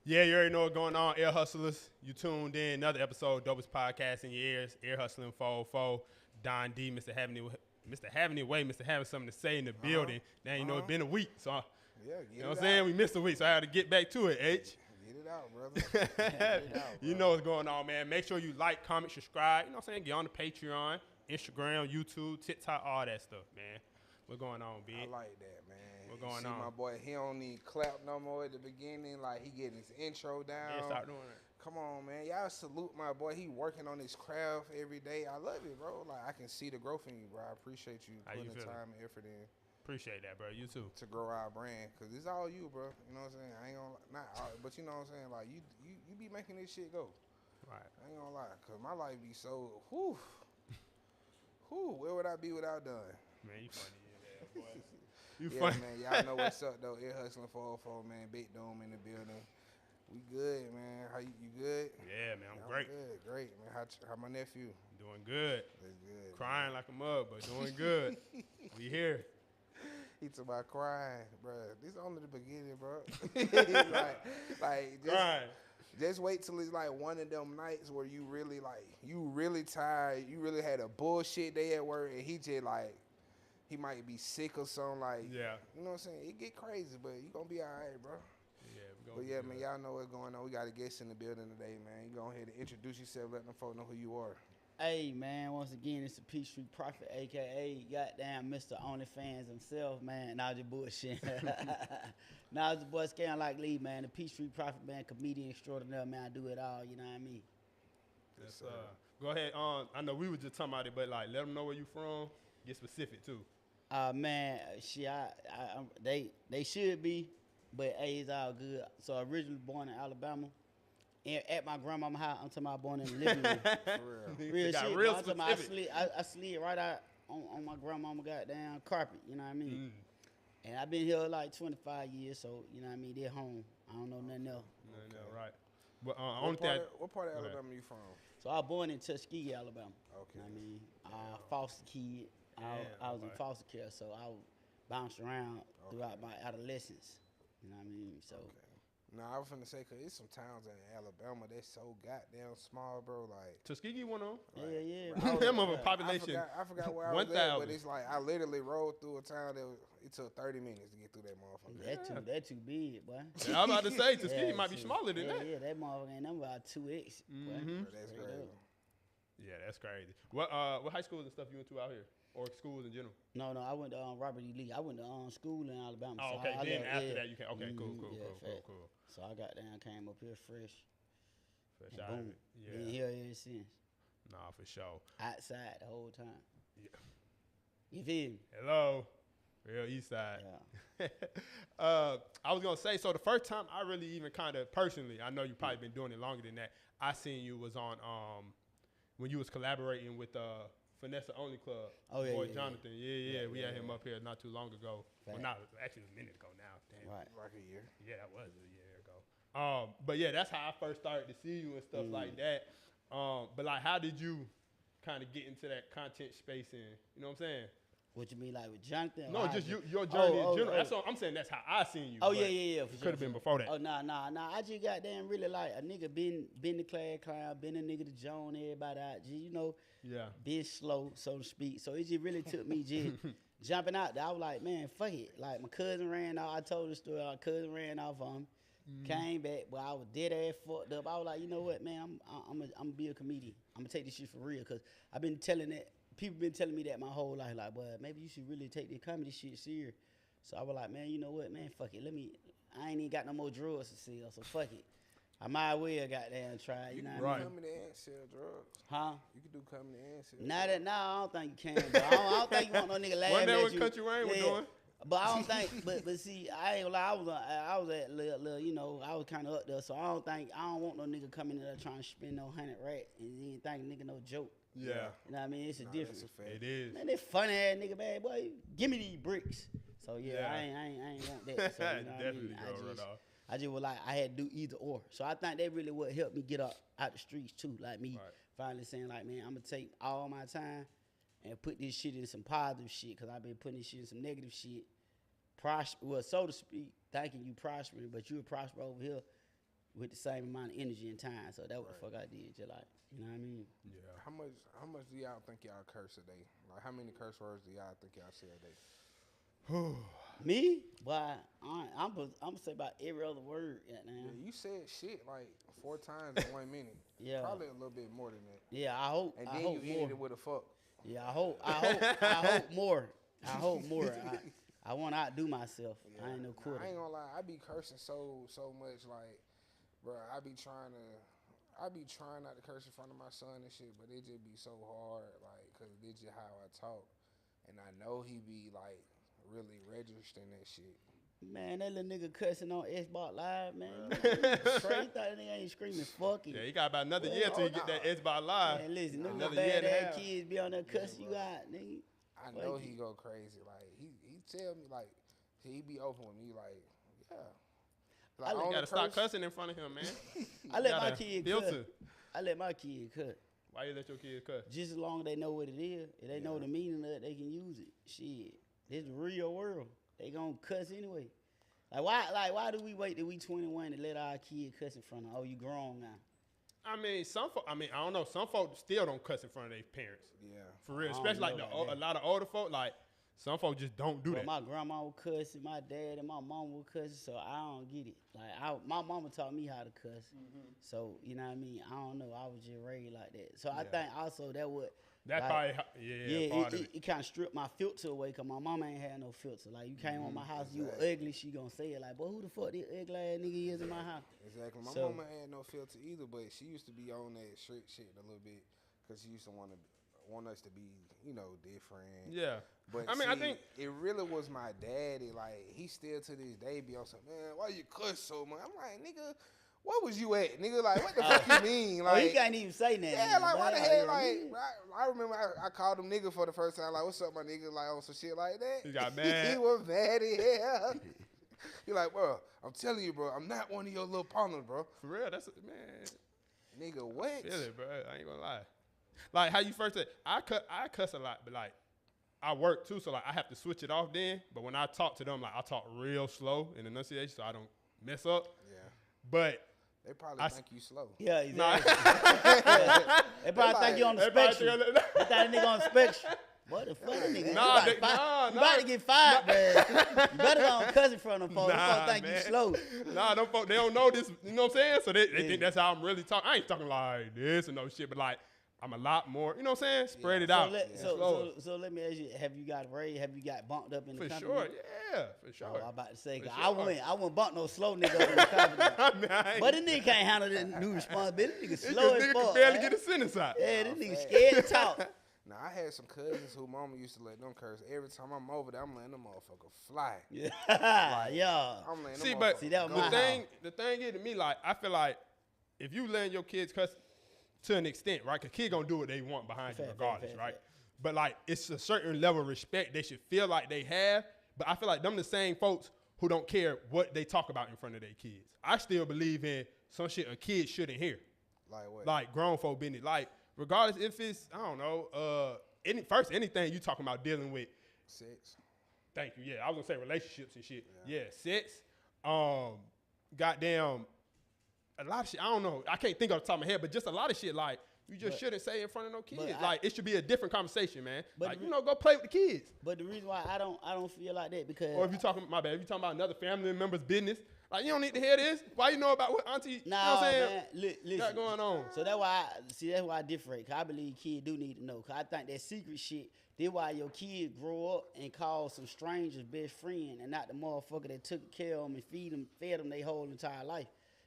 Yeah, you already know what's going on, Air Hustlers. You tuned in, another episode, Dopest Podcast in your ears. Air Hustling 404, Don D, Mr. Having It Way, Mr. Having something to say in the building. Now you know it's been a week, so you know what I'm saying? We missed a week, so I had to get back to it, H. Get it out, brother. Get it out, You know what's going on, man. Make sure you like, comment, subscribe. You know what I'm saying? Get on the Patreon, Instagram, YouTube, TikTok, all that stuff, man. What's going on, B? I like that, man. What's going See on? My boy, he don't need clap no more at the beginning. Like, he getting his intro down. Yeah, start doing it. Come on, man. Y'all salute my boy. He working on his craft every day. I love it, bro. Like, I can see the growth in you, bro. I appreciate you How putting you the feeling? time and effort in Appreciate that, bro. You too. to grow our brand. Because it's all you, bro. You know what I'm saying? I ain't gonna, not all, but you know what I'm saying? Like, you be making this shit go. Right. I ain't gonna lie. Because my life be so, whew. Where would I be without Dunn? Man, you funny, yeah, boy. You Yeah, funny. man. Y'all know what's up, though. EarHustlin 404, man. Big Dome in the building. We good, man. How you good? Yeah, man, I'm Yeah, great. Good, great, man. How my nephew? Doing good. That's good. Crying like a mug, but doing good. We here. He talking about crying, bro. This only the beginning, bro. like Crying. just wait till it's like one of them nights where you really tired. You really had a bullshit day at work, and he just like, he might be sick or something. Like, Yeah. you know what I'm saying? It get crazy, but you gonna be all right, bro. Yeah, we But gonna yeah, do man, it. y'all know what's going on. We got a guest in the building today, man. You go ahead and introduce yourself, let them folks know who you are. Hey man, once again, it's the Peachtree Prophet, aka goddamn Mr. OnlyFans himself, man. Nah, just bullshit. Nah, it's the boy Scam Like Lee, man. The Peachtree Prophet, man, comedian extraordinaire, man. I do it all, you know what I mean? Yes, go ahead. I know we were just talking about it, but like, let them know where you from. Get specific too. Man, shit, they should be, but hey, it's all good. So originally born in Alabama, and at my grandmama's house, I'm talking about born in the living room. For real. Real Got shit. real Bro. I'm talking about specific. I slid right out on my grandmama goddamn carpet, you know what I mean? Mm. And I've been here like 25 years, so you know what I mean. They're home. I don't know nothing else. No, right. But only thing. What part of Go ahead. Alabama you from? So I was born in Tuskegee, Alabama. Okay. You know what I mean? Foster kid. I was in okay. foster care, so I bounced around throughout my adolescence. You know what I mean? So No, I was finna say, cause there's some towns in Alabama that's so goddamn small, bro. Like, Tuskegee went on. yeah. Them of a Yeah. population. I forgot where I was at, but 1,000. it's like I literally rode through a town it took 30 minutes to get through that motherfucker. That too big, boy. Yeah, I'm about to say Tuskegee Yeah, might be too. smaller than yeah, that. Yeah, that motherfucker ain't number about 2x. boy. Mhm. Bro, that's Straight crazy. up. Yeah, that's crazy. What high schools and stuff you went to out here, or schools in general? No, I went to Robert E. Lee. I went to school in Alabama. Oh, so okay. I Then left- after yeah. that, you can. Okay, cool. fact. So I got down, came up here fresh. Fresh And out of boom. it. Yeah. Been here ever since. Nah, for sure. Outside the whole time. Yeah. You feel me? Hello, real East Side. Yeah. I was gonna say, so the first time I really even kind of personally, I know you probably been doing it longer than that. I seen you was on when you was collaborating with Vanessa Only Club. Oh, yeah, Boy yeah, Jonathan. Yeah. We had him yeah. up here not too long ago. Well, Fact. not actually it was a minute ago now. Damn. Right. Like a year. Yeah, that was a year ago. But yeah, that's how I first started to see you and stuff like that. But like, how did you kind of get into that content space and you know what I'm saying? What you mean, like with Jonathan? No, Or just how- your journey in oh, general. oh. That's all I'm saying. That's how I seen you. Oh but yeah, for It sure. could have been before that. Oh nah. I just got damn really like a nigga been the class clown, been a nigga to Joan, everybody out. Just, you know, Yeah. been slow, so to speak. So it just really took me just jumping out there. I was like, man, fuck it. Like my cousin ran off. I told the story. Our cousin ran off on him. Came back, but I was dead ass fucked up. I was like, you know what, man, I'm gonna be a comedian. I'm gonna take this shit for real, cause I've been telling that. People been telling me that my whole life, like, boy, maybe you should really take the comedy shit serious. So I was like, man, you know what, man, fuck it. I ain't even got no more drugs to sell, so fuck it. I might well goddamn try, you know what I You mean? can come in there and sell drugs. Huh? You can do comedy and sell Now drugs. I don't think you can, bro. I don't think you want no nigga laughing One day at when you. Country Rain was Yeah. doing. But I don't think, but see, I ain't gonna lie, I was at little, you know, I was kind of up there, so I don't want no nigga coming in there trying to spend no 100 racks and then think nigga no joke. Yeah. You know what I mean? It's a Nah, difference. that's a fact. It is. Man, this funny ass nigga, bad boy. Give me these bricks. So yeah, Yeah. I ain't want that. So, you know what I Definitely mean? go right off. I just was like, I had to do either or. So I think that really what helped me get out the streets too. Like me Right. finally saying like, man, I'm gonna take all my time and put this shit in some positive shit, cause I've been putting this shit in some negative shit. Well, so to speak, thinking you prospering, but you will prosper over here with the same amount of energy and time. So that what the fuck I did. Just like, you know what I mean? Yeah. How much do y'all think y'all curse a day? Like, how many curse words do y'all think y'all say a day? Me? Why? I'm gonna say about every other word. Yeah, you said shit like 4 times in 1 minute. Yeah. Probably a little bit more than that. Yeah, I hope. And I then hope you more. ended it with a fuck. Yeah, I hope more. I hope more. I want to outdo myself. Yeah. I ain't no quitter. I ain't gonna lie, I be cursing so much, like, bro, I be trying not to curse in front of my son and shit, but it just be so hard, like, cause it's just how I talk, and I know he be like really registering that shit. Man, that little nigga cussing on Xbox Live, man. Crazy. Thought that nigga ain't screaming fucking. Yeah, he got about another year till you get that Xbox Live. Man, listen, them Another little year and a bad ass half. kids be on there cussing you out, nigga. I know he go crazy. Like he tell me like he be open with me like yeah. Like, You gotta stop cussing in front of him, man. I let my kid filter. cut. I let my kid cut. Why you let your kids cuss? Just as long as they know what it is, if they know the meaning of it, they can use it. Shit, this the real world. They gonna cuss anyway. Why do we wait till we 21 to let our kid cuss in front of? Oh, you grown now. I mean, I don't know. Some folks still don't cuss in front of their parents. Yeah. For real, I don't especially like know about a lot of older folk. Like some folks just don't do But that. my grandma would cuss, and my dad and my mom would cuss, so I don't get it. Like my mama taught me how to cuss, so you know what I mean. I don't know. I was just raised like that, so I think also that would. That like, probably part of it. It kind of stripped my filter away, cause my mama ain't had no filter. Like you came on my house, you were ugly, she gonna say it like, boy, who the fuck this ugly ass nigga is in my house? Exactly. My So- mama had no filter either, but she used to be on that straight shit a little bit, cause she used to want us to be, different. Yeah. But I mean, I think it really was my daddy. Like he still to this day be on something. Man, why you cuss so much? I'm like, nigga, what was you at, nigga? Like, what the fuck you mean? Like, Oh, he can't even say nothing. yeah, like, why the hell? Like, nigga. I remember I called him nigga for the first time. Like, what's up, my nigga? Like, on some shit like that. he got mad. He was mad as hell. He like, bro, I'm telling you, bro, I'm not one of your little partners, bro. For real, that's man. Nigga, what? Feel it, bro. I ain't gonna lie. Like how you first said, I cuss a lot, but like I work too, so like I have to switch it off then. But when I talk to them, like I talk real slow in enunciation, so I don't mess up. Yeah. But They probably think you slow. Yeah, exactly. Yeah. They probably think you on the spectrum. They think that nigga on the spectrum. What the fuck, nigga? You about to get fired, man. You better go on cuss in front of them folks. Them folks think you slow. Nah, them folks, they don't know this, you know what I'm saying? So they think that's how I'm really talking. I ain't talking like this and no shit, but like I'm a lot more, you know what I'm saying? Spread it out. So let me ask you, have you got raised? Have you got bumped up in the For company? sure, yeah, for sure. Oh, I'm about to say, For I wouldn't bump no slow nigga up in the company. But this nigga can't handle that new responsibility. This nigga slow as nigga fuck. can barely man. get a sentence out. Yeah, this nigga scared to talk. Now, I had some cousins who mama used to let them curse. Every time I'm over there, I'm letting them motherfucker fly. Yeah, yeah. I'm letting See, them but See, that was the my thing, the thing is to me, like, I feel like if you letting your kids cuss to an extent, right? Because kids gonna do what they want behind you regardless, right? But like, it's a certain level of respect they should feel like they have. But I feel like them the same folks who don't care what they talk about in front of their kids. I still believe in some shit a kid shouldn't hear. Like what? Like grown folk business. Like, regardless if it's, I don't know, anything you talking about dealing with. Sex. Thank you. Yeah, I was gonna say relationships and shit. Yeah, sex. Goddamn, a lot of shit. I don't know. I can't think off the top of my head, but just a lot of shit. Like you just shouldn't say in front of no kids. Like it should be a different conversation, man. Like go play with the kids. But the reason why I don't feel like that because Or if you talking, my bad, if you talking about another family member's business, like you don't need to hear this. Why you know about what auntie? You know what I'm saying? Man, listen, got going on. So that's why I differentiate. Cause I believe kids do need to know. Cause I think that secret shit. That's why your kid grow up and call some strangers best friend and not the motherfucker that took care of them and fed them their whole entire life.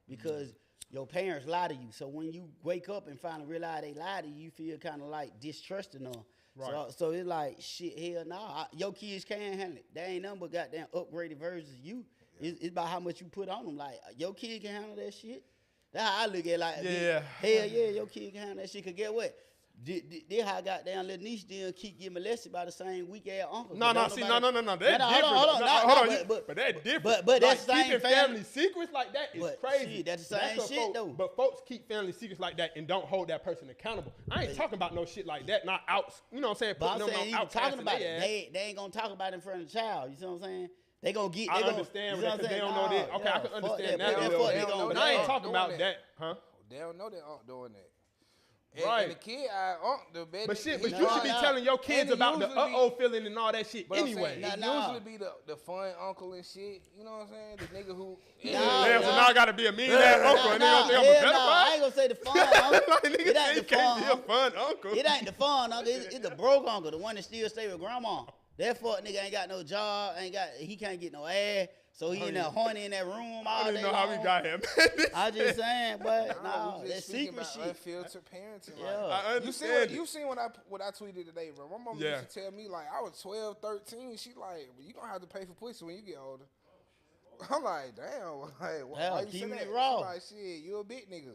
Because your parents lie to you. So when you wake up and finally realize they lie to you, you feel kind of like distrusting them. Right. So it's like, shit, hell nah. Your kids can't handle it. They ain't nothing but goddamn upgraded versions of you. Yeah. It's about how much you put on them. Like, your kid can handle that shit. That's how I look at it. Like, yeah. Hell yeah, your kid can handle that shit. Cause get what? This how goddamn little niece still keep getting molested by the same weak ass uncle. No. That's different. But that's different. But like, that's the same keeping family secrets like that is crazy. Shit, that's the same shit though. But folks keep family secrets like that and don't hold that person accountable. I ain't talking about no shit like that. Not out. You know what I'm saying? But I'm saying even talking about it. They ain't gonna talk about it in front of the child. You see what I'm saying? They gonna get. I They gonna, understand you know because what they I'm don't know saying? that. Okay, I can fuck understand that. that. Fuck a little that. bit. They gonna But I ain't know. talking about that, huh? They don't know they aren't doing that. Right. And the kid, the bad But nigga, shit, but he you should trying- be telling your kids and it about the usually be- uh-oh feeling and all that shit But I'm anyway. saying, it Nah. usually be the fun uncle and shit. You know what I'm saying? The nigga who. Nah, Damn, so nah. now I gotta be a mean ass uncle and they gonna think I'm a hell nah. I pedophile? ain't gonna say the fun uncle. Like, nigga It say ain't you the can't fun be a uncle. fun uncle. It ain't the fun uncle. It's the broke uncle, the one that still stay with grandma. That fuck nigga ain't got no job, he can't get no ass, so he in there horny in that room I all don't day even know how we long. got here, man. I just saying, but Nah, no, we that just speaking secret about shit. unfiltered parenting. Yeah. Like, I understand. you seen what I tweeted today, bro? My mama Yeah. used to tell me like I was 12, 13. She like, you gonna have to pay for pussy when you get older. I'm like, damn. Like, why you keeping say it that? raw. She like, shit, you a big nigga.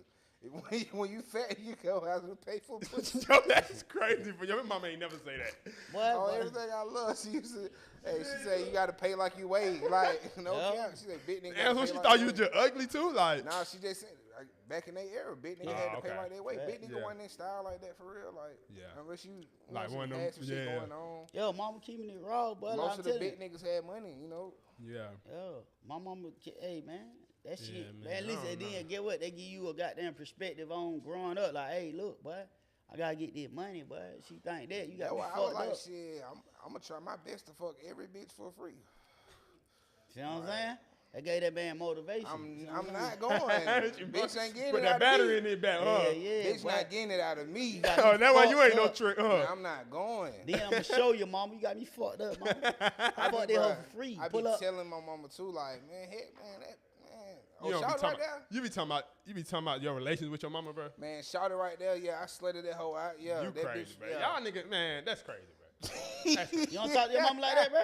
When you fat, you go have to pay for pussy. Yo, that's crazy for you. My mama ain't never say that. What? Oh, everything I love. She used to. Hey, she said you gotta pay like you weigh. Like no Yeah. cap. She said big nigga. Damn, so gotta she pay thought like you was weigh. just ugly too? Like, Nah, she just said like, back in their era, big nigga Oh, had to pay okay. like that weight. Big nigga Yeah. wasn't in style like that for real. Like Yeah. unless you Like one of had them- some shit yeah. going on. Yo, mama keeping it raw, but Most I'm of the telling you. big niggas had money, you know. yeah. Yo, my mama, hey man, that shit, Yeah, man. man, At least I don't then get what they give you a goddamn perspective on growing up. Like, hey, look, boy, I gotta get this money, boy. She think that you That's got me why I was fucked like, up. shit, I'm gonna try my best to fuck every bitch for free. You know what I'm saying? That gave that man motivation. I'm not going. Bitch ain't getting Put it that out battery of in me. it back, Yeah, huh? yeah. Bitch boy. not getting it out of me. got Oh, me that's why you fucked ain't no up. trick, Man, I'm not going. Then I'm gonna show you, mama. You got me fucked up, mama. I I bought be, that hoe bruh, for free. I Pull be up. telling my mama too, like, man, heck, man, that, man. Oh, You don't be shout talking right about, there. you be talking about your relations with your mama, bro. Man, shout it right there. Yeah, I slutted that hoe out. Yeah, You that crazy, bitch, bro. yeah. Y'all niggas, man, that's crazy, bro. That's crazy. You don't talk to your mama like that, bro?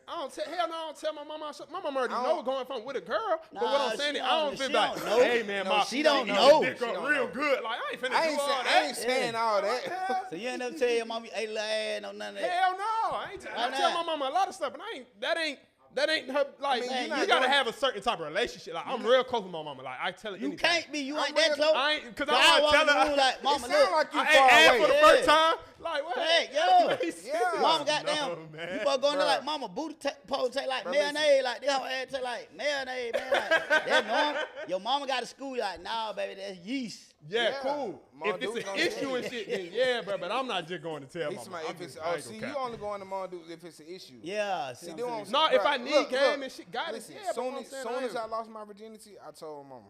I don't tell, hell no, I don't tell my mama. My mama already I know don't- going from with a girl. But what Nah, I'm saying she is, I don't don't- feel she like, don't know. hey man, No, my she don't eat know. the dick She up don't real know. good. Like I ain't finna I do ain't, all say, I that. ain't saying all that. So you ain't never tell your mama, hey, lad, no none of that. Hell no, I ain't. I Why tell my not? mama a lot of stuff, but that ain't her. Like mean, you you not gotta going- have a certain type of relationship. Like I'm real close with my mama. Like I tell her You anything. can't be. You I'm ain't that real- close. I ain't because So I walk want to in the tell room her. like, It mama, sound look. like you I far ain't asked for the away. first time. Like what? Hey, yo. Yeah. Mama goddamn. No, man. You supposed to go in there Bruh. like mama booty pole take like Bruh, mayonnaise, like this whole ass take like mayonnaise, man. Like, that's normal. Your mama got to school, you like, nah, baby, that's yeast. Yeah, Yeah. cool. Mom If Duke it's an gonna issue tell and you. shit, then yeah, bro. But I'm not just going to tell He's mama. somebody, I'm if it's, just- I oh, ain't see, gonna you cap. only going to mom dude if it's an issue. Yeah. See, See what them I'm on- saying? No, if Bruh, I need look, game look. and shit, guidance, Listen, yeah. But what I'm saying, soon I as I ain't- lost my virginity, I told mama.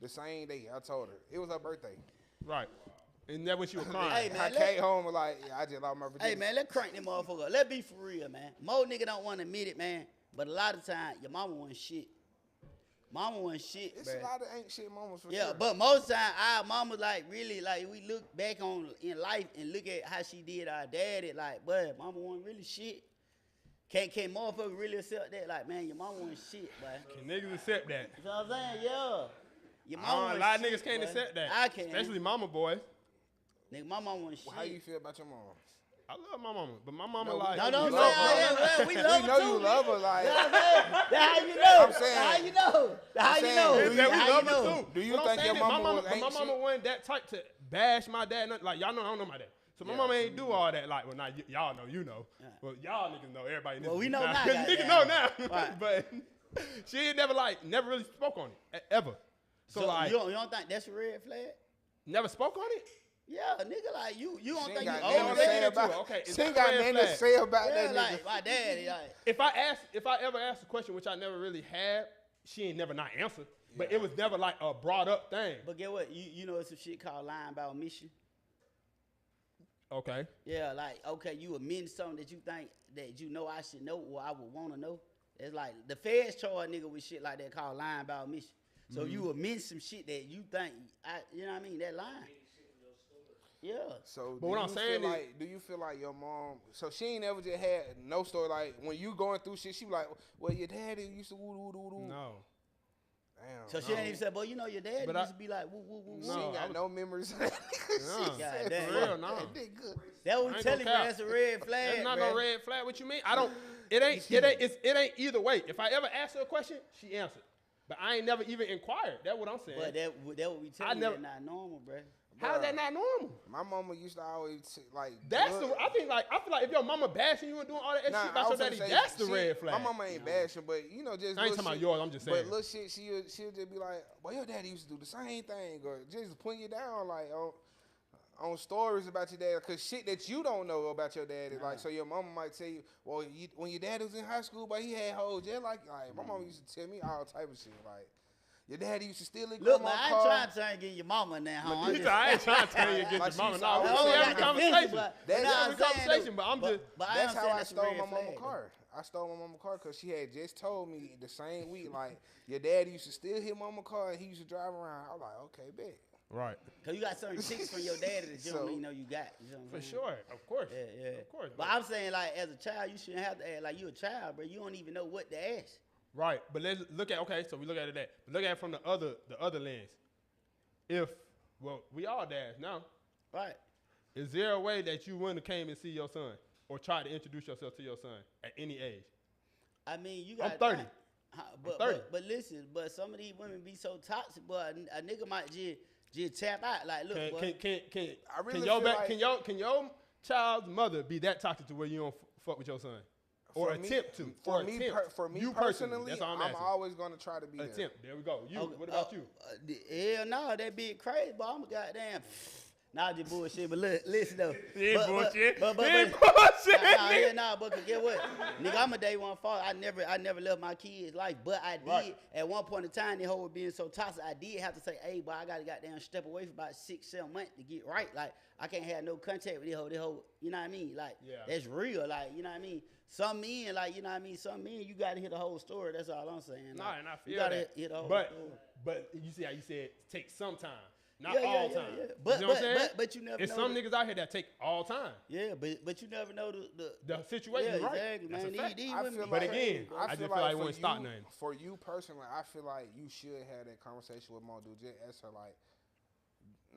The same day, I told her. It was her birthday. right, and that when she was Hey, crying. man, I let- came home and like, yeah, I just lost my virginity. Hey, man, let's crank them motherfucker up. Let's be for real, man. Most nigga don't want to admit it, man. But a lot of time, your mama wasn't shit. Mama wasn't shit, It's bruh. a lot of ain't shit moments for Yeah, sure. but most time our mama like really like we look back on in life and look at how she did our daddy like, but mama wasn't really shit. Can't motherfucker really accept that? Like, man, your mama wasn't shit, boy. Can niggas accept that? You know what I'm saying? Yeah. Your mama A wasn't lot of shit, niggas can't boy. accept that. I can. Especially mama boys. Nigga, my mama wasn't shit. How you feel about your mom? I love my mama, but my mama No, like. No, don't You say love all her. that. We love We her know too. you love her, like. You know what I'm saying? That's how you know. I'm saying- That's how you know. That's how you saying- know. Is that we That's how love you her know. too. Do you But I'm think saying your that mama was but my ain't mama shit? wasn't that type to bash my dad. Nothing. Like y'all know, I don't know my dad. So my Yeah. mama ain't do all that. Like, well, now y'all know, you know. Yeah. Well, y'all niggas know. Everybody knows. Well, we know now, Niggas goddamn. know now. Right. But she ain't never really spoke on it ever. So, So like, you don't think that's a red flag? never spoke on it. Yeah, nigga, like you don't She think ain't you got owe nothing to that? say nigga about too. Okay, is She that ain't got red nothing to flag? say about Yeah, that nigga. like my daddy, like If I ever asked a question, which I never really had, she ain't never not answered. But it was never like a brought up thing. but get what? You know it's some shit called lying by omission. Okay. Yeah, like okay, you admit something that you think that you know I should know or I would want to know. It's like the feds charge nigga with shit like that called lying by omission. So Mm-hmm. you admit some shit that you think you know what I mean? That lying. Yeah. So But what I'm saying is- do you feel like your mom? So she ain't ever just had no story like when you going through shit. She was like, well, your daddy used to woo woo woo woo. No. Damn. So she ain't even said, boy, you know your dad But used I- to be like woo woo woo woo. She No, ain't I got was- no memories. No. God damn. For real, no. That nigga. That what I we ain't telling you, gonna man. cap. That's a red flag. That's not bruh. no red flag. What you mean? I don't. It ain't either way. If I ever ask her a question, she answered. But I ain't never even inquired. That's what I'm saying. But that what we tell you, that's not normal, bro. How's that not normal? My mama used to always like. I feel like if your mama bashing you and doing all that shit about your daddy, that's the red flag. My mama ain't bashing, but you know, just I ain't talking about yours. I'm just saying. But little shit, she'll just be like, "Well, your daddy used to do the same thing," or just putting you down like on stories about your dad, cause shit that you don't know about your daddy. Like, so your mama might tell you, "Well, when your dad was in high school, but he had hoes." Yeah, like my mama used to tell me all type of shit, like. Your daddy used to steal his grandma's car. Look, man, I ain't trying to get your mama now. I ain't trying to tell you to get your mama. No, we see every conversation. That's every conversation, but I'm just. That's how I stole my mama's car. I stole my mama's car because she had just told me the same week, like, your daddy used to steal his mama's car and he used to drive around. I was like, okay, bet. Right. Because you got certain chicks from your daddy that you don't even know you got. You know what I'm saying? For sure. Of course. Yeah. Of course. But I'm saying, like, as a child, you shouldn't have to act like you a child, bro. You don't even know what to ask. Right, but let's look at so we look at it look at it from the other lens. We all dads now. Right. Is there a way that you wouldn't have came and see your son or tried to introduce yourself to your son at any age? I mean, you got. I'm 30. I'm 30. But listen, some of these women be so toxic, but a nigga might just tap out. Like, look, can your child's mother be that toxic to where you don't fuck with your son? Or attempt to. For me personally, that's all I'm always going to try to be there. There we go. What about you? Hell no, that be crazy, but I'm a goddamn. Nah, just bullshit. But listen though. Bullshit. But get what? Nigga, I'm a day one father. I never left my kids' life, but I did at one point in time. The whole being so toxic, I did have to say, hey, boy, I gotta goddamn step away for about 6-7 months to get right. Like, I can't have no contact with this whole, you know what I mean? Like, that's real. Like, you know what I mean? Some men, like, you know what I mean? Some men, you gotta hear the whole story. That's all I'm saying. Nah, and I feel you gotta that. Hear the whole story. But you see how you said take some time. Not all time. Yeah. But, you know what I'm saying? But you never know. There's some niggas out here that take all time. Yeah, but you never know the situation, right? Exactly, man. I just feel like it wouldn't stop nothing. For you personally, I feel like you should have that conversation with Mondu. Just ask her, like,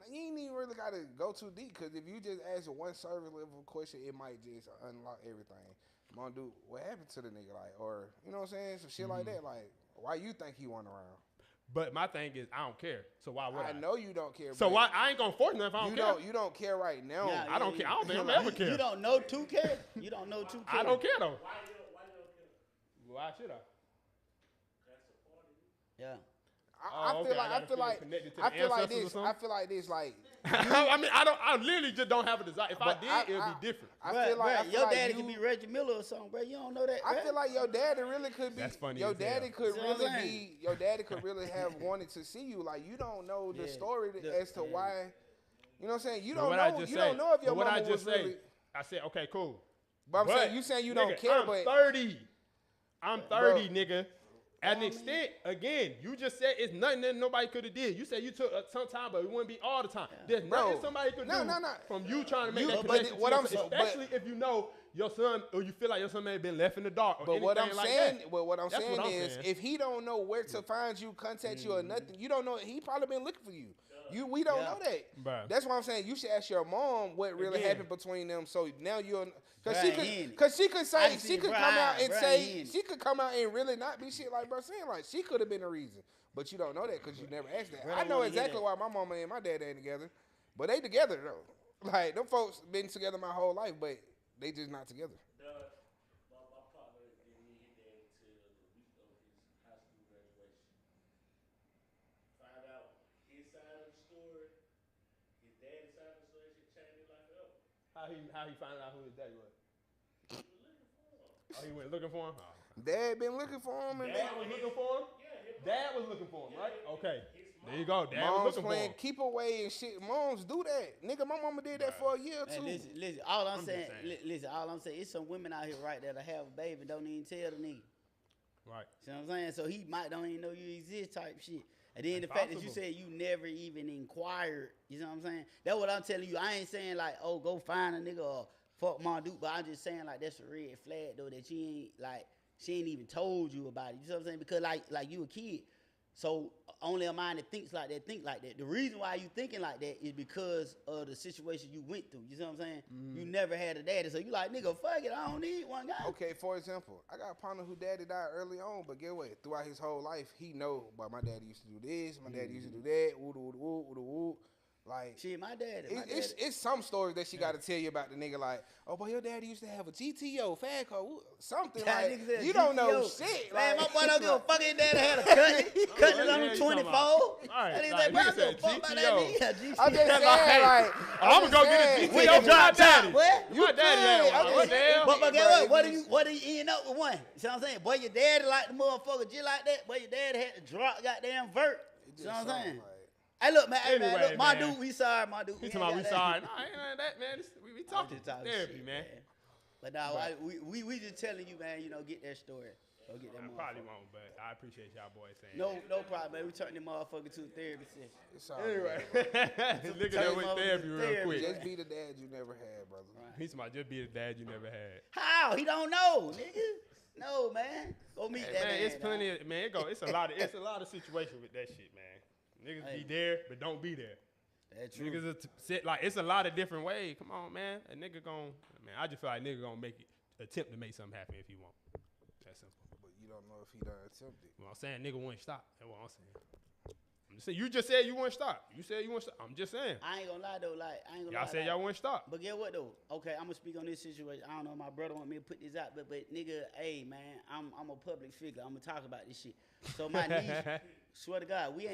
you ain't even really got to go too deep, because if you just ask one service level question, it might just unlock everything. Mondu, what happened to the nigga? Like, or, you know what I'm saying? Some shit like that. Like, why you think he went around? But my thing is, I don't care. So why would I? I know you don't care. So why I ain't gonna force nothing if I don't care. You don't care right now. Yeah, I don't care. I don't think I'm ever care. You don't know to care. You don't know to care. I don't care though. Why you don't care? Why should I? That's a part of you. Yeah. I feel like this. Like, I mean, I literally just don't have a desire. If I did, it would be different. I feel like your daddy could be Reggie Miller or something, bro. You don't know that. I feel like your daddy really could be. That's funny. Your daddy could really have wanted to see you. Like, you don't know the story as to why. You know what I'm saying? You don't know. You don't know if your mama was really. I said, okay, cool. But I'm saying you don't care. I'm 30. I'm 30, nigga. At an extent, again, you just said it's nothing that nobody could have did. You said you took some time, but it wouldn't be all the time. There's nothing somebody could do from you trying to make that connection. Especially if you know your son, or you feel like your son may have been left in the dark. But what I'm saying is, if he don't know where to find you, contact you, or nothing, you don't know. He probably been looking for you. We don't know that. Bruh. That's why I'm saying you should ask your mom what really happened between them. So now you're, because she could come out and really not be shit like bro saying, like, she could have been a reason, but you don't know that because you never asked that. I know exactly why my mama and my dad ain't together, but they together though. Like, them folks been together my whole life, but they just not together. My partner didn't meet his dad until the week of his high school graduation. Find out his side of the story, his dad's side of the story, shit changed his life forever. How he found out who his daddy was? He was looking for him. Oh, he went looking for him? Oh. Dad been looking for him. And Dad was looking for him? Yeah. Dad was looking for him, right? Okay. There you go. Dad was looking playing for him. Keep away and shit. Moms do that. Nigga, my mama did that for a year or two. Listen, all I'm saying, it's some women out here, right, that'll have a baby and don't even tell the nigga. Right. See what I'm saying? So he might don't even know you exist type shit. And then the fact that you said you never even inquired, you know what I'm saying? That's what I'm telling you. I ain't saying like, oh, go find a nigga or fuck my dude, but I'm just saying like that's a red flag though, that she ain't even told you about it. You know what I'm saying? Because like you a kid. So only a mind that thinks like that think like that. The reason why you thinking like that is because of the situation you went through. You see what I'm saying? You never had a daddy, so you like, nigga, fuck it, I don't need one guy. Okay, for example, I got a partner who daddy died early on, but get what? Throughout his whole life, he know, but my daddy used to do this, my daddy used to do that, woo. Like, Shit, my daddy. it's some stories that she got to tell you about the nigga. Like, oh, boy, your daddy used to have a GTO, fat car, something That like. nigga said You don't know GTO. shit. Man, like, my boy don't give a fuck. His daddy had a cutlass on him 24. Alright, And he like, said, bro, I nigga don't give a said fuck about that GTO. nigga. GTO. I'm just saying, Hey, like, I'm gonna go get a saying, GTO With for the my drop top, daddy. what? My daddy could. ain't I'm one. just What the saying. hell? But Bro, guess it what? was- What do you end up with one? See what I'm saying? Boy, your daddy like the motherfucker just like that. Boy, your daddy had to drop goddamn vert. It See just what I'm sound saying? like- Hey, look, man. Hey, man. Anyway, Look, my man. dude, we sorry, my dude. He We talking about we ain't got sorry. that. No, ain't none of that, man. We I'm talking just talking therapy, shit, man. But nah, we just telling you, man. You know, get that story. Go get that I probably motherfucker. won't, but I appreciate y'all boys saying No problem, man. We turn the motherfucker to a therapy session. It's all Anyway, good, bro. look at that Turn with him over therapy to real therapy. quick. Just be the dad you never had, brother. He's my just be the dad you never had. How? He don't know, nigga. No, man. Go meet Hey, that man, man. it's dog. plenty of man. It's a lot of situations with that shit, man. Niggas Hey. be there, but don't be there. That's true. Niggas are sit like it's a lot of different ways. Come on, man. A nigga gon' man. I just feel like nigga gonna make it attempt to make something happen if he want. That's simple. But you don't know if he done attempted. Well, I'm saying nigga wouldn't stop. That's what I'm saying. I'm just saying you just said you wouldn't stop. You said you wouldn't stop. I'm just saying. I ain't gonna lie though, like I ain't gonna lie. Y'all said like, y'all wouldn't stop. But get what though? Okay, I'm gonna speak on this situation. I don't know. My brother want me to put this out, but nigga, hey man, I'm a public figure. I'm gonna talk about this shit. So my niece, swear to God, we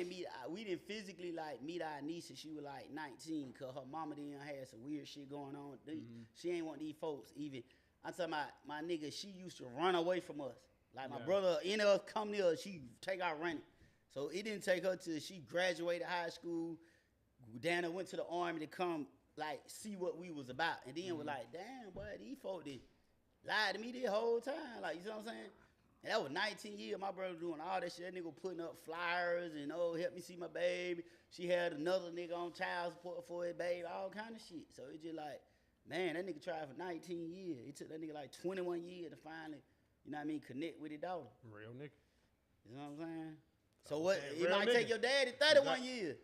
didn't physically like meet our niece and she was like 19, cause her mama didn't had some weird shit going on. She ain't want these folks even. I'm talking about my nigga. She used to run away from us. Like my brother, any of us come near her, she take out running. So it didn't take her till she graduated high school. Down there went to the army to come like see what we was about, and then was like, damn boy, these folks did lied to me the whole time. Like, you know what I'm saying? And that was 19 years. My brother doing all that shit. That nigga putting up flyers and help me see my baby. She had another nigga on child support for his baby, all kind of shit. So it just like, man, that nigga tried for 19 years. It took that nigga like 21 years to finally, you know what I mean, connect with his daughter. Real nigga. You know what I'm saying? So what? Real It might nigga. take your daddy 31 years.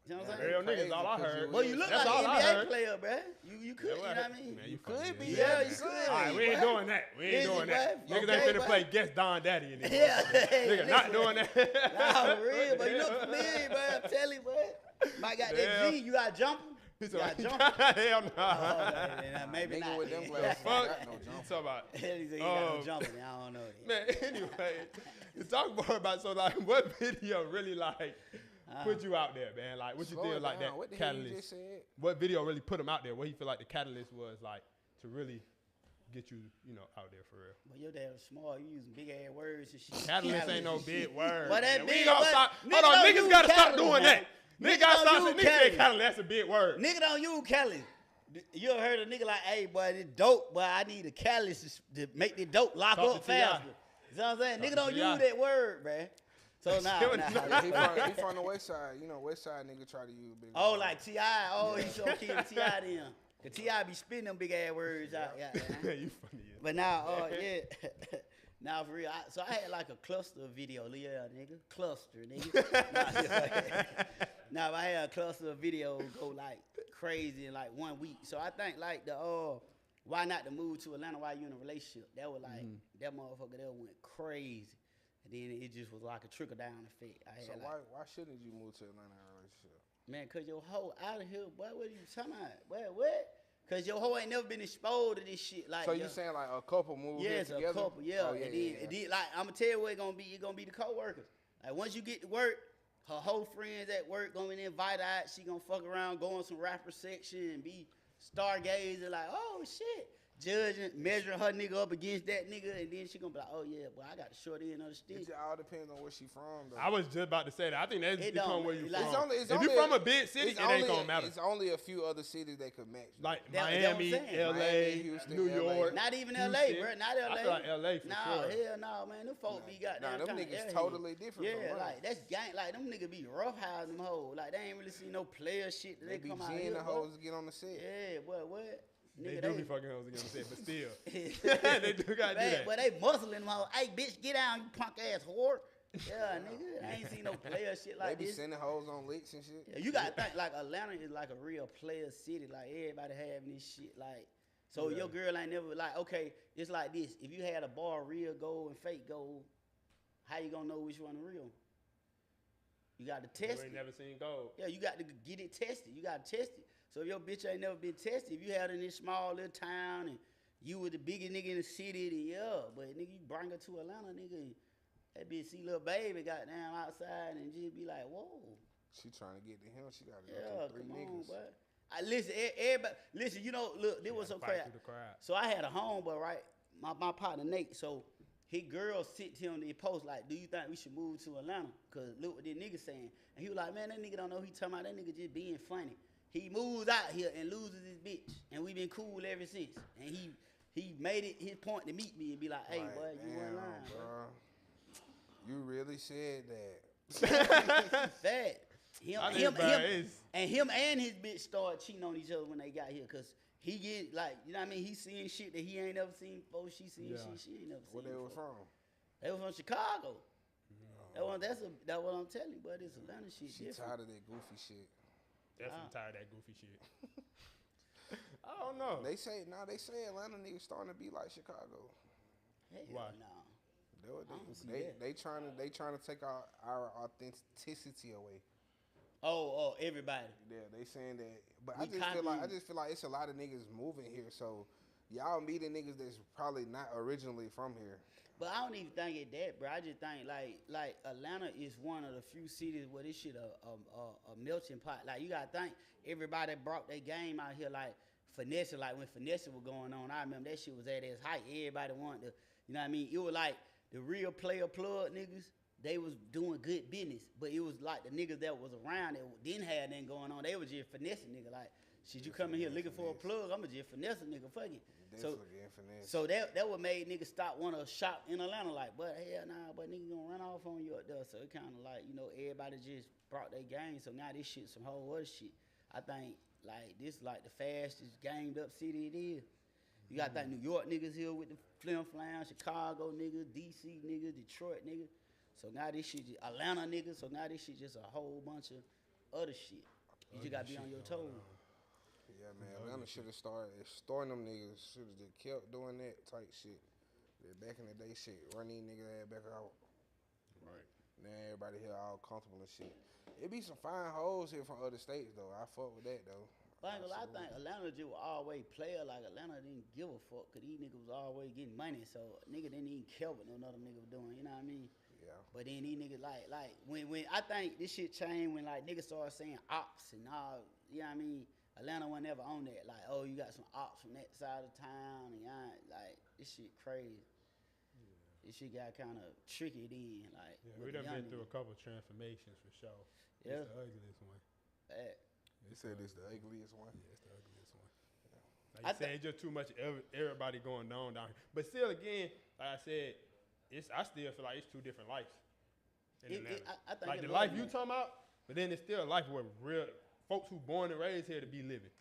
You know what I'm saying? Real niggas, all I heard. Well, you look That's like all an I NBA heard. player, bruh. You could, you know what I mean? Man, you Could funny, be. man. Yeah, you Yes, could. All right, we ain't bruh. doing that. We ain't Is doing it, that. bruh? Niggas Okay, ain't finna bruh. play Guess Don Daddy anymore. Yeah. Nigga, not doing that. Nah, for real, but you look familiar, bruh. I'm telling you, bruh. Mike got that Damn. G. You got jumper? He's You got like, jumper? hell no. Oh, maybe Nigga not. with them then. glasses Fuck. ain't got no You jump. talking about, He said he got no jumper. Then. I don't know. Then. man, anyway, talk more about, so like, what video really like put you out there, man? Like, what you Slow feel it like down. that What the hell you catalyst? just said? What video really put him out there? What he feel like the catalyst was like to really get you, out there for real? But your dad was smart. You using big ass words and shit. Catalyst ain't no big word. But that man. We big, ain't gonna but stop. nigga Hold on, don't niggas use gotta stop catalyst, doing man. that. Nigga Nigga gotta don't stop saying, use nigga said catalyst. catalyst. That's a big word. Nigga don't use catalyst. You ever heard a nigga like, hey, boy, this dope, but I need a catalyst to make the dope lock Talk up to T.I. faster. You know what I'm saying? Talk Nigga to don't T.I. use that word, bruh. So nah. He from the west side. You know, west side nigga try to use big. Oh, words. like T.I. Oh, he so kill T.I. then. Cause T.I. be spitting them big ass words out. Yeah. You funny. Yeah. But now, yeah. Now for real, so I had like a cluster of video, yeah, nigga. Cluster, nigga. Now I had a cluster of video go like crazy in like 1 week. So I think like why not to move to Atlanta while you in a relationship? That was like that motherfucker there went crazy. And then it just was like a trickle down effect. So why shouldn't you move to Atlanta in a relationship? Man, cause your hoe out of here, boy, what are you talking about? What? Cause your hoe ain't never been exposed to this shit. Like, So you saying like a couple move here yes, together? a couple, yeah. Oh, And then, like, I'm gonna tell you what it's gonna be. It's gonna be the coworkers. Like, once you get to work, her whole friends at work gonna invite her out. She gonna fuck around, go on some rapper section and be stargazing like, oh shit. Judging, measuring her nigga up against that nigga, and then she gonna be like, oh yeah, boy, I got the short end of the It stick. just all depends on where she from, though. I was just about to say that. I think that's It depends don't, on where you like- from. It's If only you from a big city, it's it ain't only gonna matter. It's only a few other cities that could match. Like That what Miami, I'm saying. LA, Miami, Houston, New LA. York. Not even Houston. LA, bro. Not LA. I feel like LA for no, sure. hell no, man. Them folk be goddamn. them kinda niggas airhead. totally different Yeah, from us. like that's gang. Like them niggas be roughhousing them hoes. Like they ain't really see no player shit that They they be come out G'ing here. the boy. hoes to get on the set. Yeah, boy, what? They Nigga, do be fucking hoes again, but still. they They do gotta do that. But they muscling them hoes. Hey, bitch, get down, you punk ass whore. Yeah, nigga, I ain't seen no player shit like They be this. sending hoes on licks and shit. Yeah, you gotta think like Atlanta is like a real player city. Like everybody having this shit. Like, so Yeah. your girl ain't never like. Okay, it's like this. If you had a bar real gold and fake gold, how you gonna know which one real? You got to test You ain't it. never seen gold. Yeah, you got to get it tested. You got to test it. So if your bitch ain't never been tested, if you had in this small little town and you were the biggest nigga in the city, then yeah. But nigga, you bring her to Atlanta, nigga, and that bitch see little baby goddamn outside and just be like, whoa. She trying to get to him. She got to go Yeah, through 3 come niggas. on, boy. I listen, everybody, listen. You know, look, this was so Fight crazy. through the crowd. So I had a homeboy, right? My partner Nate. So his girl sent him the post like, "Do you think we should move to Atlanta? Cause look what this nigga saying." And he was like, "Man, that nigga don't know what he talking about. That nigga just being funny. He moves out here and loses his bitch, and we been cool ever since. And he made it his point to meet me and be like, "Hey, Like, boy, you damn, ain't lying, bro." You really said that. Fat. Him and his bitch started cheating on each other when they got here, cause he get like, you know what I mean? He seeing shit that he ain't never seen before. She seeing shit she ain't never seen. Where they was before. from? They was from Chicago. That's what I'm telling you, but it's Atlanta shit She different. tired of that goofy shit. Definitely tired of that goofy shit. I don't know. They say Atlanta niggas starting to be like Chicago. Hell Why? no. I don't see that. They trying to take our authenticity away. Oh, everybody. Yeah, they saying that, but We I just feel like it's a lot of niggas moving here, so y'all meeting niggas that's probably not originally from here. But I don't even think it that, bro. I just think like Atlanta is one of the few cities where this shit a melting pot. Like you gotta think everybody brought their game out here. Like Finesse, like when Finesse was going on, I remember that shit was at its height. Everybody wanted to, you know what I mean? It was like the real player plug niggas. They was doing good business, but it was like the niggas that was around that didn't have nothing going on. They was just finessing nigga. Like, shit, you come in here looking for a plug? I'ma just finesse a nigga, fuck it. So that what made niggas stop want to shop in Atlanta. Like, but hell nah, but nigga gonna run off on you up there. So it kind of like, you know, everybody just brought their game. So now this shit some whole other shit. I think like this like the fastest gamed up city it is. You got that New York niggas here with the flim flam, Chicago niggas, DC niggas, Detroit niggas. So now this shit just Atlanta niggas. So now this shit just a whole bunch of other shit. You just gotta be on your toes. Yeah, man, Atlanta should have started storing them niggas. Should have just kept doing that type shit. That back in the day shit, run these niggas ass back out. Right. Now everybody here all comfortable and shit. It be some fine hoes here from other states though. I fuck with that though. But I think Atlanta just was always player. Like Atlanta didn't give a fuck because these niggas was always getting money. So nigga didn't even care what no other nigga was doing. You know what I mean? Yeah. But then these niggas like when I think this shit changed when like niggas started saying ops and all. You know what I mean? Atlanta wasn't never on that. Like, oh, you got some ops from that side of town, and y'all like this shit crazy. Yeah. This shit got kind of tricky then. Like, yeah, we done been through a couple transformations for sure. Yeah. It's the ugliest one. You said it's the ugliest one. Yeah, it's the ugliest one. Yeah. Like you said, it's just too much everybody going on down here. But still, again, like I said, I still feel like it's two different lives. In Atlanta. I think like the life you talking about, but then it's still a life where real folks who born and raised here to be living.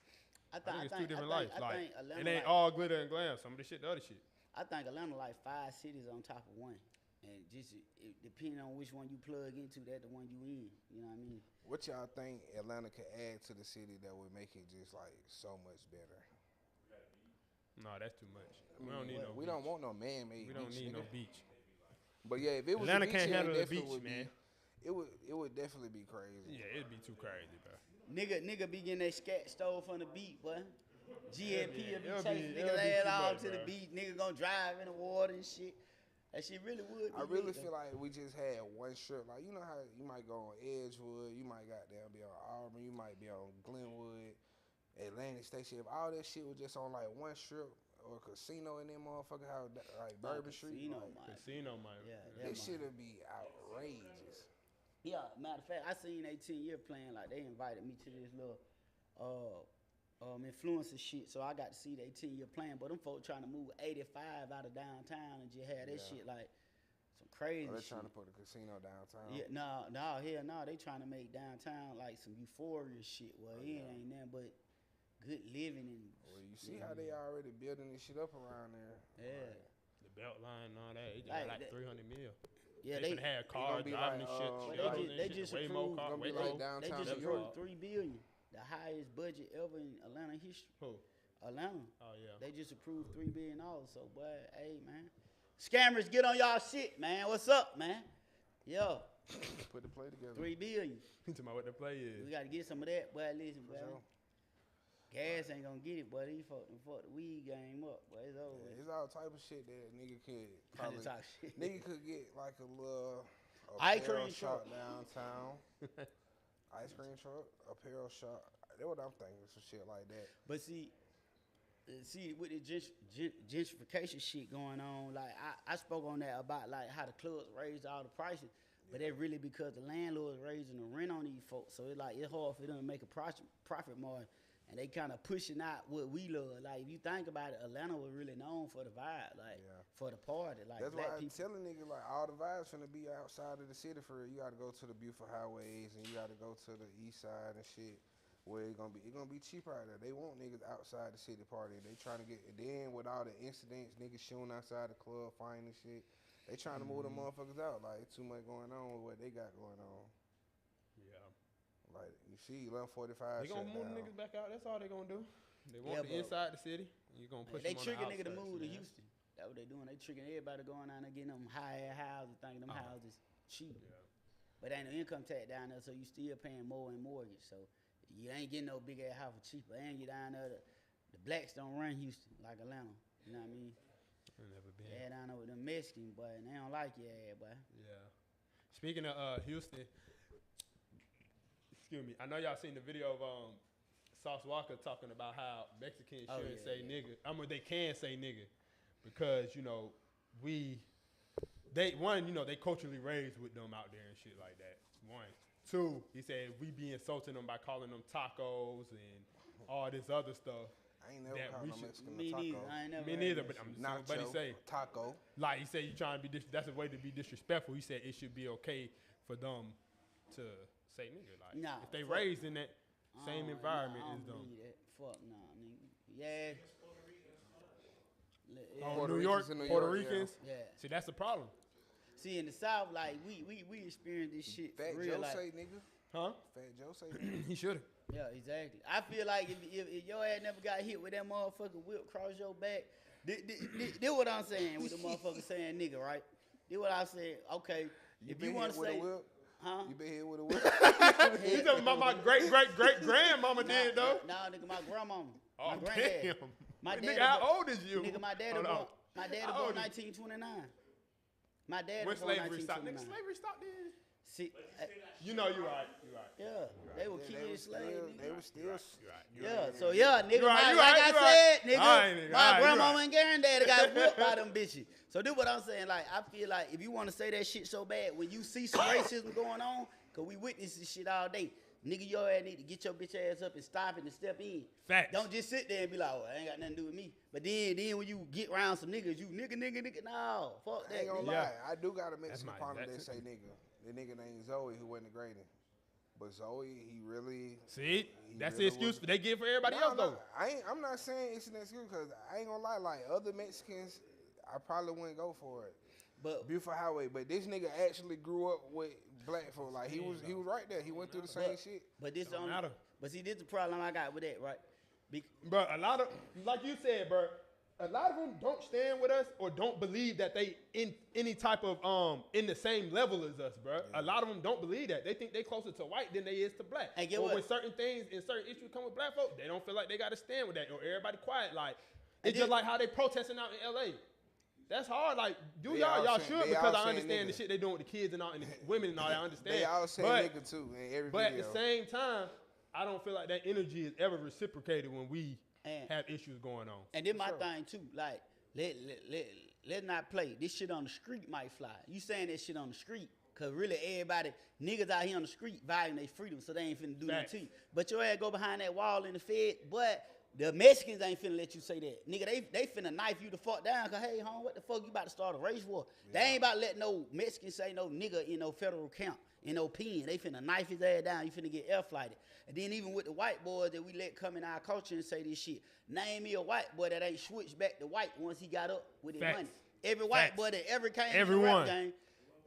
I think it's two different lives. Like it ain't all glitter and glam. Some of the shit, the other shit. I think Atlanta like 5 cities on top of one, and just depending on which one you plug into, that the one you in. You know what I mean? What y'all think Atlanta could add to the city that would make it just like so much better? No, that's too much. We don't need no. We don't want no man-made. We don't need no nigga. beach. But yeah, if it was Atlanta a beach, can't handle the it beach, would man. It would definitely be crazy. Yeah, it'd be too crazy, bro. Nigga be getting that scat stole from the beat, boy. GFP will be it'll chasing be niggas too ass all much, to the bro. beach. Nigga gonna drive in the water and shit. That shit really would be I really lit, feel like we just had one strip. Like, you know how you might go on Edgewood, you might goddamn be on Auburn, you might be on Glenwood, Atlantic Station. If all that shit was just on like one strip or casino in them motherfucker house, like Bourbon Street, Casino might. Yeah, this shit would be outrageous. Yeah, matter of fact, I seen 18 Year playing, like they invited me to this little influencer shit, so I got to see the 18 Year playing, but them folks trying to move 85 out of downtown and just have that shit like some crazy They're shit. trying to put a casino downtown. Yeah, no, hell no, they trying to make downtown like some euphoria shit. Well, it ain't nothing but good living and. Well, you see how they already building this shit up around there. Yeah. The belt line and all that. It got like 300 mil. Yeah, they should have cars be driving like, this shit. Well, shit, they just way more approved- cars, gonna way be more. like They downtown just Detroit. approved $3 billion, the highest budget ever in Atlanta history. Who? Atlanta. Oh yeah. They just approved $3 billion. So, boy, hey, man. Scammers, get on y'all shit, man. What's up, man? Yo, Put the play together. $3 billion. You talking about what the play is? We got to get some of that, boy. Listen, boy. sure. Gas ain't going to get it, boy. He fucked the weed game up, boy. It's over. Yeah, it's all type of shit that nigga could Kinda probably. talk shit. Nigga could get like a little Ice apparel cream shop truck. downtown. Ice cream truck, apparel shop. That's what I'm thinking. Some shit like that. But see, with the gentrification shit going on, like I spoke on that about like how the clubs raised all the prices, but that really because the landlords raising the rent on these folks. So it's hard for them to make a profit margin, and they kind of pushing out what we love. Like if you think about it, Atlanta was really known for the vibe, like for the party, like That's why black I'm people. telling niggas like all the vibes finna be outside of the city for real. You gotta go to the beautiful highways and you gotta go to the east side and shit. Where it's gonna be cheaper out there. They want niggas outside the city party. They trying to get then with all the incidents, niggas shooting outside the club, finding shit. They trying to move the motherfuckers out. Like it's too much going on with what they got going on. Yeah. Like you see, 1145. They gonna move the niggas back out. That's all they gonna do. They want the inside the city. You gonna push They them on tricking the nigga to outskirts, move to man. Houston. That's what they doing. They tricking everybody going down there getting them high-ass houses, thinking them houses cheap. Yeah. But ain't no income tax down there, so you still paying more in mortgage. So you ain't getting no big ass house for cheaper. And you down there, the blacks don't run Houston like Atlanta. You know what I mean? I've never been. Yeah, down there with them Mexicans, boy, and they don't like your ass, boy. Yeah. Speaking of Houston, excuse me. I know y'all seen the video of Sauce Walker talking about how Mexicans shouldn't say nigga. I mean, they can say nigga because they culturally raised with them out there and shit like that. One. Two, he said we be insulting them by calling them tacos and all this other stuff. I ain't never that called we no should- Mexican Me a taco. neither. I ain't never. Me heard neither, that but shit. I'm Nacho, but he say taco. like he said you trying to be that's a way to be disrespectful. He said it should be okay for them to say nigga. Like Nah, if they fuck. raised in that same I environment don't as them. believe that. Fuck no, nigga. Yeah. New York, Ricans in New Puerto York, yeah. Ricans. Yeah. See, that's the problem. See, in the South, like we experience this shit Fat for real. Joe Like, say nigga. Huh? Fat Joe say nigga. He should have. yeah, exactly. I feel like if your ass never got hit with that motherfucking whip across your back, this what I'm saying with the motherfucker saying nigga, right? This what I said. Okay, if you been want hit to with say, a whip? huh? You been here with a whip? You talking about my great grandmama did though? Nah, nigga, my grandmama, Oh my granddad. damn. My Nigga, dad how was- old is you? Nigga, my dad Hold was on. born. My dad was How born old is you? 1929. My dad When was born slavery stopped, 1929. nigga, slavery stopped then. See, You know you right. You right. yeah, they were Yeah, kids slaves. they were still. You right. Yeah, so yeah, nigga, You right, you like right, I you said, right. nigga, All right, nigga, all my right, you grandmama right. and granddaddy got whipped by them bitches. So this what I'm saying, like, I feel like if you want to say that shit so bad, when you see some racism going on, because we witness this shit all day, nigga, your ass need to get your bitch ass up and stop it and step in. Facts. Don't just sit there and be like, oh, I ain't got nothing to do with me. But then when you get around some niggas, you nigga, no, fuck I that. ain't gonna nigga. Yeah. lie. I do got a Mexican my- partner that's that it. say nigga. The nigga named Zoe who wasn't the greatest. But Zoe, he really. See, that's the really excuse wasn't- they give for everybody else though. I'm not saying it's an excuse because I ain't gonna lie. Like other Mexicans, I probably wouldn't go for it. But Beautiful highway, but this nigga actually grew up with black folk. Like he was right there. He went through the same shit. but this Don't only, matter. but see, this the problem I got with that, right? But a lot of, like you said, bro, a lot of them don't stand with us or don't believe that they in any type of in the same level as us, bro. A lot of them don't believe that. They think they closer to white than they is to black. And get or what? when certain things and certain issues come with black folk, they don't feel like they got to stand with that. Or everybody quiet. Like And it's just then- like how they protesting out in L.A. That's hard. Like, do They y'all all saying- should they because all I saying understand the nigga. shit they doing with the kids and all and the women and all that. I understand. They all say but, nigga too in every but video. at the same time, I don't feel like that energy is ever reciprocated when we And- have issues going on. And then my Sure. thing too, like let's not play. This shit on the street might fly. You saying that shit on the street, cause really everybody niggas out here on the street valuing their freedom, so they ain't finna do nothing Facts. to you. But your ass go behind that wall in the Fed, but the Mexicans ain't finna let you say that. Nigga, they finna knife you the fuck down, cause hey, home, what the fuck you about to start a race war? They ain't about to let no Mexican say no nigga in no federal camp, in no pen. They finna knife his ass down, you finna get air flighted. And then even with the white boys that we let come in our culture and say this shit, name me a white boy that ain't switched back to white once he got up with his Facts. money. Every white Facts. boy that ever came in the Everyone. rap game,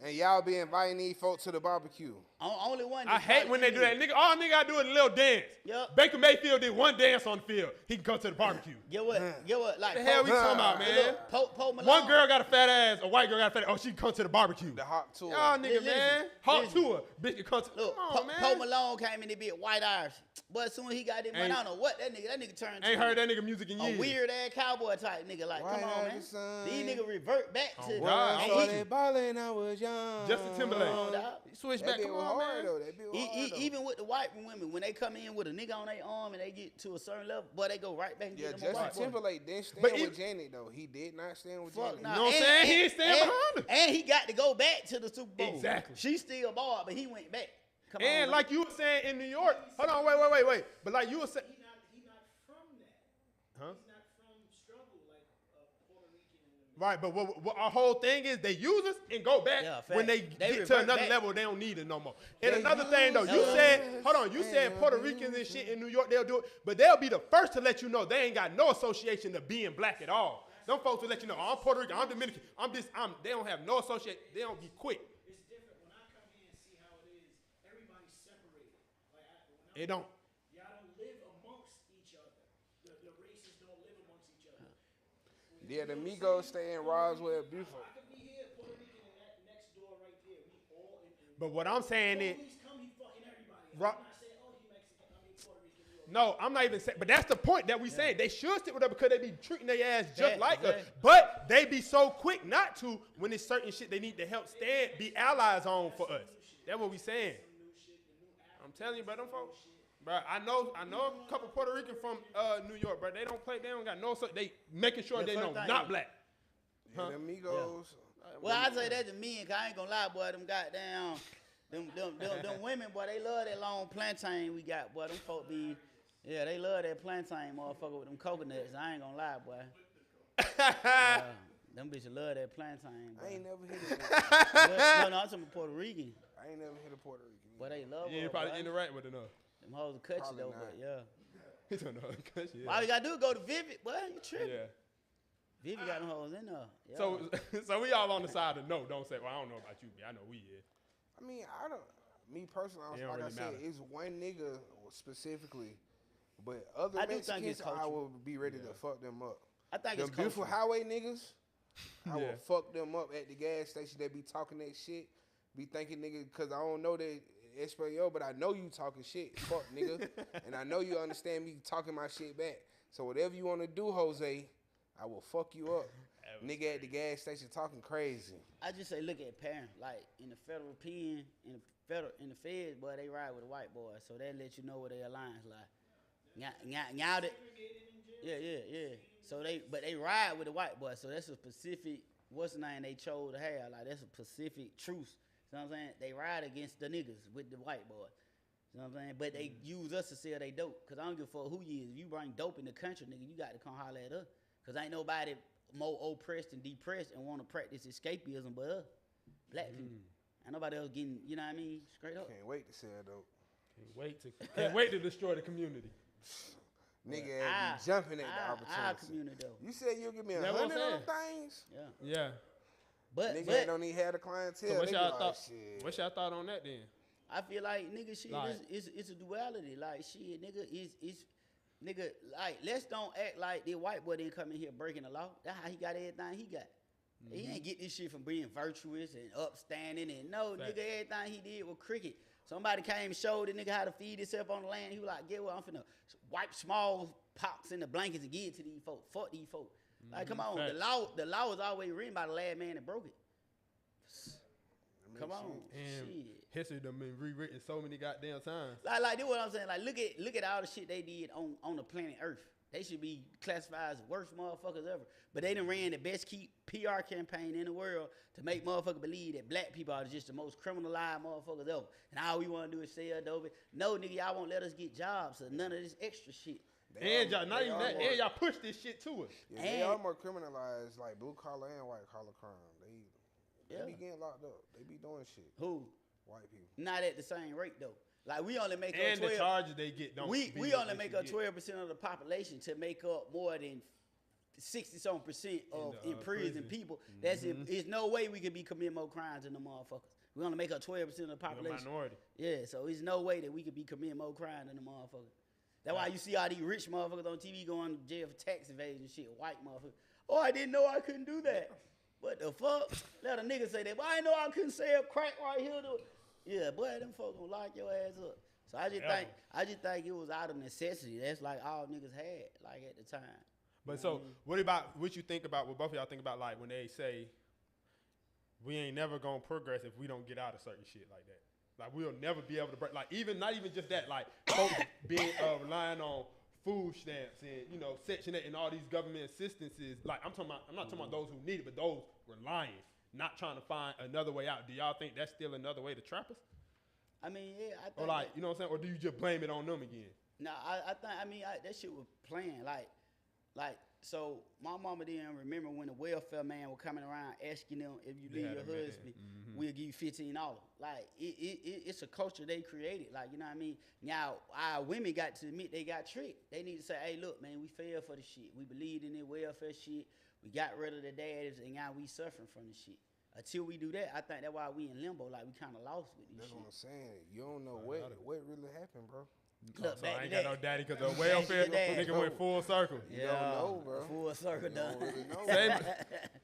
And y'all be inviting these folks to the barbecue. Only one. I hate when they do that. Nigga, all nigga gotta do is a little dance. Yep. Baker Mayfield did one dance on the field. He can come to the barbecue. Get what? Like, What the hell we talking about, man? Poe Malone. One girl got a fat ass, a white girl got a fat ass. Oh, she can come to the barbecue. The hot tour. Y'all nigga, Listen, man. Hot listen. tour. Bitch can come to. Look, Come on, man. Poe Malone came in to be a white Irish. But as soon as he got in, I don't know what that nigga turned Ain't to heard that nigga music in years. a weird ass cowboy type nigga. Like, White come on, man. Irish son. These niggas revert back to. God, and I'm he- with you. Ballin', I was young. Justin Timberlake. on, dog. Switch That back. bit Come was on, hard man. though. That bit was hard though. Even with the white women, when they come in with a nigga on their arm and they get to a certain level, boy, they go right back and Yeah, get them a Justin white boy. Timberlake didn't stand But with Janet though. He did not stand with Fuck Janet. nah. You know what I'm saying? He ain't stand behind her. And he got to go back to the Super Bowl. Exactly. She still barred, but he went back. Come on, And man. like you were saying in New York. Hold on, wait. But like you were saying. He not from that. Huh? He's not from struggle like Puerto Rican. Right, but what our whole thing is they use us and go back Yeah, when they fact. get to revert another back. level, they don't need it no more. And They another thing though, you use said, us hold on, you said and Puerto Ricans and shit in New York, they'll do it, but they'll be the first to let you know they ain't got no association to being black at all. Them folks will let you know, I'm Puerto Rican, I'm Dominican, they don't have no association, they don't be quick. It's different when I come here and see how it is. Everybody's separated. Like It don't. y'all don't live amongst each other. The races don't live amongst each other. Yeah, the Migos stay in Roswell, beautiful. I could be here, Puerto Rican, and that next door right there. We all in. But what I'm saying is, Police come, he fucking everybody. Ro- I'm not saying, oh, he Mexican. I mean Puerto Rican. no, I'm not even saying, but that's the point that we saying. They should stick with her because they be treating their ass just Yeah, like us. exactly. But they be so quick not to when it's certain shit they need to help stand, be allies on for us. That's what we saying. I'm telling you, bro, them folks. Bro, I know a couple Puerto Rican from New York, bro. They don't got no, they making sure they know first not thing- black. Yeah, the Migos. Well, I say that to men, cause I ain't gonna lie, boy. Them goddamn, them women, boy, they love that long plantain we got, boy. Them folk be, yeah, they love that plantain, motherfucker, with them coconuts. I ain't gonna lie, boy. Yeah, them bitches love that plantain, boy. I ain't never hit it. No, I'm talking Puerto Rican. I ain't never hit a Puerto Rican. Boy, they love You her, ain't probably boy. interact with enough. Them hoes will cut Probably you, though, not. but yeah. He don't know. Yeah. All you gotta do is go to Vivid, boy. You tripping. Yeah. Vivid got them hoes in there. Yeah. So we all on the side of no. Don't say. Well, I don't know about you, but I know we is. I mean, I don't. Me personally, It don't like I really said, matter. it's one nigga specifically, but other I do think it's Mexicans, I culture. will be ready to fuck them up. I think Them it's beautiful cultural. highway niggas, I Yeah. will fuck them up at the gas station. They be talking that shit, be thinking nigga, cause I don't know that Espanol, but I know you talking shit, fuck nigga, and I know you understand me talking my shit back. So whatever you want to do, Jose, I will fuck you up. Nigga at the gas station talking crazy. I just say look at parents. Like in the federal pen, in the feds, boy, they ride with a white boy, so that let you know where their alliance lie. Yeah. So they ride with the white boy, so that's a specific what's the name they chose to have. Like that's a specific truce. You know what I'm saying? They ride against the niggas with the white boy. You know what I'm saying? But they use us to sell they dope. Cause I don't give a fuck who you is. If you bring dope in the country, nigga, you got to come holler at us. Cause ain't nobody more oppressed and depressed and want to practice escapism but us. Black people. Ain't nobody else getting, you know what I mean? Straight up. Can't wait to sell dope. Can't wait to destroy the community. Nigga be jumping at the opportunity. Our community though. You said you'll give me That's what I'm 100 of them things? Yeah. Yeah. Nigga don't even have the clientele. So what's They be y'all like, thought? shit. What's y'all thought on that then? I feel like nigga shit Like- it's a duality. Like shit, nigga is nigga like let's don't act like the white boy didn't come in here breaking the law. That's how he got everything he got. He ain't get this shit from being virtuous and upstanding and no Fact. nigga everything he did was cricket. Somebody came and showed the nigga how to feed himself on the land. He was like, get what I'm finna wipe small pox in the blankets and give it to these folks. Fuck these folks. Like come on, Facts. the law is always written by the last man that broke it. Come on, And shit. history done been rewritten so many goddamn times. Like this what I'm saying. Like look at all the shit they did on the planet Earth. They should be classified as the worst motherfuckers ever. But they done ran the best PR campaign in the world to make motherfuckers believe that black people are just the most criminalized motherfuckers ever. And all we want to do is sell dope. No, nigga, y'all won't let us get jobs or none of this extra shit. And y'all, not even that, and y'all push this shit to us. Yeah, they are more criminalized, like blue collar and white collar crime. They be getting locked up. They be doing shit. Who? White people. Not at the same rate though. Like we only make And up the 12. charges they get don't. We be only what they make should up get. 12% of the population to make up more than 60% of in prison prison. people. That's it. There's no way we could be committing more crimes than the motherfuckers. We're gonna make up 12% of the population. minority. Yeah, so there's no way that we could be committing more crime than the motherfuckers. That's why you see all these rich motherfuckers on TV going to jail for tax evasion and shit. White motherfuckers. Oh, I didn't know I couldn't do that. What the fuck? Let a nigga say that. Well, I didn't know I couldn't sell crack right here. Yeah, boy, them folks gonna lock your ass up. So I just think it was out of necessity. That's like all niggas had, like at the time. But so, what you think about, what both of y'all think about, like when they say we ain't never gonna progress if we don't get out of certain shit like that. Like we'll never be able to break. Like not even just that. Like folks being relying on food stamps and Section 8 and all these government assistances. Like I'm not talking about those who need it, but those relying, not trying to find another way out. Do y'all think that's still another way to trap us? I mean, yeah, I think. Or like, you know what I'm saying? Or do you just blame it on them again? No, I think that shit was playing. Like, so my mama didn't remember when the welfare man was coming around asking them if you leave your husband, we'll give you $15. Like, it's a culture they created. Like, you know what I mean? Now, our women got to admit they got tricked. They need to say, hey, look, man, we fell for the shit. We believed in the welfare shit. We got rid of the daddies, and now we suffering from the shit. Until we do that, I think that's why we in limbo. Like, we kind of lost with this That's shit. what I'm saying. You don't know what really happened, bro. Look, So I ain't back got to no daddy because the welfare Dad. nigga went full circle. You don't know, bro. Full circle You done. don't really know.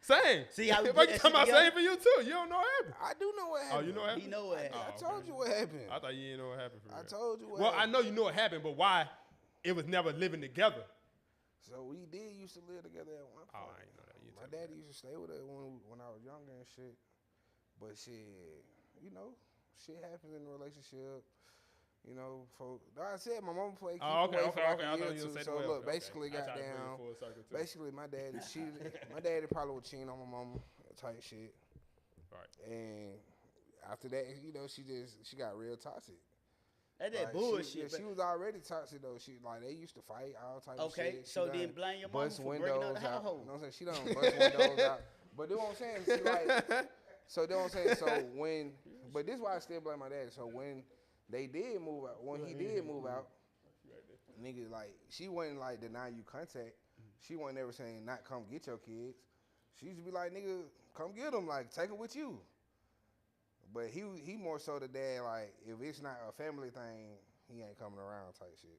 Same. See how we If put I that talking about shit together? same for you too. You don't know what happened. I do know what happened. Oh, you know what happened? He know what happened. I told you what happened. I thought you didn't know what happened for real. I told you what Well, I happened. know you know what happened, but why it was never living together. So we did used to live together at one point. Oh, I ain't know that. You My tell me daddy used to stay with her when I was younger and shit. But shit, shit happens in a relationship. Like I said, my mama played keep Oh, okay, away okay, for like okay. a I year thought or you two. was saying So the way. look, Okay, basically okay. I got tried to bring it down. full circle, too. Basically, my daddy cheated. My daddy probably was cheating on my mama type shit. Right. And after that, she got real toxic. That's that Like, bullshit. She was already toxic though. They used to fight all type of shit. Okay, She so done then blame your mama bust for breaking up windows the out. household. You know what I'm saying? She done bust windows out. But you know what I'm saying? She so you know what I'm saying? So but this is why I still blame my dad. So when they did move out, when he did move out, niggas like, she wasn't like denying you contact. She wasn't ever saying not come get your kids. She used to be like, nigga, come get them, like take them with you. But he more so the dad, like if it's not a family thing, he ain't coming around type shit.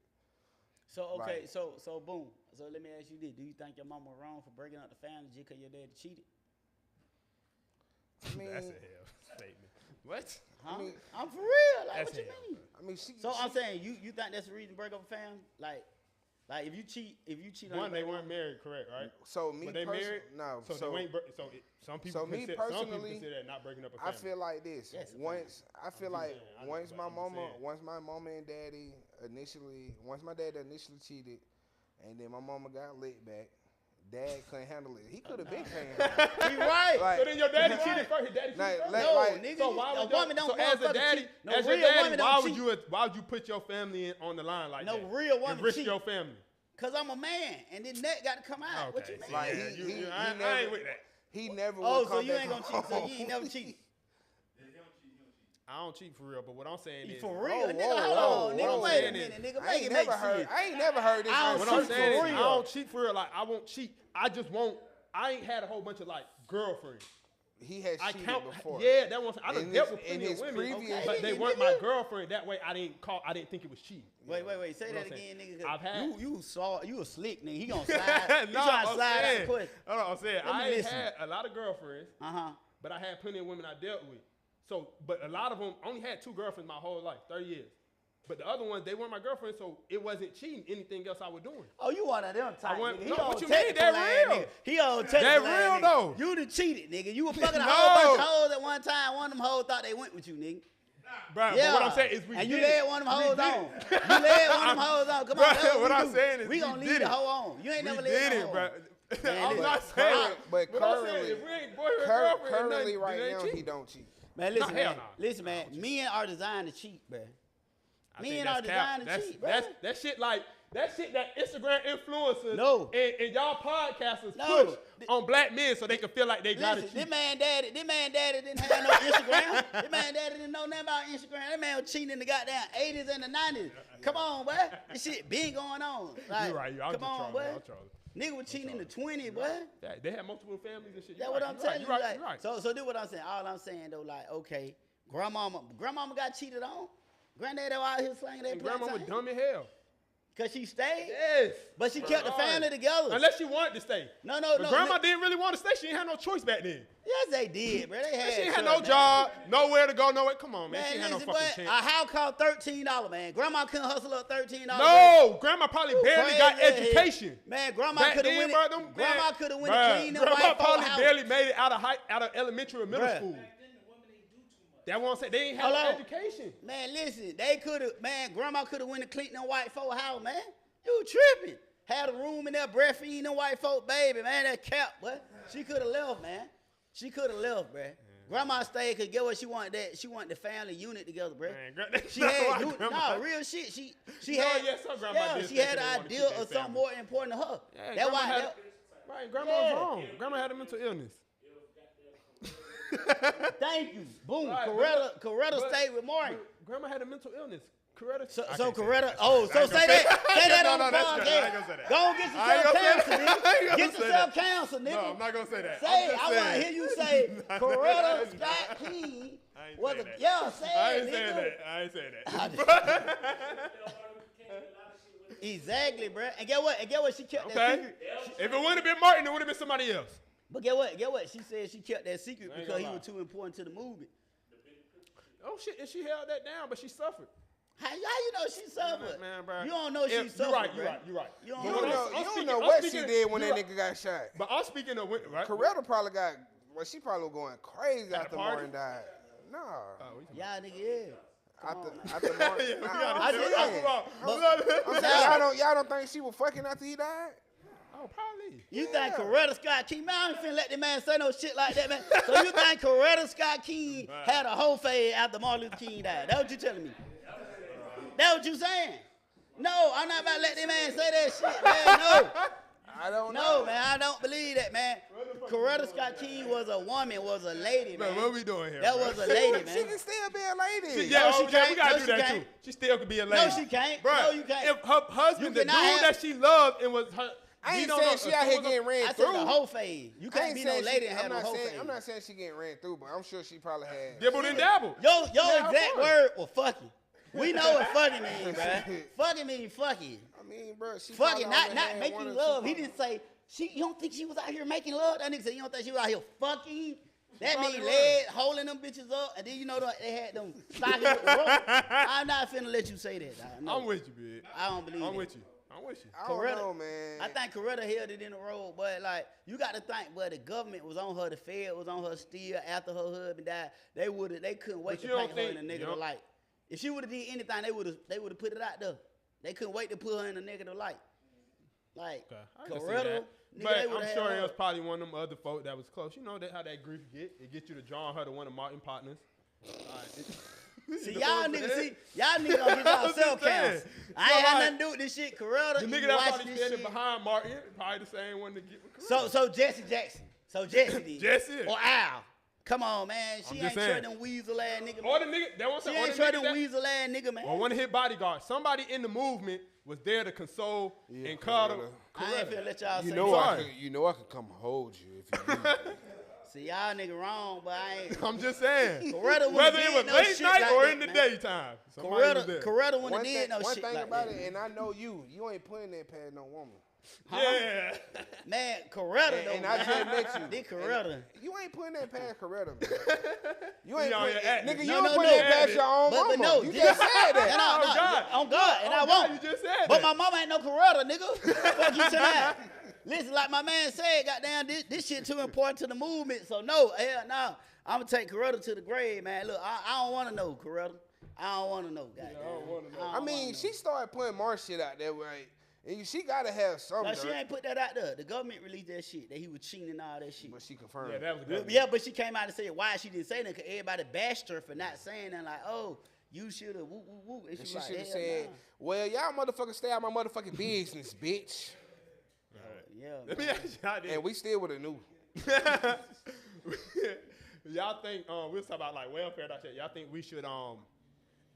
So okay, Like- so boom. So let me ask you this: do you think your mama wrong for breaking up the family just because your daddy cheated? I mean, That's a hell statement. What? Huh? I mean, I'm for real. Like, That's what you hell. mean? I mean, she. So I'm saying you think that's the reason to break up a family? Like if you cheat on One, your they baby weren't married, correct? Right? So me But they personally, married. no. So they ain't. Some people so me consider, some people personally, consider that not breaking up a I family. feel like this. Yes, I feel like saying, I know, once my mama and daddy once my dad initially cheated, and then my mama got lit back, dad couldn't handle it. He could have been paying. He right. Like- So then your daddy cheated first. His daddy cheated Like- first. like- No, nigga. So why a would woman don't so as a motherfucking daddy, cheat. No as real your daddy, woman don't cheat. why would you put your family on the line like No that? real woman and risk cheat. your family. Cause I'm a man, and then that got to come out. What you Okay, mean? Like, yeah, he I never- ain't with that. He never. Oh, would so come you back ain't gonna home. cheat? So you ain't never cheat? I don't cheat for real, but what I'm saying is, For real, Whoa, nigga. whoa, Hold whoa, on, nigga. whoa. Wait a Saying minute, nigga. I Make ain't it never make heard. sense. I ain't never heard this. I on don't what I'm cheat social for saying is, real. I don't cheat for real. Like I won't cheat. I just won't. I ain't had a whole bunch of like girlfriends. He has I cheated count. before. Yeah, that was. I done In dealt his- with in plenty of his women, previous- but they Okay, weren't nigga. my girlfriend. That way, I didn't think it was cheating. Wait. Say You know that what I'm again, saying? nigga. I've had- You a slick nigga. He gonna slide. He No, trying to I'm slide out saying, the question. hold on, I'm saying Let me I ain't listen. had a lot of girlfriends, but I had plenty of women I dealt with. So, but a lot of them only had 2 girlfriends my whole life, 30 years. But the other ones, they weren't my girlfriends, so it wasn't cheating. Anything else I was doing. Oh, you one of them type want- nigga. He no, on what you mean? technical That ass real. nigga. He on technical That ass real, nigga. though. You done cheated, nigga. You was fucking a No. whole bunch of hoes at one time. One of them hoes thought they went with you, nigga. Bro, Yeah. but what I'm saying is we and did you led one of them hoes on. You led one of them hoes on. Come Bro, on, that's what we I'm do. saying is we we gonna did leave the it. hoe on. You ain't We never did led it, no bro. hoe. Man, I'm listen. not saying. But what I'm saying, currently- if we ain't boyfriend, girlfriend, Currently, nothing, right it ain't now, cheating. he don't cheat. Man, listen, Nah, hell man. nah. Listen, man. Men are designed to cheat, man. I Men think are that's cap. designed to cheat, bro. That shit like That shit that Instagram influencers and y'all podcasters push on black men so they can feel like they got it. This man daddy didn't have no Instagram. This man daddy didn't know nothing about Instagram. That man was cheating in the goddamn 80s and the 90s. Come on, boy. This shit been going on. Like, You're right. Come on, boy. Nigga was cheating in the 20s, boy. Yeah, they had multiple families and shit. That's what I'm telling you. You're right. So this what I'm saying. All I'm saying though, like, okay, grandmama got cheated on. Granddaddy out here slanging that plantain. Grandma was dumb as hell. Cause she stayed? Yes. But she kept the family together. Unless she wanted to stay. No. But grandma didn't really want to stay. She didn't have no choice back then. Yes, they did, bro. They had she ain't had no job, nowhere to go, nowhere. Come on, man. She Man, had no listen, fucking chance. a house cost $13, man. Grandma couldn't hustle up $13. No, grandma probably barely got education. Man, grandma Back could have then, went. Grandma could have went to clean them Grandma white probably folk barely house. made it out of elementary or middle school. That one said they ain't have no education. Man, listen, they could have. Man, grandma could have went to clean them white folk house, man. You tripping? Had a room in there breastfeeding them white folk baby, man. That cap, what? She could have left, man. She could have left, bruh. Grandma stayed because get what she wanted that she wanted the family unit together, bruh. She had real shit. She had an idea of something more important to her. Yeah, that's why. Grandma was wrong. Grandma had a mental illness. Thank you. Boom. Right, Coretta stayed with Martin. Grandma had a mental illness. Coretta. So Coretta. Oh, so say that. Say that on the podcast. Go and get yourself counseled, nigga. Get yourself counseled, nigga. No, I'm not gonna say that. Say it. I want to hear you say Coretta Scott King was a. Yeah, say it. I ain't saying that. Exactly, bro. And get what? She kept that secret. If it wouldn't have been Martin, it would have been somebody else. But get what? She said she kept that secret because he was too important to the movement. Oh shit! And she held that down, but she suffered. How you know she suffered? Man, bro. You don't know she suffered. You're right. You don't know what she did when that nigga got shot. But I'm speaking of right. Coretta probably got. Well, she probably was going crazy after Martin died. No. Y'all nigga, After Martin. I'm saying y'all don't think she was fucking after he died? Oh, probably. You think Coretta Scott King? Man, I ain't finna let the man say no shit like that, man. So you think Coretta Scott King had a whole fade after Martin Luther King died? That's what you telling me? That's what you saying? No, I'm not about to let that man say that shit, man. No. I don't know. No, man, I don't believe that, man. Coretta Scott King was a woman, was a lady, man. What we doing here? That was a lady, man. She can still be a lady. She can't. We gotta do that too. She still could be a lady. No, she can't. Bruh, No, you can't. If her husband, the dude that she loved, and was her. I ain't saying she out here getting ran through. I said the whole phase. You can't be no lady and have no whole phase. I'm not saying she getting ran through, but I'm sure she probably had. Dibbled and dabbled. Your exact word was fucking. We know what fucking means, bruh. Fucking means fucking. I mean, bro, she fucking, not making love. He didn't say, you don't think she was out here making love? That nigga said, you don't think she was out here fucking? That means legs holding them bitches up, and then you know they had them sockets with the rope. I'm not finna let you say that. I'm with you, big. I don't believe I'm that. with you. I don't know, man. I think Coretta held it in the road, but like you got to think, but the government was on her, the Fed was on her still after her husband died. They couldn't wait to paint her in a negative light. If she would have did anything, they would have put it out there. They couldn't wait to put her in a negative light. Like Coretta, but I'm sure it was probably one of them other folk that was close. You know how that grief get. It get you to draw her to one of Martin partners. See, y'all niggas gonna get y'all self counts. I ain't had nothing to do with this shit. Coretta, the nigga that probably standing behind Martin, probably the same one to get with Coretta. So Jesse Jackson. So Jesse did. Jesse. Or Al. Come on, man. She ain't trust them weasel ass nigga. Or the nigga, that one she ain't trust them weasel ass nigga, man. Or one of his bodyguards. Somebody in the movement was there to console and cuddle. I ain't finna let y'all say you know I could come hold you if you need me. See, y'all nigga wrong, but I ain't. I'm just saying. Coretta whether it was late night or in the daytime. Coretta wouldn't did no shit. One thing like about that. it, and I know you ain't putting that past no woman. Huh? Yeah. Man, Coretta though. And I just met you. Did Coretta. You ain't putting that past Coretta, man. You ain't putting nigga, you don't put that past your own mama. But no, you just said that. On God, and I won't. You just said but my mama ain't no Coretta, nigga. Fuck you tonight. Listen, like my man said, goddamn, this shit too important to the movement. So no, hell no. I'm gonna take Coretta to the grave, man. Look, I don't want to know Coretta. I don't want to know, goddamn. I don't want to know. I mean, she started putting more shit out there, right? And she gotta have something. No, she ain't put that out there. The government released that shit, that he was cheating and all that shit. But she confirmed. Yeah, that was good. Yeah, but she came out and said why she didn't say that, because everybody bashed her for not saying that. Like, oh, You should have whoop whoop whoop. And And she she like, should have hell said, nah. well, y'all motherfuckers stay out my motherfucking business, bitch. Yeah. Let me man. ask y'all this. And we still would have knew. Y'all think we'll talk about like welfare and that shit. Y'all think we should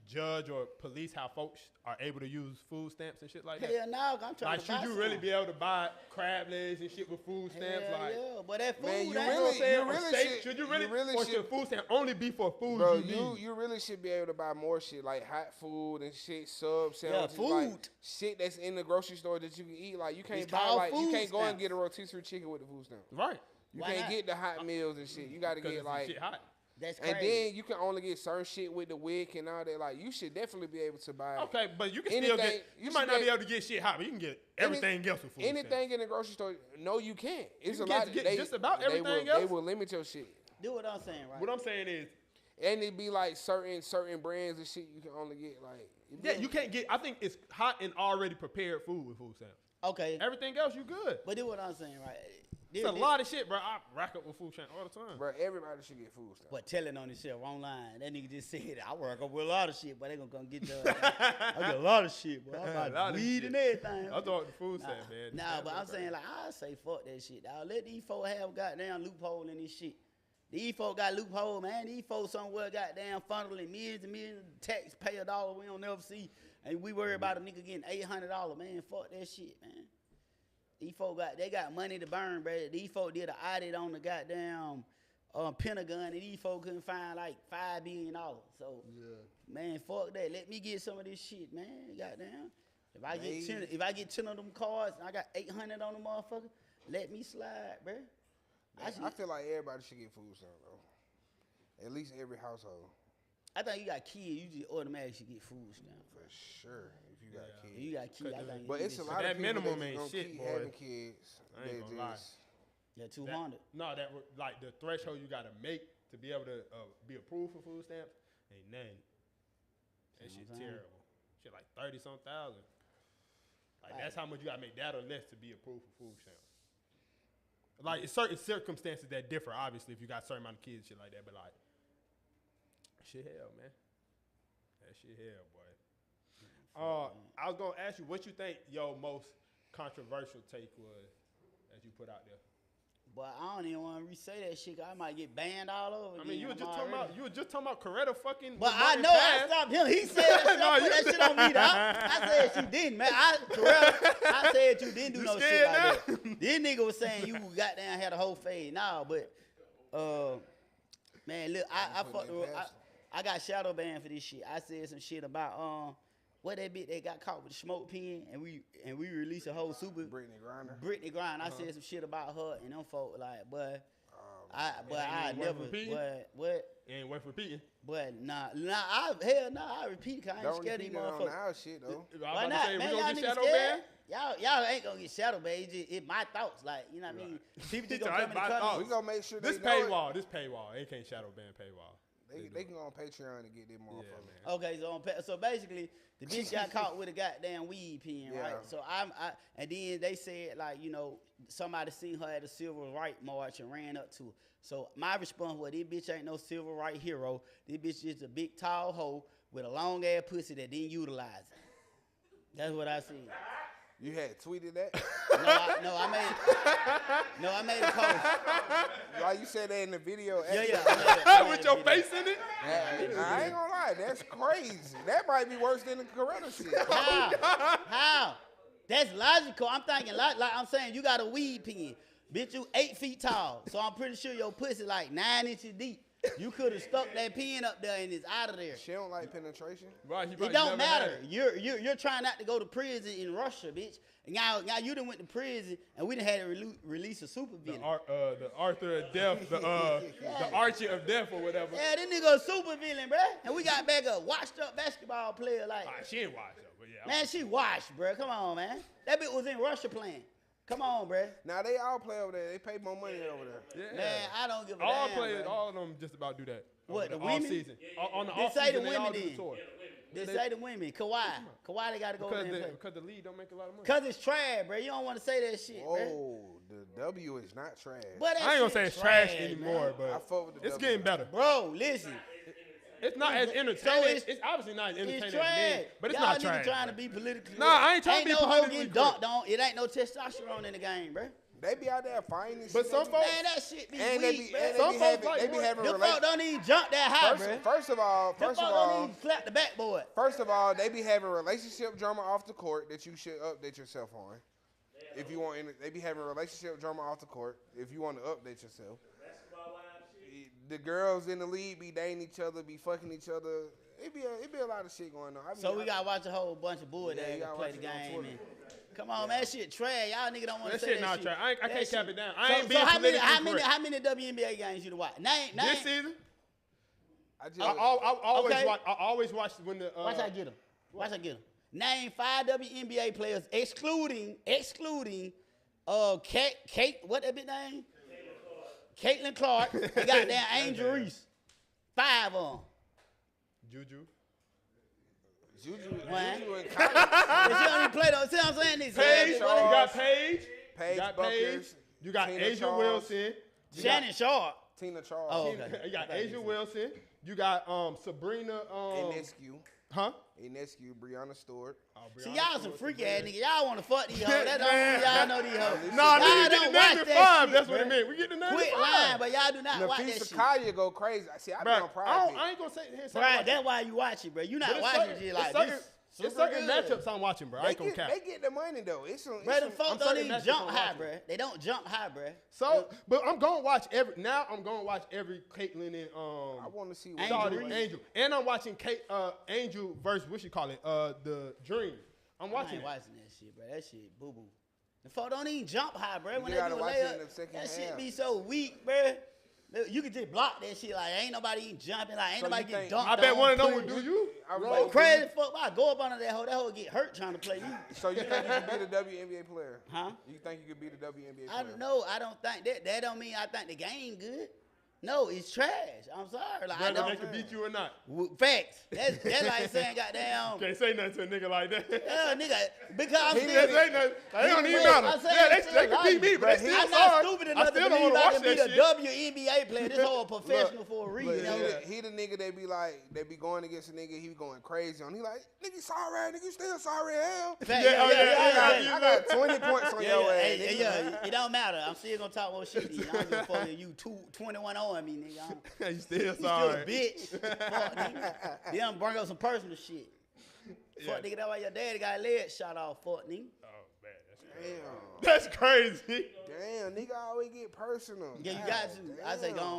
judge or police how folks are able to use food stamps and shit like that? Hell no, I'm trying Like, to should buy you really some. be able to buy crab legs and shit with food stamps? Hell Like, yeah, but that food, Man, you that you know what I'm really- saying? you Or really steak, should- should you you really, really or should- should food stamp only be for food Bro, you need? you really should be able to buy more shit like hot food and shit, sub sandwiches, food. like shit that's in the grocery store that you can eat. Like you can't It's buy called like you food can't go and stamps. get a rotisserie chicken with the food stamp. Right. You Why can't not? get the hot meals and shit. You got to Because get it's like, shit hot. That's and crazy. then you can only get certain shit with the wick and all that. Like you should definitely be able to buy Okay, but you can still Anything- get. You you might should not be get- able to get shit hot, but you can get everything else with food stamps. anything in the grocery store. No, you can't. It's You a can lot. get They just about they everything will, else? They will limit your shit, Do what I'm saying, right? What I'm saying is, and it be like certain brands and shit you can only get like. yeah, you can't get. I think it's hot and already prepared food with food stamps. Okay, Everything else, you good. but do what I'm saying, right? It's a lot of shit, bro. I rack up with food stamps all the time. Bro, everybody should get food stamps. But telling on himself online, that nigga just said, I work up with a lot of shit, but they gonna come get your I get a lot of shit, boy. I A lot got of weed shit. and everything. I thought the food stamp, man. Nah, but I'm saying, like, I say fuck that shit, dog. Let these folks have goddamn loophole in this shit. These folks got loophole, man. These folks somewhere goddamn funneling millions and millions of taxpayer dollars we don't never see. And we worry about a nigga getting $800, man. Fuck that shit, man. These folks got money to burn, bro. These folks did an audit on the goddamn Pentagon, and these folks couldn't find like $5 billion. So, man, fuck that. Let me get some of this shit, man. Goddamn. If I get 10 of them cards and I got 800 on the motherfucker, let me slide, bro. I feel like everybody should get food stamps, though. At least every household. I think you got kids, you just automatically should get food stamps. For sure, if you got If kids. you got kids, I think But you it's a get lot That of people minimum that's ain't gonna shit, keep boy. having kids. I ain't They gonna lie. just- Yeah, 200. No, like the threshold you gotta make to be able to be approved for food stamps ain't nothing. That shit terrible. Shit like 30-some thousand. Like that's how much you gotta make that or less to be approved for food stamps. Like it's certain circumstances that differ, obviously, if you got a certain amount of kids, shit like that. But like, shit hell, man. That shit hell, boy. I was gonna ask you what you think your most controversial take was that you put out there. But I don't even want to re-say that shit, 'cause I might get banned all over I mean, again. you were I'm just talking about Coretta fucking. But with I Martin know I Pass. stopped him. He said that shit. No, I put you that shit on me, dog. I said she didn't, man. I said you didn't do You no shit scared like now? that. This nigga was saying you goddamn had a whole fade. Nah, but man, look, I put fucked that with, past I got shadow banned for this shit. I said some shit about what that bitch that got caught with the smoke pen and we released a whole super Brittany Griner. Brittany Grind. I said some shit about her and them folk like, but I ain't worth never, repeating? what. It ain't worth repeating. But I repeat, 'cause I ain't Don't scared of repeat these it on motherfuckers. our shit, though. Why not, man? Y'all niggas scared? Y'all ain't gonna get shadow banned. It's my thoughts, like, you know what I mean? People just gonna come in the My comments. thoughts. We gonna make sure This they know it. paywall. This paywall. It can't shadow ban paywall. They can go on Patreon and get their motherfuckers. man. Okay, so basically, the bitch got caught with a goddamn weed pen, right? Yeah. So and then they said, like, you know, somebody seen her at a civil rights march and ran up to her. So my response was, this bitch ain't no civil rights hero. This bitch just a big tall hoe with a long ass pussy that didn't utilize it. That's what I seen. You had tweeted that? I made a post. Why you said that in the video? Yeah. I made With a your video. face in it? I ain't gonna lie, that's crazy. That might be worse than the Coretta shit. How? That's logical. I'm thinking like I'm saying, you got a weed pen. Bitch, you 8 feet tall. So I'm pretty sure your pussy like 9 inches deep. You could have stuck that pen up there and it's out of there. She don't like penetration. Right, he It probably don't never had matter. it. You're trying not to go to prison in Russia, bitch. And now you done went to prison and we done had to release a super villain. The Arthur of Death, the Archie of Death or whatever. Yeah, this nigga a super villain, bruh. And we got back a washed up basketball player like. She ain't watched though, but yeah. Man, she washed, bruh. Come on, man. That bitch was in Russia playing. Come on, bruh. Now they all play over there. They pay more money over there. Yeah. Man, I don't give a all damn. players, bruh. all of them just about do that. What, Over the all women? season. On the They off say season, the they all women do the then. tour. They say the women. Kawhi, they got to go Because there and play. because the league don't make a lot of money. Cause it's trash, bro. You don't want to say that shit, bro. Oh, the W is not trash. But that I ain't gonna shit say it's trash man. anymore, I but fuck with the it's W. getting better. Bro, listen. It's not as entertaining. It's obviously not as entertaining It's as trash. men, but it's Y'all not niggas trash. trying to be politically Nah, I ain't trying to be no hoe politically getting correct. dunked on. It ain't no testosterone in the game, bro. They be out there fighting and But shit. some They be- folks, Man, that shit be and they weak, be, bro. and Some they be folks having, like they be what? having Them folk relations. don't even jump that high, bro. First of all, Them folk don't even slap the backboard. First of all, they be having relationship drama off the court that you should update yourself on. If you want, they be having relationship drama off the court. If you want to update yourself, the girls in the league be dating each other, be fucking each other. It be a lot of shit going on. So we gotta watch a whole bunch of bull Yeah, you that gotta play watch the it on game. Twitter. And, come on, man, that shit trash. Y'all niggas don't want to that say shit that not shit. trash. I That can't shit- cap it down. I So, ain't being how politically correct. many WNBA games you to watch? Name. This season, I I always watch when the. Watch I get them. Watch I get them. Name 5 WNBA players excluding Kate, what that bitch name? Caitlin Clark. They got damn Angel Reese. 5 of them. Juju. Juju One. in college. But she don't even play though. See what I'm saying? These Paige, you what- got Paige. Paige You got Buckers, You got Tina Asia Charles. Wilson. You Shannon Sharp. Tina Charles. Oh, okay. You got I thought you Asia said- Wilson. You got Sabrina. Inescu. Huh? Inescu. Brianna Stewart. See, y'all some freaky ass niggas. Y'all want to fuck these hoes. That's the only reason y'all know these hoes. Nah, y'all nigga, get don't the watch 95. that shit, That's what it bruh. meant. We get the 95. Quit lying, but y'all do not watch that Nafisa shit. Kaya go crazy. See, I be Bruh, on Pride I Pit. ain't gonna say here. Right, that's why you watch it, bro. You not watching shit like this. It's super certain good. matchups I'm watching, bro. I They ain't gonna get, cap. they get the money though. It's some. Bro, them folks I'm don't certain even matchups jump I'm high, watching. bro. They don't jump high, bro. So, but I'm gonna watch I'm gonna watch every Caitlyn and I want to see what Angel Saudi Reese. Angel, and I'm watching Angel versus what you call it, the Dream. I'm I watching ain't it. watching that shit, bro. That shit boo boo. The folk don't even jump high, bro. When You they gotta do a watch it in layup, the second that shit half. be so weak, bro. You can just block that shit. Like ain't nobody even jumping. Like ain't So nobody you get think- dunked I bet on, one of them put- would do you. I was Bro, like, Crazy fuck. I go up under that hoe. That hoe get hurt trying to play me. So you think you could beat a WNBA player? Huh? You think you could beat a WNBA player? I don't know. I don't think that. That don't mean I think the game good. No, it's trash. I'm sorry. Like, I Whether they don't. can beat you or not. Facts. That's like saying goddamn. Can't say nothing to a nigga like that. Yeah, nigga. Because I'm He still. didn't say nothing. They don't even I'm matter. saying Yeah, it's they still can beat me, life, but they bro. still I'm not hard. stupid I enough to still don't believe want to I watch can be that the shit. WNBA player. This whole professional for a reason. Look, you know? he the nigga they be like, they be going against a nigga, he be going crazy on. He like, nigga, you sorry, nigga, you still sorry as hell. Fact, Yeah, I got 20 points on your ass. Hey, yeah, it don't matter. I'm still gonna talk more shit. To you. I don't give a fuck if you 21 on me, nigga. You still You still sorry. a bitch. Fuck, nigga. Then bring up some personal shit. Fuck, nigga, that's why your daddy got a leg shot off. Fuck, nigga. Oh man, Damn. that's crazy. Damn, nigga always get personal. Yeah, you God got to. damn.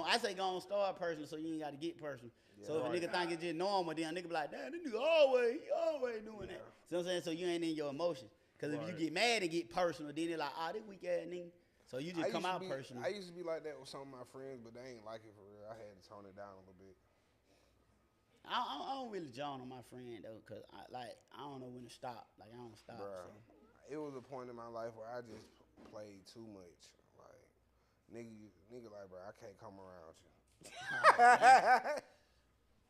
I say go on start personal so you ain't got to get personal. So if a Right. nigga think it's just normal, then a nigga be like, damn, this nigga always doing that. See what I'm saying? So you ain't in your emotions. Because if you Right. get mad and get personal, then they're like, oh, this weak ass nigga. So you just come out personal. I used to be like that with some of my friends, but they ain't like it for real. I had to tone it down a little bit. I don't really join on my friend though, cause I don't know when to stop. Like I don't stop. Bruh, So. it was a point in my life where I just played too much. Like, nigga like, bro, I can't come around you.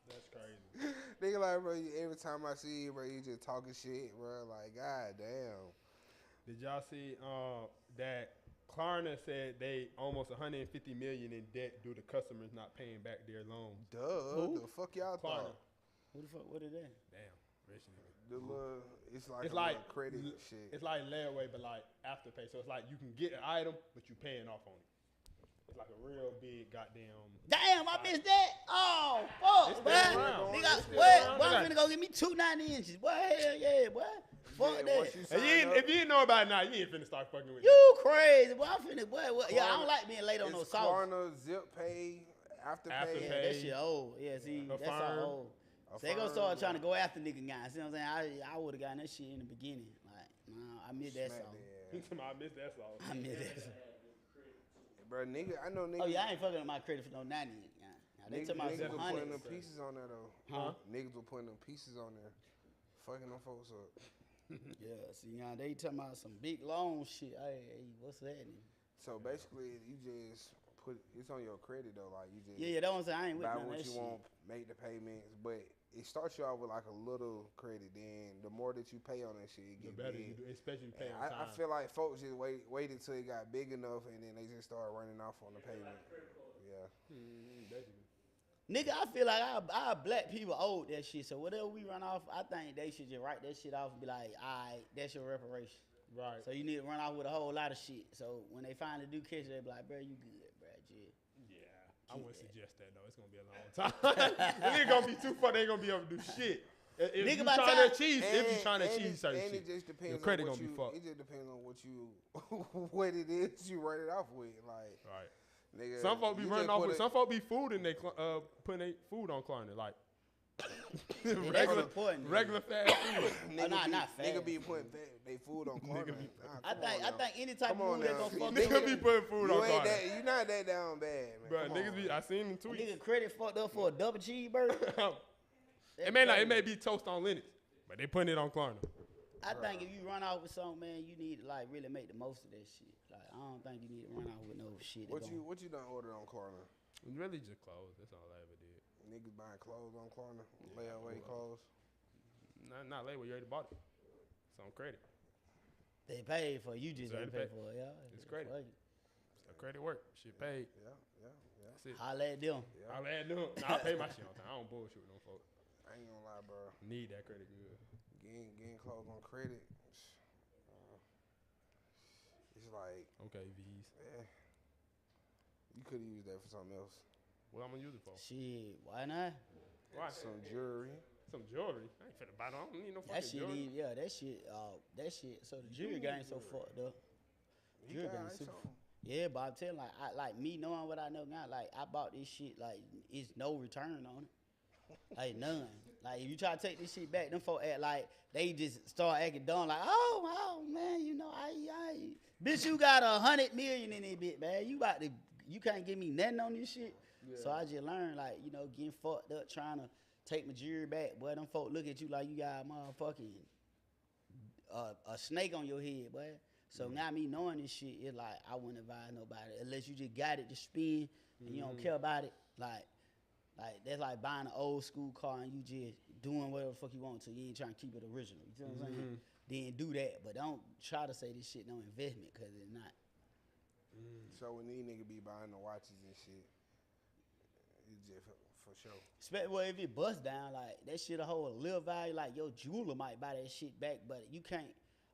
That's crazy. Nigga like, bro, every time I see you, bro, you just talking shit, bro. Like, god damn. Did y'all see that Klarna said they almost 150 million in debt due to customers not paying back their loans? Duh, Who? the fuck y'all Klarna. thought? Who the fuck? What is that? Damn, rich nigga. The little, it's like It's a like little credit shit. It's like layaway, but like afterpay. So it's like you can get an item, but you paying off on it. It's like a real big goddamn. Damn, I missed that. Oh, fuck, It's boy. still around. Nigga, It's still what? around. Boy, I'm Look finna go get me 2 90 inches. Boy, hell yeah, boy. Fuck Yeah, that. once you sign up, If you didn't know about it now, you ain't finna start fucking with it. You crazy, boy. I'm finna, boy. What? Yeah, I don't like being late on no it's sauce. Klarna, Zip Pay, Afterpay. Afterpay. Yeah, that shit old. Yeah, see, that's Affirm. all old. So they gonna start trying to go after nigga guys. See what I'm saying? I would have gotten that shit in the beginning. Like, nah, I missed that Smack song. their ass. I missed that song. I missed that song. Bro, nigga, I know niggas. Oh yeah, I ain't fucking with my credit for no 90. Yeah. Now, they Niggas, talking about niggas some were putting hundreds. them pieces on there though. Huh? Niggas were putting them pieces on there, fucking them folks up. Yeah, see, now they talking about some big loan shit. Hey, what's that? So basically, you just put it's on your credit though. Like you just Yeah, that one say I ain't with buy none of what that you shit. want, make the payments, but it starts you off with like a little credit. Then the more that you pay on that shit, it The get better big. you do, especially you pay on I time. feel like folks just waited till it got big enough, and then they just started running off on the payment. Yeah. Basically. Nigga, I feel like our black people owed that shit. So whatever we run off, I think they should just write that shit off and be like, all right, that's your reparation. Right. So you need to run off with a whole lot of shit. So when they finally do catch you, they be like, bro, you good, bro, G. Yeah, I wouldn't suggest that though. It's gonna be a long time. The nigga gonna be too far. They ain't gonna be able to do shit. If Nigga, you by trying time- to achieve, if you trying to achieve certain and shit, it just depends your credit on what gonna be you, fucked. It just depends on what you, what it is you write it off with. Like, Right. nigga, Some folk be you running just off put with. it- Some folk be food and they putting their food on Klarna like That's regular, important. regular fast food. nigga nah, be, not nigga fast. be putting they food on Klarna. I think any type Come of on food that now. gonna fuck Nigga be up. putting food You on ain't Klarna. that. You not that down bad, man. Bro, Come niggas on, be. man. I seen them tweets. Nigga credit fucked up for a double cheeseburger. It may not. It may be toast on Linux, but they putting it on Klarna. I think if you run off with something, man, you need to like really make the most of that shit. Like I don't think you need to run off with no shit. What you done ordered on Klarna? Really just clothes. That's all I ever did. Niggas buying clothes on Klarna, layaway clothes. Not label. You already bought it. It's on credit. They paid for it, you just So ain't they pay pay- for it, yeah. it's credit. Fuck it. So credit work. Shit paid. Yeah. That's it. Holla at them. I'll add them. Nah, I pay my shit on time. I don't bullshit with them folks. I ain't gonna lie, bro. Need that credit good. Getting clothes on credit. It's like, Okay, V's. you could have used that for something else. What I'm gonna use it for? Shit, why not? Why? Some jewelry. Some jewelry. I ain't finna buy no. I don't need no That fucking shit, jewelry. that shit. So the jewelry game so fucked up. You Jewelry got game ice super. on? Yeah, but I'm telling like me knowing what I know now, like I bought this shit, like it's no return on it, like none. Like if you try to take this shit back, them folk act like they just start acting dumb, like oh man, you know I bitch, you got 100 million in it, bitch, man. You can't give me nothing on this shit. Yeah. So I just learned, like, you know, getting fucked up, trying to take my jewelry back. Boy, them folk look at you like you got a motherfucking a snake on your head, boy. So now me knowing this shit, it's like I wouldn't advise nobody unless you just got it to spin and you don't care about it. Like that's like buying an old school car and you just doing whatever the fuck you want to. You ain't trying to keep it original. You know what I'm saying? Then do that, but don't try to say this shit no investment because it's not. So when these niggas be buying the watches and shit, it's just for sure. Especially well, if it bust down, like that shit a hold a little value. Like your jeweler might buy that shit back, but you can't.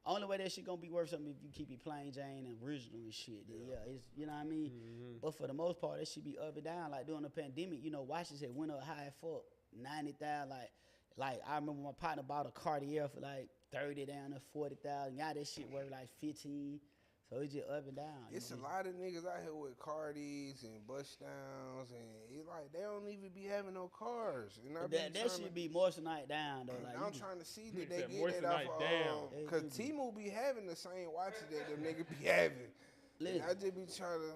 Only way that shit gonna be worth something if you keep it plain Jane and original and shit. Yeah, it's you know what I mean. But for the most part, that shit be up and down. Like during the pandemic, you know, watches had went up high as fuck, 90,000. Like I remember my partner bought a Cartier for like 30 down to 40,000. Now that shit worth like 15. So it's just up and down. It's a lot of niggas out here with Cardis and bust downs, and it's like they don't even be having no cars. And I be That trying should to, be moissanite down though. Like I'm you trying to see Nigga that they said get that off moissanite of, down. cause It do Temu be having the same watches that them niggas be having. Listen. And I just be trying to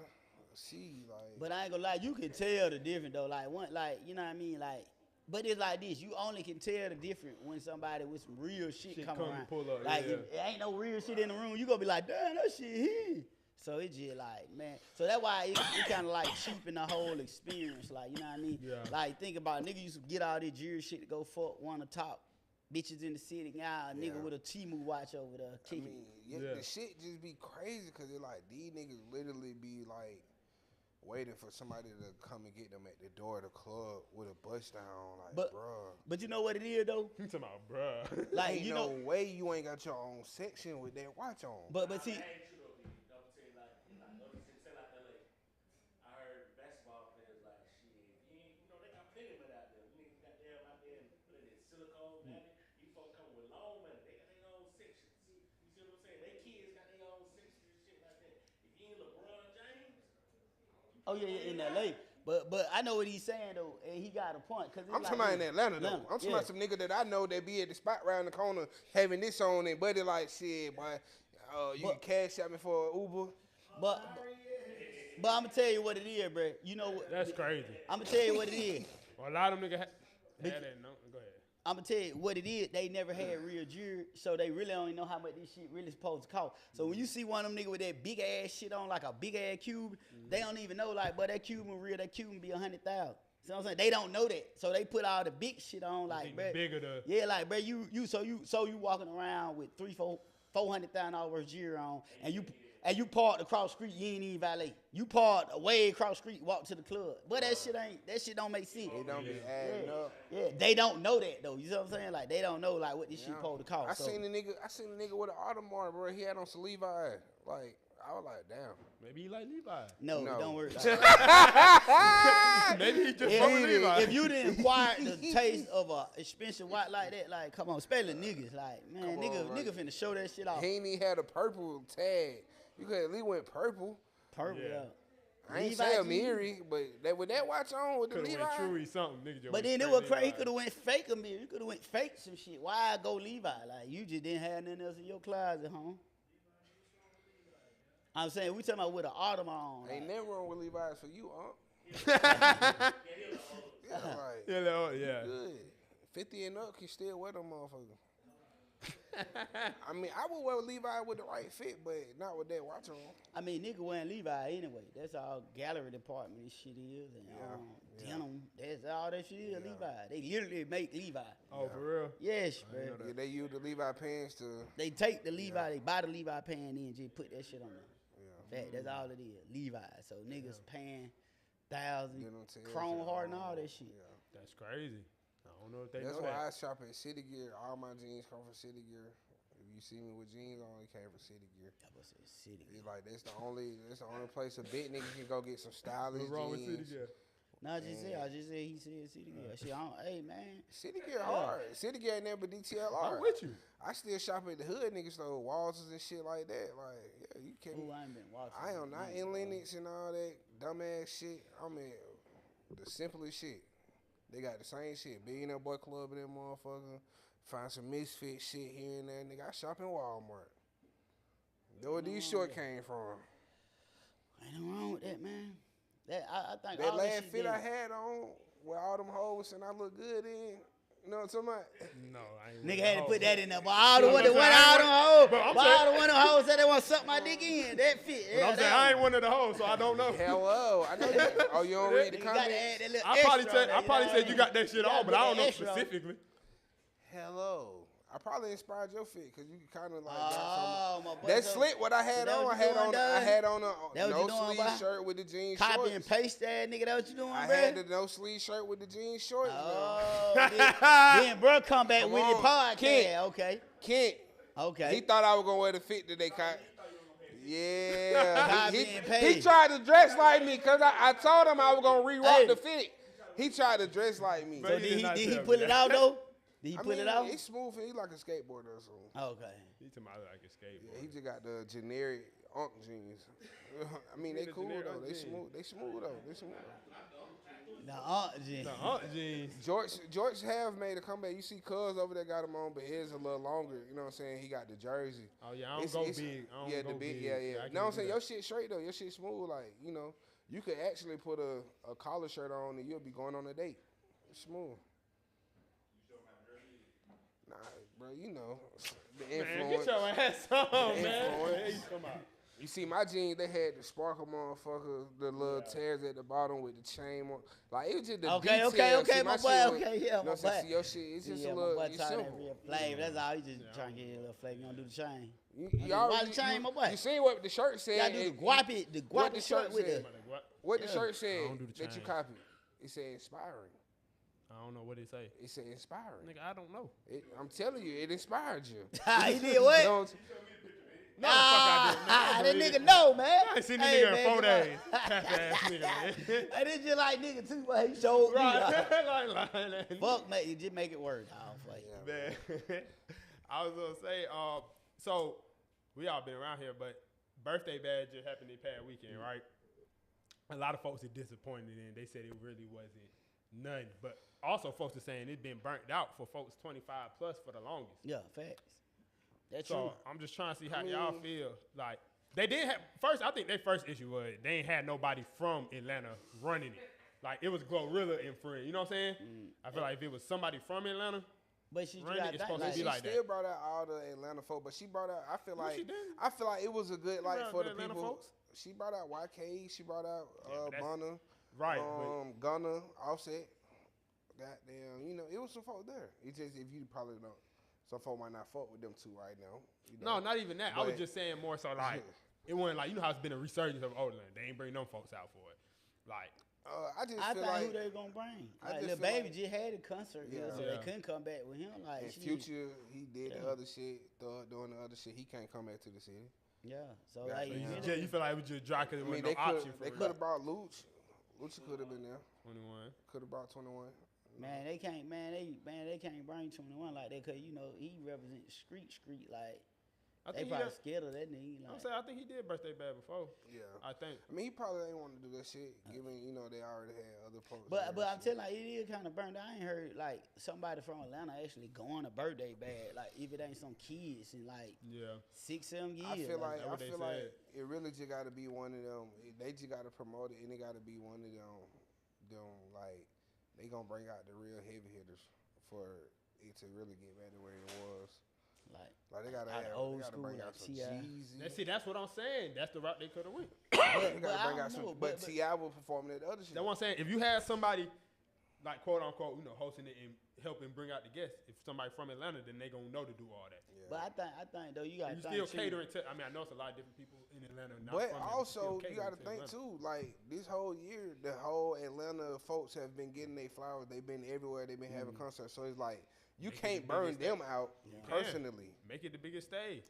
see like. But I ain't gonna lie, you can tell the difference though. Like one, like you know what I mean. Like, but it's like this: you only can tell the difference when somebody with some real shit come come around. pull up, Like yeah. if there ain't no real shit in the room, you gonna be like, damn, that shit here. So it's just like, man. So that's why it kind of like cheapen the whole experience. Like you know what I mean? Yeah. Like think about it, nigga used to get all this jewelry shit to go fuck one of the top bitches in the city. Now a nigga Yeah. with a Temu watch over there I kicking. mean, Yeah. the shit just be crazy because it like these niggas literally be like waiting for somebody to come and get them at the door of the club with a bust down. Like, But- bruh. But you know what it is though? You talking about, bruh? Like Ain't you no know, way you ain't got your own section with that watch on. but see. I ain't true though, B. I'm tell you like say like LA. I heard basketball players like shit. You ain't, you know they got plenty of it out there. You niggas got them out there and put it in silicone, man. You folks coming with long money. They got their own sections. You see what I'm saying? They kids got their own sections and shit like that. If you ain't LeBron James, Oh yeah, in LA. But I know what he's saying though, and he got a point. Cause it's I'm like talking about in this. Atlanta though. I'm talking about some nigga that I know that be at the spot around the corner having this on and buddy like shit, boy. You can cash out me for an Uber. But I'm gonna tell you what it is, bro. You know what? That's crazy. I'm gonna tell you what it is. Well, a lot of them niggas had that. No, go ahead. I'm gonna tell you what it is. They never had real jewelry, so they really don't know how much this shit really supposed to cost. So when you see one of them niggas with that big ass shit on, like a big ass cube, they don't even know, like, but that Cuban real, that Cuban be 100,000. See what I'm saying? They don't know that, so they put all the big shit on, like, Think bro. the bigger the Yeah, like, bro, you walking around with $400,000 worth of jewelry on, and and you parked across the street, you ain't even valet. You parked way across the street, walk to the club. But that shit don't make sense. It don't be adding up. Yeah, they don't know that though. You know what I'm saying? Like they don't know like what this shit supposed to cost. I seen a nigga with an Audemars, bro. He had on some Levi. Like I was like, damn. Maybe he like Levi. No, don't worry about that. Maybe he just fuck with Levi. If you didn't acquire the taste of a expensive watch like that, like come on, especially niggas, like man, nigga finna show that shit off. He ain't even had a purple tag. You could at least went purple. Purple, yeah. I ain't say Amiri, but with that watch on with the Could've Levi. went Chewy something, nigga. But then it was crazy. He could have went fake Amiri. He could have went fake some shit. Why go Levi? Like you just didn't have nothing else in your closet, huh? I'm saying we talking about with an Audemars on. Ain't like. never wrong with Levi's for you, Yeah. Good. 50 and up can still wear them motherfuckers. I mean, I would wear Levi with the right fit, but not with that watch on. I mean, nigga wearing Levi anyway. That's all gallery department and shit is, and denim. That's all that shit is. Levi. They literally make Levi. Oh, for real? Yes, bro. Yeah, they use the Levi pants to. They take the Levi, they buy the Levi pant and just put that shit on there. Fact, that's all it is. Levi. So niggas paying $1,000, chrome heart and all that shit. Yeah. That's crazy. I don't know if they That's know why that. I shop at City Gear. All my jeans come from City Gear. If you see me with jeans on, it came from City Gear. I was saying City Gear. It's like that's the only place a big nigga can go get some stylish What's wrong with jeans. City Gear? No, I just said he said City Gear. Shit, hey man. City Gear hard. City Gear ain't never DTLR. I'm with you. I still shop at the hood niggas store, Walters and shit like that. Like, yeah, you can't. Ooh, I ain't been watching. I am not in Linux and all that dumbass shit. I'm in the simplest shit. They got the same shit. Billionaire Boy Club in that motherfucker. Find some misfit shit here and there. Nigga, I shop in Walmart. Know where these shorts came from. Ain't nothing wrong with that, man. That I think That all last shit fit did. I had on with all them hoes and I look good in. You know what I'm talking about? No, I ain't. Nigga had to Oh, put that in there. But all the You one know that what went I'm out saying? on hoes. But I'm But saying- all the one of hoes said they want to suck my dick in. That fit. But I'm saying I ain't one of the hoes, so I don't know. Hello. I know you. Oh, you don't read the You gotta comments? add that little I probably extra on said there, I probably know said what you I got mean? that shit gotta on, but put I that don't know extra on. specifically. Hello. I probably inspired your fit because you kind of like got Oh, my some. boy. That so slit what I had that on. what I you had doing, on. dog? I had on a That what you no doing, sleeve boy? shirt with the jeans Copy shorts. and paste that nigga. That what you doing, I bro? had the no sleeve shirt with the jeans shorts. Oh, then bro come back Come with on, the podcast. Kid. Okay. Kent. Okay. He thought I was gonna wear the fit that they caught. Yeah. Copy he, and he paste. tried to dress like me because I told him I was gonna re-rock Hey. the fit. He tried to dress like me. So He did did he not did he tell pull me it that. out though? Did he I pull mean, it out? It's smooth. He like a skateboarder or something. Okay. He talking about like a skateboard. Yeah, he just got the generic Unk jeans. I mean, they the cool generic though. Unk They jeans. smooth. They smooth though. They smooth. The jeans. George have made a comeback. You see, Cuz over there got him on, but his a little longer. You know what I'm saying? He got the jersey. Oh yeah, I don't go big. I don't Yeah, go the big. big. Yeah, I yeah. can't No, I'm do saying that. your shit straight though. Your shit smooth. Like you could actually put a collar shirt on and you'll be going on a date. It's smooth. Nah, bro, you know the Man, influence. get your ass on, man. influence. Come on. You see, my jeans, they had the sparkle motherfucker, the little tears at the bottom with the chain on. Like, it was just the Okay, detail. okay, See, my shit boy, was- okay, yeah, you know my what I'm saying? boy. See, your shit, it's just yeah, a my little, boy it's trying that simple. real flavor. That's all. He just trying to get a little flavor. You gonna do the chain? You Watch already, the chain, my boy. you seen what the shirt said. You gotta do the guapi, the what the guapi shirt with said. the. What the Yeah. shirt I said don't do the that you chain. copied. It said inspiring. I don't know what it say. It said inspiring. Nigga, I don't know. I'm telling you, it inspired you. He did what? Don't- No, the fuck I didn't. That I believe nigga it. know, man. I ain't seen the Hey, nigga in man, 4 come days. on. Cap ass nigga, man. Hey, this just like nigga too, but he showed me. Right. like, Fuck, man, you just make it work. Oh, fuck. Man, I was gonna say, so we all been around here, but birthday badge just happened this past weekend, right? A lot of folks are disappointed in. They said it really wasn't none, but also folks are saying it's been burnt out for folks 25 plus for the longest. Yeah, facts. That's So true. I'm just trying to see how y'all feel. Like they didn't have first. I think their first issue was they ain't had nobody from Atlanta running it. Like it was Glorilla and Friend. You know what I'm saying? I feel like if it was somebody from Atlanta, But she Randy got is that. supposed to Like, be She like still that. brought out all the Atlanta folk, but she brought out. I feel like she didn't. I feel like it was a good like brought for the the Atlanta people. folks? She brought out YK. She brought out but that's- Bunna, right? but Gunna, Offset. Goddamn, you know, it was some folk there. It's just if you probably don't, some folk might not fuck with them two right now. You know? no, not even that. I was But- just saying more so like it wasn't like, you know how it's been a resurgence of Overland. They ain't bring them folks out for it. Like, I just I feel think like who they gonna bring? I Like just Lil feel Baby like- just had a concert, here, so Yeah. they couldn't come back with him. Like in shit. Future, he did the Yeah. other shit, doing the other shit. He can't come back to the city. Yeah, so Yeah, like so you you really- you feel like it was just dry because I it mean, wasn't they no option for they real. could have brought Luch. Luch could have been there. 21. Could have brought 21. man, they can't bring 21 like that, cause you know he represents street like I they think probably he scared of that nigga. I'm Like, saying, I think he did birthday bad before. Yeah. I think. I mean, he probably ain't want to do that shit, given they already had other folks. but doing I'm shit. telling you, it is kind of burned. I ain't heard like somebody from Atlanta actually going to birthday bad. Like if it ain't some kids in like Yeah. 6-7 years. I feel like that's what they said. it really just got to be one of them. They just got to promote it, and it got to be one of them like they gonna bring out the real heavy hitters for it to really get back to where it was. Like they gotta Out of have, old they gotta school, bring like out some T.I. Jeezy. That's what I'm saying. That's the route they could have went. They but gotta I bring don't out some, know, but T.I. will perform that other shit. That's what I'm saying. If you had somebody, like, quote unquote, hosting it and helping bring out the guests, if somebody from Atlanta, then they gonna know to do all that. Yeah. But I think though you got You still catering to. I mean, I know it's a lot of different people in Atlanta. Not But from also, here, you got to think too. Like this whole year, the whole Atlanta folks have been getting their flowers. They've been everywhere. They've been having concerts. So it's like you Make it can't the burn biggest them out can. personally. Make it the biggest stage.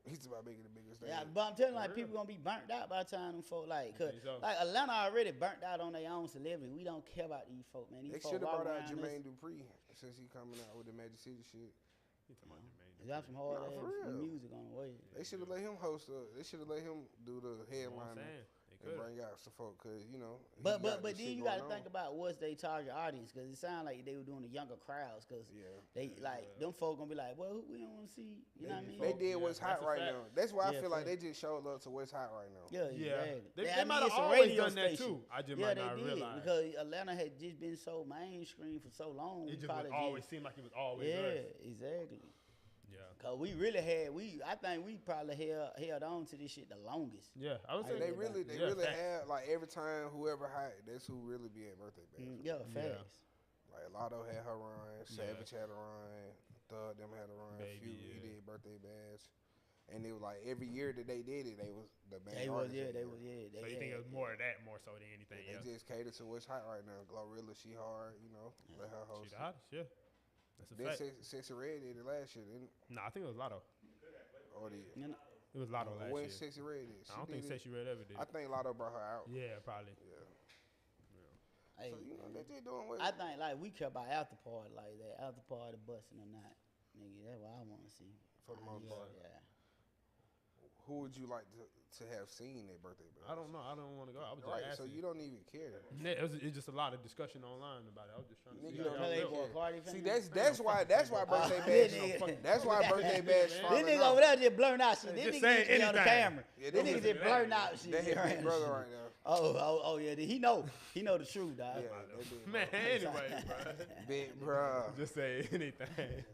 He's about making the biggest thing. Yeah, but I'm telling you, like For real. people gonna be burnt out by the time them folk like, cause think so? like Atlanta already burnt out on their own celebrity. We don't care about these folk, man. They These folk should have walk brought out around Jermaine Dupri since he coming out with the Magic City shit. You talking about Jermaine They got some hard Nah, ass for real. music on the way. They should have let him host. They should have let him do the You know what I'm headline saying? They and could. bring out some folk, cause he But got then this you shit got to going think on. about what's they target audience, cause it sounded like they were doing the younger crowds, cause Yeah. they like them folk gonna be like, well, we don't want to see, you know what I mean? They did Yeah, what's hot that's a right fact. now. That's why I Yeah, feel like fact. they just showed up to what's hot right now. Yeah, Yeah. exactly. They might have it's a always radio done that, station. too. I just yeah, might they not did realize. because Atlanta had just been so mainstream for so long. It we just probably would always seem like it was always yeah, us. exactly. Yeah. Cause we really had I think we probably held on to this shit the longest. Yeah. I was Like, saying They really facts. have like every time whoever hot, that's who really be at birthday bash. Yeah, fast. Like Lotto had her run, Savage had a run, Thug them had a run, Baby, Few yeah. he did birthday bash, and it was like every year that they did it, they was the band. They was artist yeah, that they year. was yeah. They So you think it was more of that more so than anything They else? just cater to what's hot right now. Glorilla, she hard, let her host. She the hottest, yeah. That's a Then fact. Sexy Red did it last year, didn't it? Nah, I think it was Lotto. Or the You know, It was Lotto last when year. Sexy Red did. I don't think Sexy Red ever did. I think Lotto brought her out. Yeah, probably. Yeah. hey, So they just doing what? I think like we care about after party like that, after party busting or not, nigga. That's what I want to see. For the most part. Yeah. Who would you like to have seen at birthday bash? I don't know. I don't want to go. I was just Right, asking. so you don't even care. It's just a lot of discussion online about it. I was just trying to Nigga, see. you how don't y'all really feel. Playboy Cardi See, fan? that's why birthday this bash. nigga- That's why birthday bash. This falling nigga off. over there just blurting out shit. This Just nigga saying just be on the anything. camera. Yeah, This they nigga was- just blurting out shit. That hit Right. big brother right now. Oh yeah. He know the truth, dog. Yeah, that big Man, brother. anyway, bro. Big bro. Just say anything.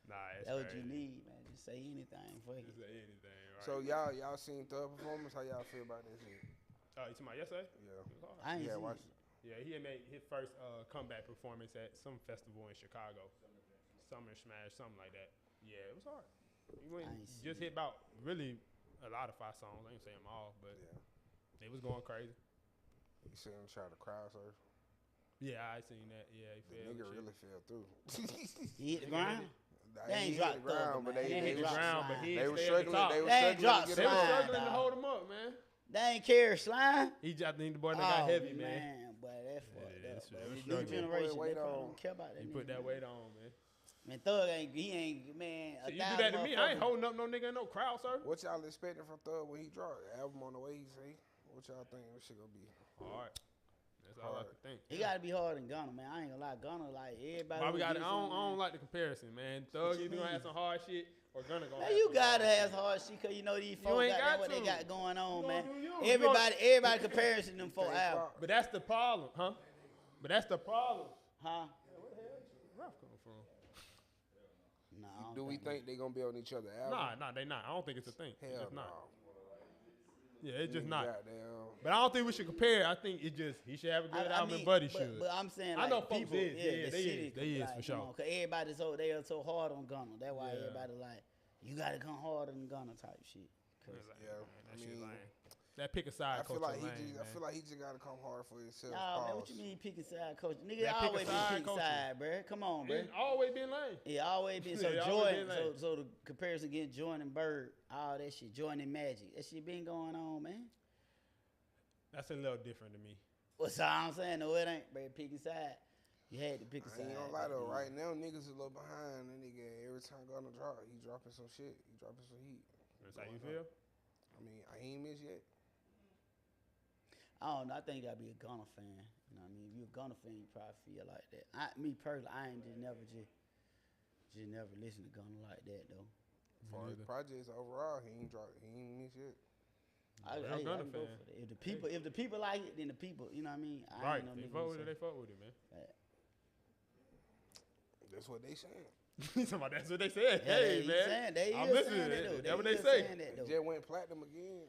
Nah, it's That's what you crazy. need, man. Just say anything. Fuck Just it. say anything, right? So y'all seen Thug performance? How y'all feel about that shit? you talking about yesterday? Yeah. It was hard. I ain't Yeah, seen watch it. Yeah, he had made his first comeback performance at some festival in Chicago. Summer Smash, something like that. Yeah, it was hard. He went, I ain't seen just hit about really a lot of 5 songs. I ain't say them all, but Yeah. it was going crazy. You seen him try to crowd surf? Yeah, I seen that. Yeah, he The fell. nigga and shit. really fell through. He hit the ground. Nah, They ain't he hit dropped the ground, Thug, but man. they They He they hit the was ground, but he they ain't was stay at the struggling. top. They was They ain't struggling dropped to They get was Slime, him. struggling to dog. hold him up, man. They ain't carry slime. I think the boy that got heavy, man. Boy, that's fucked Yeah, up. that bro. shit was This struggling. new generation, they Weight probably on. don't care about that. He nigga, put that man. weight on, man. Man, Thug ain't, man. So you do that to me, I ain't holding up no nigga in no crowd, sir. What y'all expecting from Thug when he dropped the album on the way? He say, what y'all think this shit gonna be? All right. That's all I Hard. can think. He gotta be harder than Gunna, man. I ain't gonna lie, Gunna like everybody. Why who we got? I gets don't, him, I don't man. like the comparison, man. Thug What you either gonna have mean? some hard shit or Gunna gonna. Man, have you some gotta hard have shit. hard shit, cause you know these You folks ain't got got what they to. got going on, You man. gonna do you. Everybody comparing to them for Can't album, stop. But that's the problem, huh? But that's the problem. huh? Where Ralph come from? No, I don't Do we think they gonna be on each other's album? Nah, they not. I don't think it's a thing. It's Hell just no. not. Yeah, it's just Nigga not. goddamn. But I don't think we should compare. I think it just he should have a good album and Buddy should. But I'm saying, I like, know folks people, is. Yeah, the they city, is. They is, like, for come sure. on, cause everybody's they are so hard on Gunna. That's why Yeah. everybody like, you gotta come harder than Gunna type shit. cussing. Yeah, That shit lame. That pick a side culture lame, man. I feel like he just gotta come hard for himself. Nah, man, what you mean pick a side, coach? Nigga, That pick a always been side pick culture. side, bruh. Come on, bruh. It's always been lame. Yeah, always been. So Yeah, always Jordan, been lame. so the comparison against Jordan and Bird, all that shit, Jordan and Magic, that shit been going on, man. That's a little different to me. What's all I'm saying? No, it ain't, bruh. Pick a side. You had to pick a I side. ain't gonna lie though, bruh. right now niggas a little behind. That nigga every time gonna drop, he dropping some shit. He dropping some heat. That's how you feel? I mean, I ain't missed yet. I don't know. I think you gotta be a Gunna fan. You know what I mean? If you're a Gunna fan, you probably feel like that. Me personally, I ain't just never listen to Gunna like that though. As far as projects overall, he ain't missed yet. I Real Gunna can go fan. for that. If the people like it, then the people, you know what I mean? I Right. ain't no They nigga fuck who with it, say- they fuck with it, man. That's what they saying. That's what they said. Yeah, Hey, they man. saying, they I'm is listening. saying that, though. That's what they is say. saying that, though. Just went platinum again.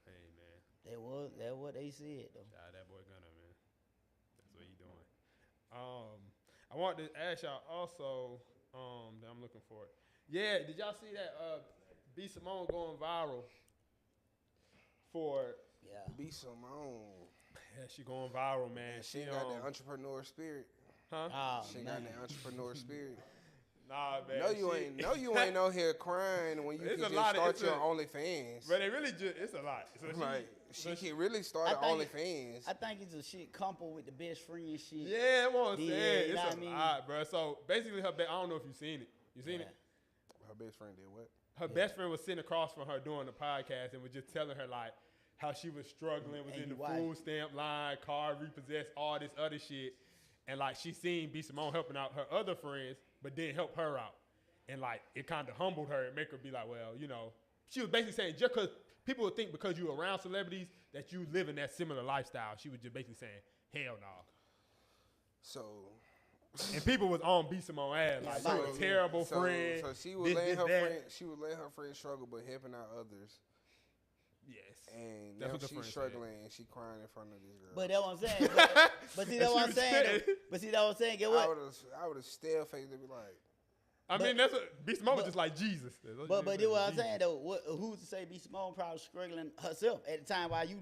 Hey, man. That's what they said though. Shout out that boy Gunna, man. That's what he doing. I want to ask y'all also, that I'm looking for it. Yeah, did y'all see that B Simone going viral for Yeah. Be Simone. yeah, she going viral, man. She got that entrepreneur spirit. huh? Oh, She man. got that entrepreneur spirit. Nah, man. No, you ain't on here crying when you It's can a just lot of- start it's your a- OnlyFans. But they really just, it's a lot. So She can really start I an think OnlyFans. I think it's a shit couple with the best friend shit. yeah, that's what I'm Yeah, saying. you know It's what a I mean? lot, bro. So basically, I don't know if you've seen it. You seen it? Her best friend did what? Her best friend was sitting across from her doing the podcast and was just telling her like how she was struggling, was And in the you watch. food stamp line, car repossessed, all this other shit. And like she seen B Simone helping out her other friends, but didn't help her out. And like it kind of humbled her and make her be like, well, you know, she was basically saying just because people would think because you're around celebrities that you live in that similar lifestyle. She was just basically saying, hell no. So And people was on B Simone ass like So- you a terrible so, friend. So she was this, letting her that. friend. She was letting her friend struggle, but helping out others. Yes. And That's now what the she's friend said. struggling and she crying in front of this girl. But that's what I'm saying. But see, that's what I'm saying. Though. But see, that's what I'm saying. Get I what? would have stale faced and be like, I mean, that's what B Simone was just like Jesus. But that's what I'm saying though. Who's to say B Simone probably struggling herself at the time while you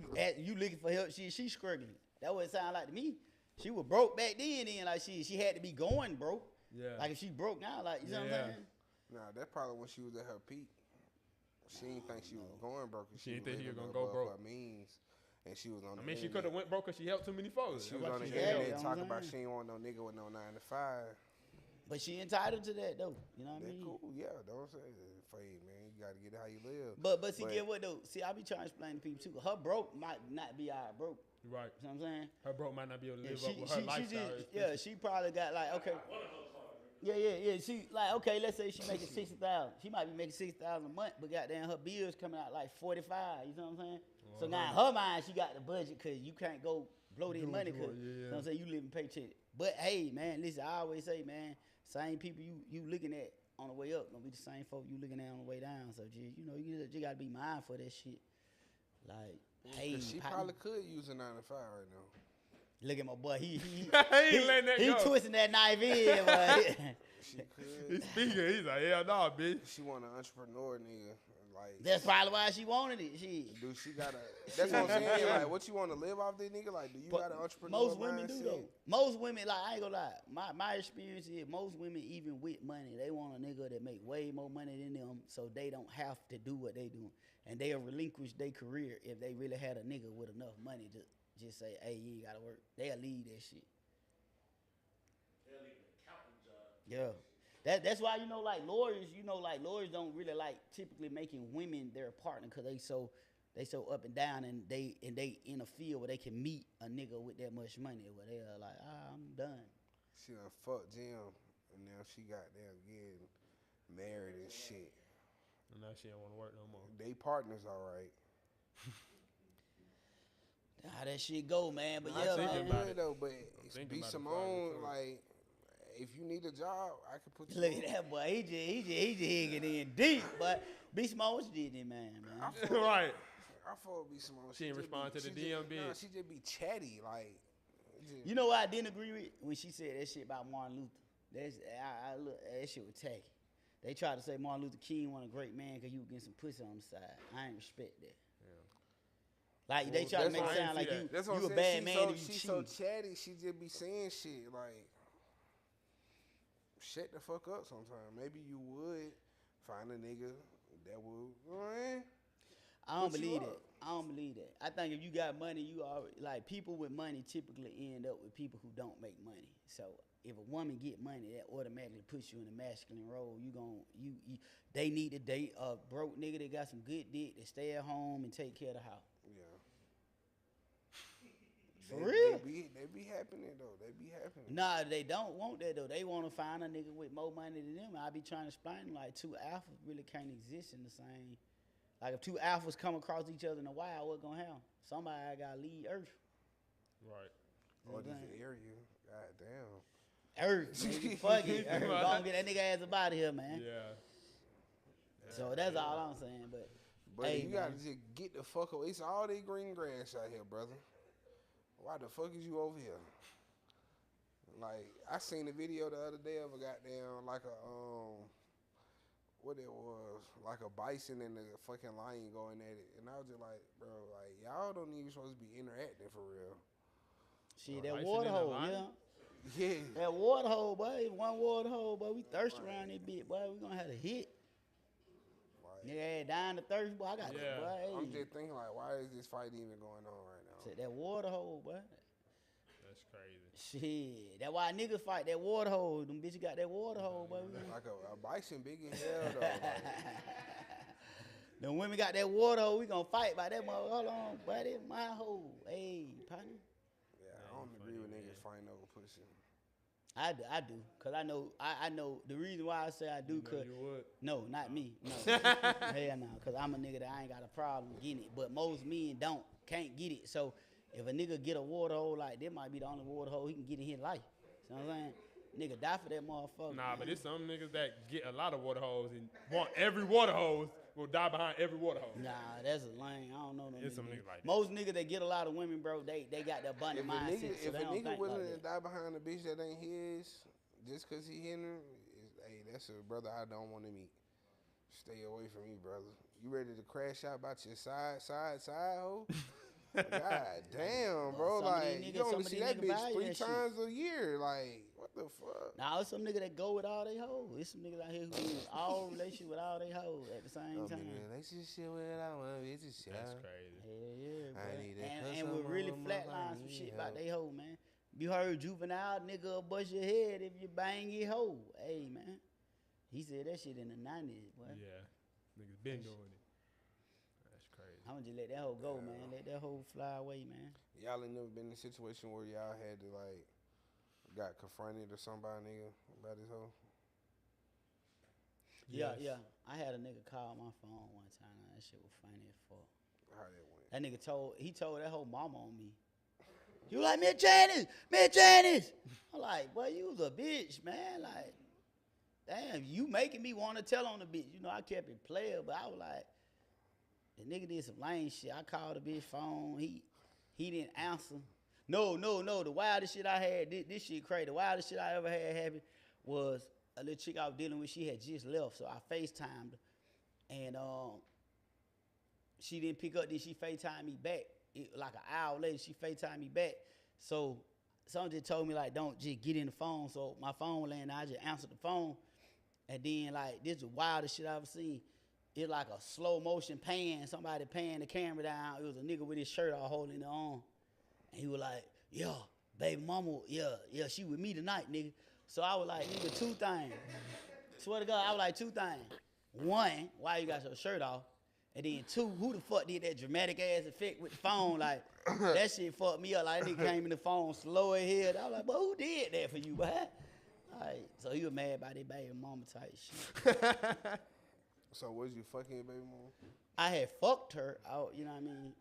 looking for help? She's struggling. That what it sound like to me. She was broke back then. Like she had to be going broke. Yeah. Like if she broke now, like you know what I'm Yeah. saying. nah, that's probably when she was at her peak. She didn't think she was going broke. She didn't think she was living gonna go above broke. her means, and she was on. I mean, she could have went broke because she helped too many folks. She That's was why on the she Yeah, failed. internet I'm talking about saying. she ain't want no nigga with no 9 to 5. But she entitled to that though. You know what I That mean? cool, yeah. Don't say fade, man. You gotta get it how you live. But see, get what though? See, I be trying to explain to people too. Her broke might not be our broke. Right. You know what I'm saying? Her broke might not be able to Yeah, live up with her lifestyle. she probably got like okay. Yeah. She like okay. Let's say she making 60,000. She might be making 60,000 a month, but goddamn her bills coming out like 45. You know what I'm saying? So now in her mind, she got the budget because you can't go blow this money because you know what I'm saying, you living paycheck. But hey, man, listen, I always say, man, same people you looking at on the way up gonna be the same folk you looking at on the way down. So just you gotta be mindful of that shit. Like, hey, 'Cause she partner, probably could use a 9 to 5 right now. look at my boy. He ain't letting that he go. twisting that knife in, boy. She could. He's speaking. He's like, hell no, bitch. She want an entrepreneur nigga. Like, That's probably why she wanted it. She. do she got a? That's what I'm saying. Like, what you want to live off this nigga? Like, do you got an entrepreneur Most women do mindset? though. Most women, like I ain't gonna lie. My experience is most women, even with money, they want a nigga that make way more money than them, so they don't have to do what they do, and they'll relinquish their career if they really had a nigga with enough money to just say, "Hey, you ain't gotta work." They'll leave that shit. They'll leave an accountant job. Yeah. That's why like lawyers don't really like typically making women their partner because they so up and down and they in a field where they can meet a nigga with that much money where they're like, I'm done. She done fucked Jim, and now she got them getting married and shit. And now she don't want to work no more. They partners, all right. How that shit go, man. But I yeah, think thinking man. about it. though, but thinking B about it Simone, before I like, if you need a job, I can put you. Look on. at that boy. He just higging in deep. But B Small, what you did then, man. I fuck, Right. I fuck with B Simone. She ain't just respond be- to the she DM just, bid. Nah, she just be chatty, like. You know what I didn't agree with? When she said that shit about Martin Luther. That shit was tacky. They try to say Martin Luther King was a great man because he was getting some pussy on the side. I ain't respect that. Like they try to make it sound like you a bad man if you She's cheat. so chatty. She just be saying shit like, shut the fuck up. Sometimes maybe you would find a nigga that will. I don't believe that. I don't believe that. I think if you got money, you are like people with money typically end up with people who don't make money. So if a woman get money, that automatically puts you in a masculine role. They need to date a broke nigga that got some good dick that stay at home and take care of the house. Yeah. For real? They be happening though. They be happening. Nah, they don't want that though. They want to find a nigga with more money than them. I be trying to explain like two alphas really can't exist in the same. Like if two alphas come across each other in the wild, what's gonna happen? Somebody gotta leave Earth. Right. Or this area. God damn. Earth, baby, fuck it. Earth, gonna get that nigga ass up out of here, man. Yeah. So that's all I'm saying. But hey, you gotta just get the fuck away. It's all they green grass out here, brother. Why the fuck is you over here? Like I seen a video the other day of a goddamn like a what it was, like a bison and a fucking lion going at it. And I was just like, bro, like, y'all don't even supposed to be interacting for real. Shit, that water hole, yeah. Yeah. That water hole, boy. One water hole, boy. We thirsty around that bitch, boy. We gonna have a hit. Nigga, down the thirst, boy. I got that, boy. Hey. I'm just thinking, like, why is this fight even going on right now? Shit, that water hole, boy. That's crazy. Shit, that's why niggas fight that water hole. Them bitches got that water hole, boy. Like a bison big as hell, though. Like. Them women got that water hole. We gonna fight by that mother. Hold on, boy. That's my hole. Hey, partner. Yeah, I don't agree with niggas fighting over pussy. I do, cause I know the reason why I say I do, cause you would? no, not me, no, hell no, cause I'm a nigga that I ain't got a problem getting it, but most men can't get it. So if a nigga get a water hole, like that might be the only water hole he can get in his life. You know what I'm saying? Nigga die for that motherfucker. Nah, but there's some niggas that get a lot of water holes and want every water hose will die behind every water hole. Nah, that's a lame. I don't know no There's niggas. some niggas like that. Most niggas that get a lot of women, bro, they got that abundant mindset. If they a don't nigga think willing like to die behind a bitch that ain't his, just cause he hitting her, hey, that's a brother I don't want to meet. Stay away from me, brother. You ready to crash out about your side hoe? God damn, bro. Like, you only see that bitch 3 times a year. Like, what the fuck? Nah, it's some nigga that go with all they hoes. It's some niggas out here who in all relationship with all they hoes at the same time. Relationship with all my bitches. That's crazy. Yeah, bro. I need that And we really flatline some shit about they hoe, man. You heard Juvenile, nigga will bust your head if you bang your hoe. Hey, man. He said that shit in the 90s, boy. Yeah. Niggas been doing it. That's crazy. I'm gonna just let that hoe go, man. Let that hoe fly away, man. Y'all ain't never been in a situation where y'all had to, like, got confronted or somebody, nigga, about this hoe? Yeah. I had a nigga call my phone one time. That shit was funny as fuck. How that went? That nigga told that whole mama on me. You like Miss Janice? I'm like, boy, you was a bitch, man. Like, damn, you making me want to tell on the bitch. You know, I kept it player, but I was like, the nigga did some lame shit. I called the bitch phone. He didn't answer. No. The wildest shit I had, this shit crazy. The wildest shit I ever had happen was a little chick I was dealing with. She had just left, so I FaceTimed her. And she didn't pick up. Then she FaceTimed me back. Like an hour later, she FaceTimed me back. So someone just told me, like, don't just get in the phone. So my phone laying there, I just answered the phone. And then, like, this is the wildest shit I ever seen. It's like a slow motion pan. Somebody pan the camera down. It was a nigga with his shirt all holding it on. And he was like, yeah, baby mama, yeah, she with me tonight, nigga. So I was like, nigga, 2 things. Swear to God, I was like, 2 things. 1, why you got your shirt off? And then 2, who the fuck did that dramatic ass effect with the phone? Like, that shit fucked me up. Like, that nigga came in the phone slow as hell. I was like, but who did that for you, boy? Like, so he was mad about that baby mama type shit. So was you fucking your baby mama? I had fucked her out, you know what I mean?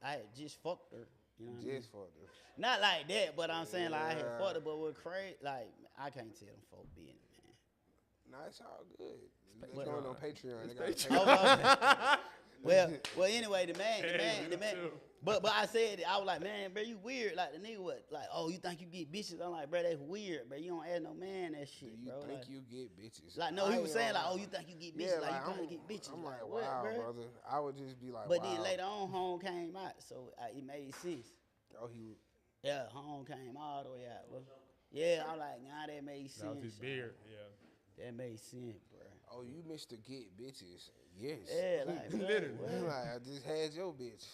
I had just fucked her. You know what I mean? Just fucked her. Not like that, but I'm saying like I had fucked her, but with crazy, like I can't tell them folk business, man. Nah, it's all good. It's What? going on Patreon. They got Well, anyway, the man, But I said it, I was like, man, bro, you weird. Like the nigga was like, oh, you think you get bitches? I'm like, bro, that's weird, bro. You don't ask no man that shit, Do you bro. think like, you get bitches? like, no, I he ain't was saying gonna like, lie. oh, you think you get bitches? Like, you probably get bitches. I'm like, what, wow, bro? brother. I would just be like, But wow. then later on, home came out, so it made sense. Oh, he. Yeah, home came all the way out, bro. Yeah, I'm like, nah, that made sense. That was his beard. Yeah. That made sense, bro. Oh, you missed to get bitches. Yes. Yeah, like, bro, Literally. what? Like, I just had your bitch.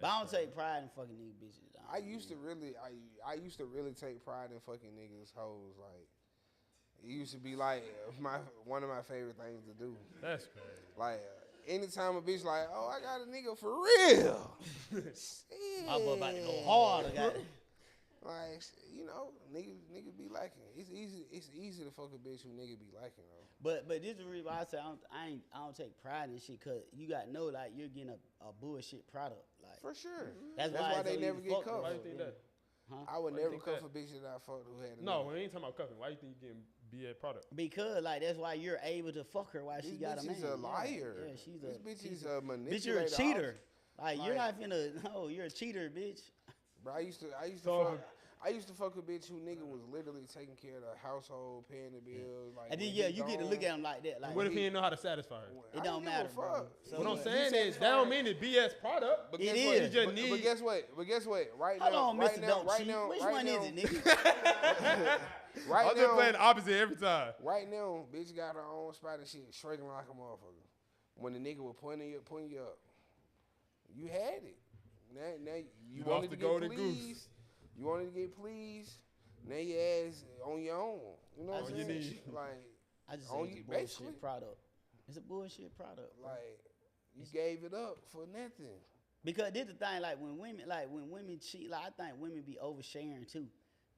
But I don't take pride in fucking these bitches. I used to really take pride in fucking niggas hoes. Like, it used to be like one of my favorite things to do. That's crazy. Like, anytime a bitch like, oh, I got a nigga for real. Shit. My boy about to go hard. I got it. Like, you know, niggas be liking. It's easy to fuck a bitch who nigga be liking though. But this is the reason why I say I don't take pride in shit, cause you got to know like you're getting a bullshit product. Like For sure. that's why it's they so never easy to get fuck cuffed. with. Why you think that? Huh? I would Why you never think cuff that? a bitch that I fucked who had a No, nigga. we ain't talking about cuffing. Why you think you getting BA product? Because like that's why you're able to fuck her while This she got a bitch man. is a liar. Yeah, she's This a bitch she's is a manipulator. bitch. You're a cheater. Like you're Like- not finna. No, you're a cheater, bitch. Bro, I used to So- fuck a bitch who nigga was literally taking care of the household, paying the bills. Like, And then when yeah, he you get to gone, look at him like that. Like What if he didn't know how to satisfy her? it I don't give a matter, bro. fuck. So What I'm what? saying said is, that don't mean it's BS product. But It guess is. what? You just But need. guess what? But guess what? Right Hold now, on, right Mr. now, Don't right Cheat. now, Which right one now, is it, nigga? right I'm just now, playing the opposite every time. right now, bitch got her own spot and shit, shaking like a motherfucker. When the nigga was putting you up, you had it. Now you You wanted lost to the get golden pleased. goose. You wanted to get pleased. Now your ass on your own. You know what I'm On your saying? knee. Like, I just On say it's you, a bullshit basically. product. It's a bullshit product. Bro. like you gave it up for nothing. Because this the thing, like when women cheat, like I think women be oversharing too.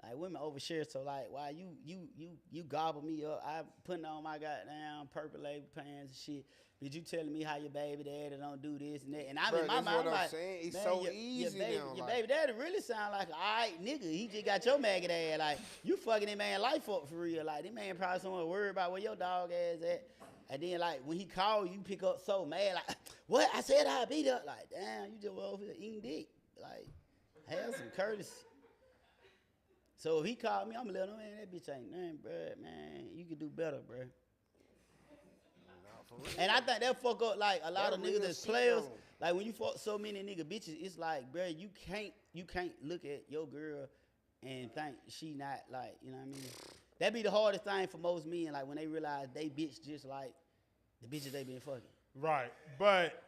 Like women overshare, so like why you gobble me up, I putting on my goddamn purple label pants and shit. But you telling me how your baby daddy don't do this and that, and I'm Bruh, in my that's mind what I'm I'm like, saying. It's man, so your easy baby, now, Your like- baby daddy really sound like an alright nigga. He just got your maggot ass. Like you fucking that man life up for real. Like that man probably somewhere worried about where your dog ass at. And then like when he called you pick up so mad like, what? I said I'd beat up. Like damn, you just over here eating dick. Like have some courtesy. So if he called me, I'm gonna let him, man, that bitch ain't nothing, bruh, man. You can do better, bruh. Nah, for real. And I think that fuck up like a lot That of real niggas that's shit, players. though. Like when you fuck so many nigga bitches, it's like, bruh, you can't look at your girl and think she not like, you know what I mean? That be the hardest thing for most men, like when they realize they bitch just like the bitches they been fucking. Right, but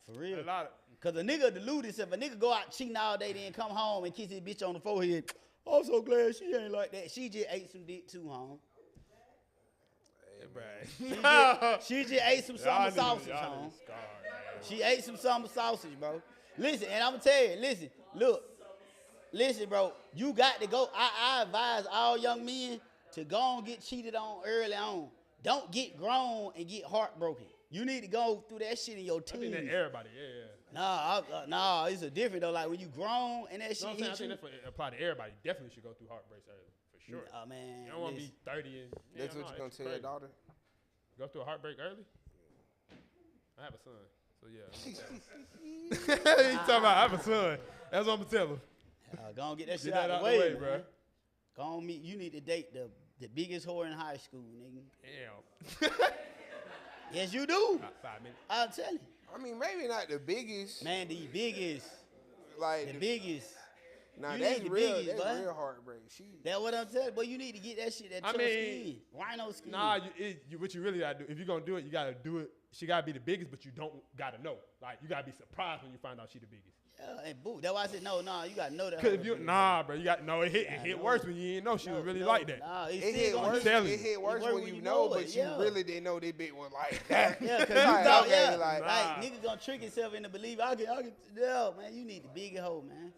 For real. a lot of. Cause a nigga delude himself. A nigga go out cheating all day, then come home and kiss his bitch on the forehead. I'm so glad she ain't like that. She just ate some dick too, home. Right. She just ate some summer sausage, home. She ate some summer sausage, bro. Listen, and I'm gonna tell you, listen, bro. You got to go. I advise all young men to go and get cheated on early on. Don't get grown and get heartbroken. You need to go through that shit in your I think that teens. everybody, yeah. Nah, it's a different though. Like when you grown and that No, shit I'm saying, I hit think you. that's what apply to everybody. Definitely should go through heartbreaks early, for sure. Oh man, You don't want to listen. be 30 and. That's yeah, what no, you gonna it's tell your crazy. daughter? Go through a heartbreak early? I have a son, so yeah. He talking about I have a son. That's what I'm gonna tell him. Go on, get that shit Get that out the way, bro. man. Go on, meet. You need to date the biggest whore in high school, nigga. Damn. Yes, you do. About 5 minutes. I'm telling you, I mean, maybe not the biggest. man. The biggest, Like, the biggest. nah, you that's need the real. biggies, That's bud. real heartbreak. She. That's what I'm telling you. But you need to get that shit, that I tough mean, skin, rhino skin. Nah, what you really gotta do, if you're gonna do it, you gotta do it. She gotta be the biggest, but you don't gotta know. Like, you gotta be surprised when you find out she the biggest. Yeah, and boo. That's why I said no. You gotta know that. Cause hoe if you, the biggest. nah, bro, you got, no, it I hit know. worse when you didn't know she was really No, like that. Nah, it's It still hit gonna worse. hit. telling It you. hit worse worse when you know, but it, you yeah. really didn't know that bitch was like that. Yeah, cause you Like, thought, okay, yeah, like- Nah. nigga gonna trick himself into believing. I can, no, man, you need the bigger hoe, man.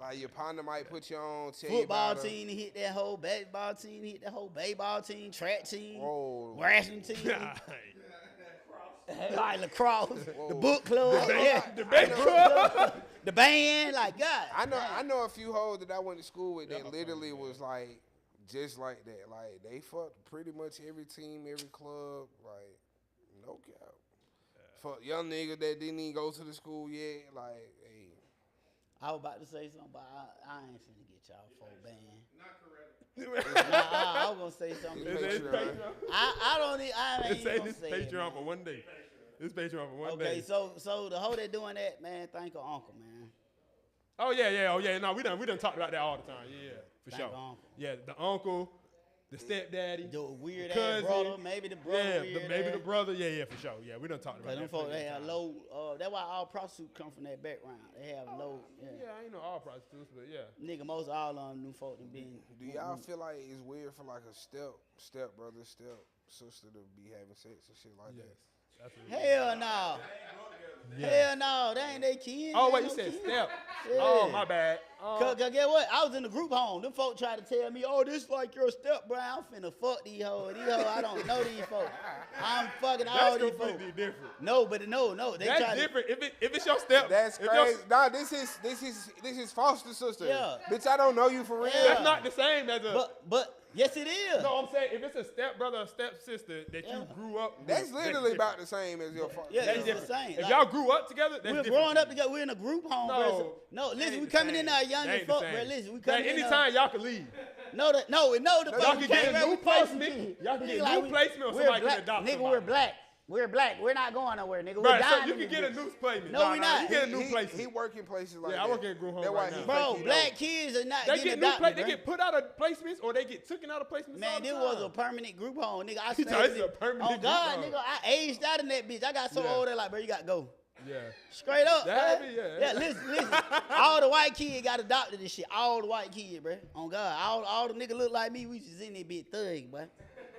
Like your partner might put you on, tell Football you about team to hit that whole, basketball team to hit that whole, baseball team, track team, Whoa. wrestling team, like lacrosse, the Whoa. book club, yeah, The big club. the band, like God. I know a few hoes that I went to school with that Yeah, literally was like just like that. Like they fucked pretty much every team, every club. Like no cap. For young niggas that didn't even go to the school yet, like, hey. I was about to say something, but I ain't finna get y'all folk banned. Not correct. I was gonna say something. It's Patreon. I don't. I ain't It's even gonna this say it, Patreon man. for one day. It's Patreon for one day. Okay, so the hoe that doing that, man, thank her uncle, man. Oh yeah. No, we done talked about that all the time. Yeah, for Thank sure. her uncle. Yeah, the uncle, the stepdaddy, The weird cousin, ass brother, maybe the brother. yeah, weird maybe ass. the brother. Yeah, for sure. Yeah, we done talked about Cause them that. folks, plenty they of have times. low. That's why all prostitutes come from that background. They have low. Yeah. Yeah, I ain't know all prostitutes, but yeah. Nigga, most all of them new folk done been. Do y'all feel like it's weird for like a step brother, step sister to be having sex and shit like that? That's Hell no. Hell no, they ain't they kids. Oh They wait, ain't you no said kids. step. Yeah. Oh my bad. Cause get what? I was in the group home. Them folk tried to tell me, oh, this like your step, bro. I'm finna fuck these hoes. These hoes, I don't know these folks. I'm fucking all That's these folks. completely different. No, but no. They That's tried different. If it's your step, That's if your- crazy. Nah, this is foster sister. Yeah. Bitch, I don't know you for real. Yeah. That's not the same as a. But yes, it is. No, I'm saying if it's a step brother or step sister that you grew up with, That's literally different. about the same as your father. Yeah, That's it's different. the same. If Like, y'all grew up together, that's we're different. growing up together. We're in a group home, No, bro. No, they listen, ain't we the coming same. in there young They as ain't the fuck, same. bro. Listen, we Man, coming in anytime y'all can leave. No, the Y'all fuck can get a new placement. Y'all can get a new placement or somebody can adopt Nigga, somebody. we're black. We're black. We're not going nowhere, nigga. We're Bro, so dying you in can this get a bitch. new placement. No, we not. You get a new He placement. work in places like Yeah, that. I work in group home That's right why he now. Bro, think he black know. kids are not They getting get new adopted, They bro. get put out of placements or they get taken out of placements. all Man, the this time. was a permanent group home, nigga. I He stayed thought it's in a it. permanent On God, group nigga, home. I aged out in that bitch. I got so Yeah. old, they're like, bro, you got to go. Yeah. Straight up, That bro. be- yeah. Yeah, listen. All the white kids got adopted and shit. All the white kids, bro. On God. All the niggas look like me. We just in that bitch thug, boy.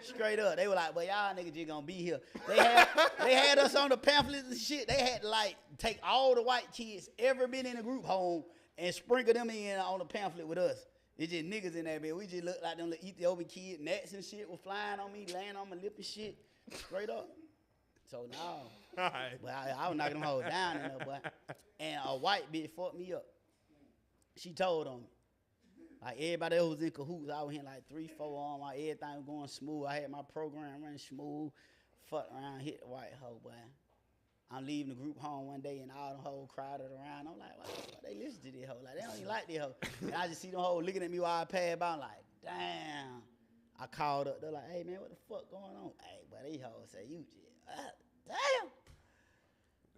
Straight up. They were like, but y'all niggas just gonna be here. They had us on the pamphlets and shit. They had to like take all the white kids ever been in a group home and sprinkle them in on the pamphlet with us. It's just niggas in that bitch. We just looked like them little Ethiopian kids. Gnats and shit were flying on me, laying on my lip and shit. Straight up. So no. All right. But I was knocking them hoes down in there, boy. And a white bitch fucked me up. She told on me. Like everybody else was in cahoots. I was hitting like 3, 4 on my everything was going smooth. I had my program running smooth. Fuck around, hit the white hoe, boy. I'm leaving the group home one day and all the hoes crowded around. I'm like, what the fuck? They listen to this hoe. Like, they don't even like this hoe. And I just see them hoes looking at me while I pass by. I'm like, damn. I called up. They're like, hey, man, what the fuck going on? Hey, but these hoes say, you just, damn.